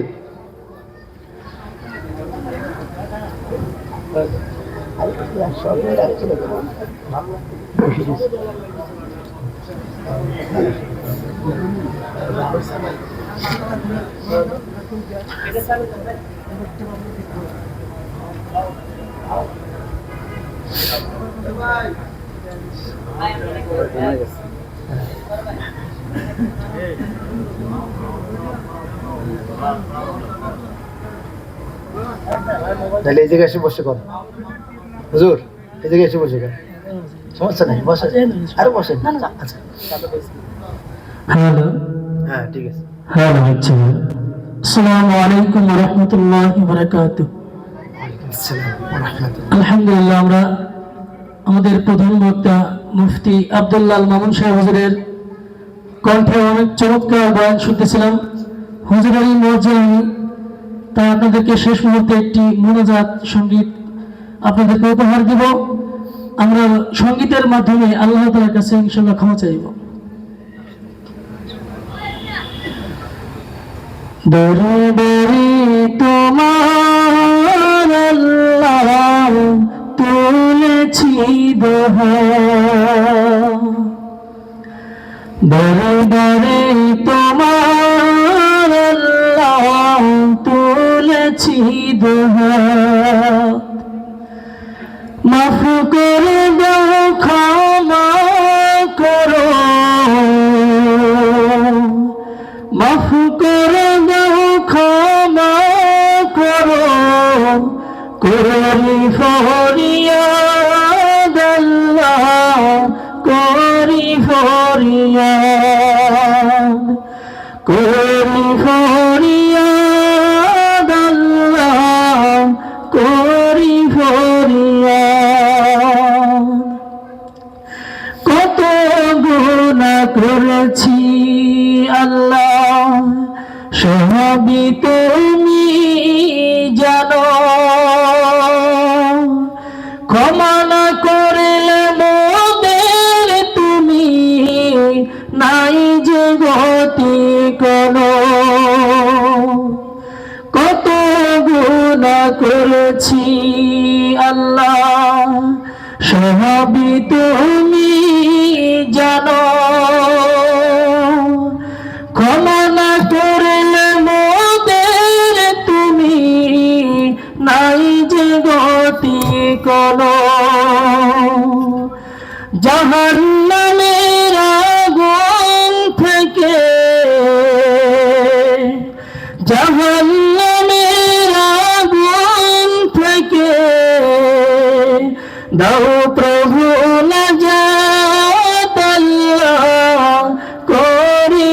তাহলে এই জায়গায় এসে বসে কর হুজুর, এই জায়গায় এসে বসে কর, সমস্যা নেই, বসে আরে বসে। আচ্ছা হ্যালো, হ্যাঁ ঠিক আছে। হ্যালো, আচ্ছা। আসসালামু আলাইকুম ওয়া রাহমাতুল্লাহি ওয়া বারাকাতুহু। আলহামদুলিল্লাহ, আমরা আমাদের প্রধান বক্তা মুফতি আব্দুল্লাহ আল মামুন সাহেব হুজুরের কণ্ঠে অনেক চমৎকার বয়ান শুনতেছিলাম। হুজুরের মর্যাদা তাই আপনাদেরকে শেষ মুহূর্তে একটি মোনাজাত সঙ্গীত আপনাদেরকে উপহার দিব। আমরা সঙ্গীতের মাধ্যমে আল্লাহ তাআলার কাছে ইনশাআল্লাহ ক্ষমা চাইব। দরবারে তোমার আল্লাহ তুলেছি দোহা, দরবারে তোমার আল্লাহ তুলেছি দোহা, মাফ করে দাও, ক্ষমা করো, মাফ করে দাও, ক্ষমা করো, করি ফরিয়াদ আল্লাহ, করি ফরিয়াদ, করি ফরিয়াদ আল্লাহ, করি ফরিয়াদ। কত গুনাহ করেছি আল্লাহ, সবই তুমি জানো, ক্ষমা না করলে মোদের তুমি নাই যে গতি কোনো। কত গুনাহ করেছি আল্লাহ, সবই তুমি জানো, ক্ষমা না করলে মোদের তুমি নাই যে গতি কোনো। জাহান্নামের আগুন থেকে, জাহান্নাম দাও প্রভু নাজাত আল্লাহ করি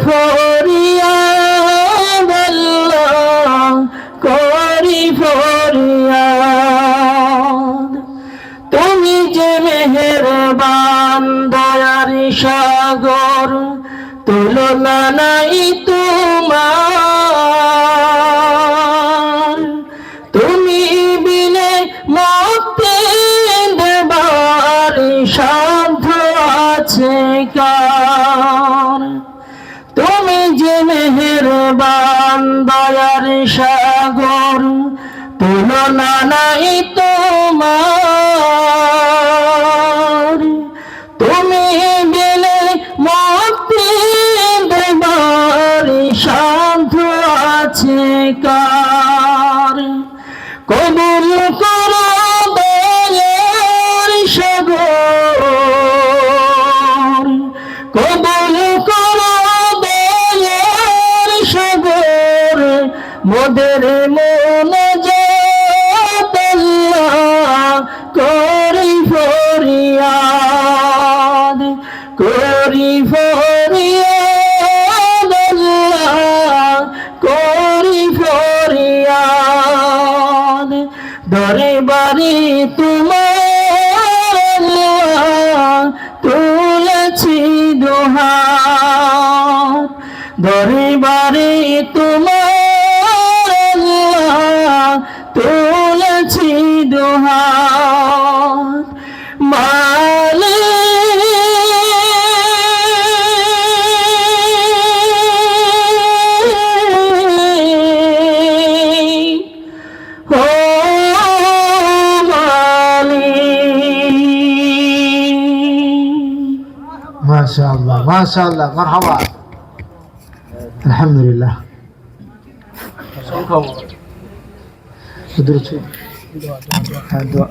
ফরিয়াদ আল্লাহ করি ফরিয়াদ তুমি যে মেহেরবান দয়ার সাগর তুলনা নাই তোমার তুমি বিনে মুক্তি দেবার সাধ্য আছে কার তুমি যে মেহেরবান দয়ার সাগর তুলনা নাই তোমার তুমি বিনে মুক্তি দেবার সাধ্য আছে কার কবুল করো দয়ার সাগর কবুল করো দয়ার সাগর মোদের মুনাজাত আল্লাহ করি ফরিয়াদ আল্লাহ করি ফরিয়াদ দরবারে তোমার আল্লাহ তুলেছি দুহাত দরবারে তোমার আল্লাহ তুলেছি দুহাত মাশাআল্লাহ মাশাআল্লাহ মারহাবা আলহামদুলিল্লাহ শুধু হ্যাঁ দোয়া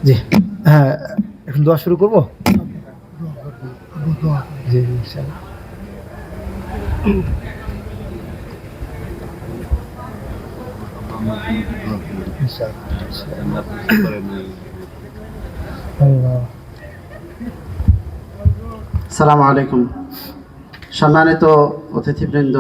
জি হ্যাঁ এখন দোয়া শুরু করবো জি ইনশাআল্লাহ আসসালামু আলাইকুম। সম্মানিত অতিথিবৃন্দ,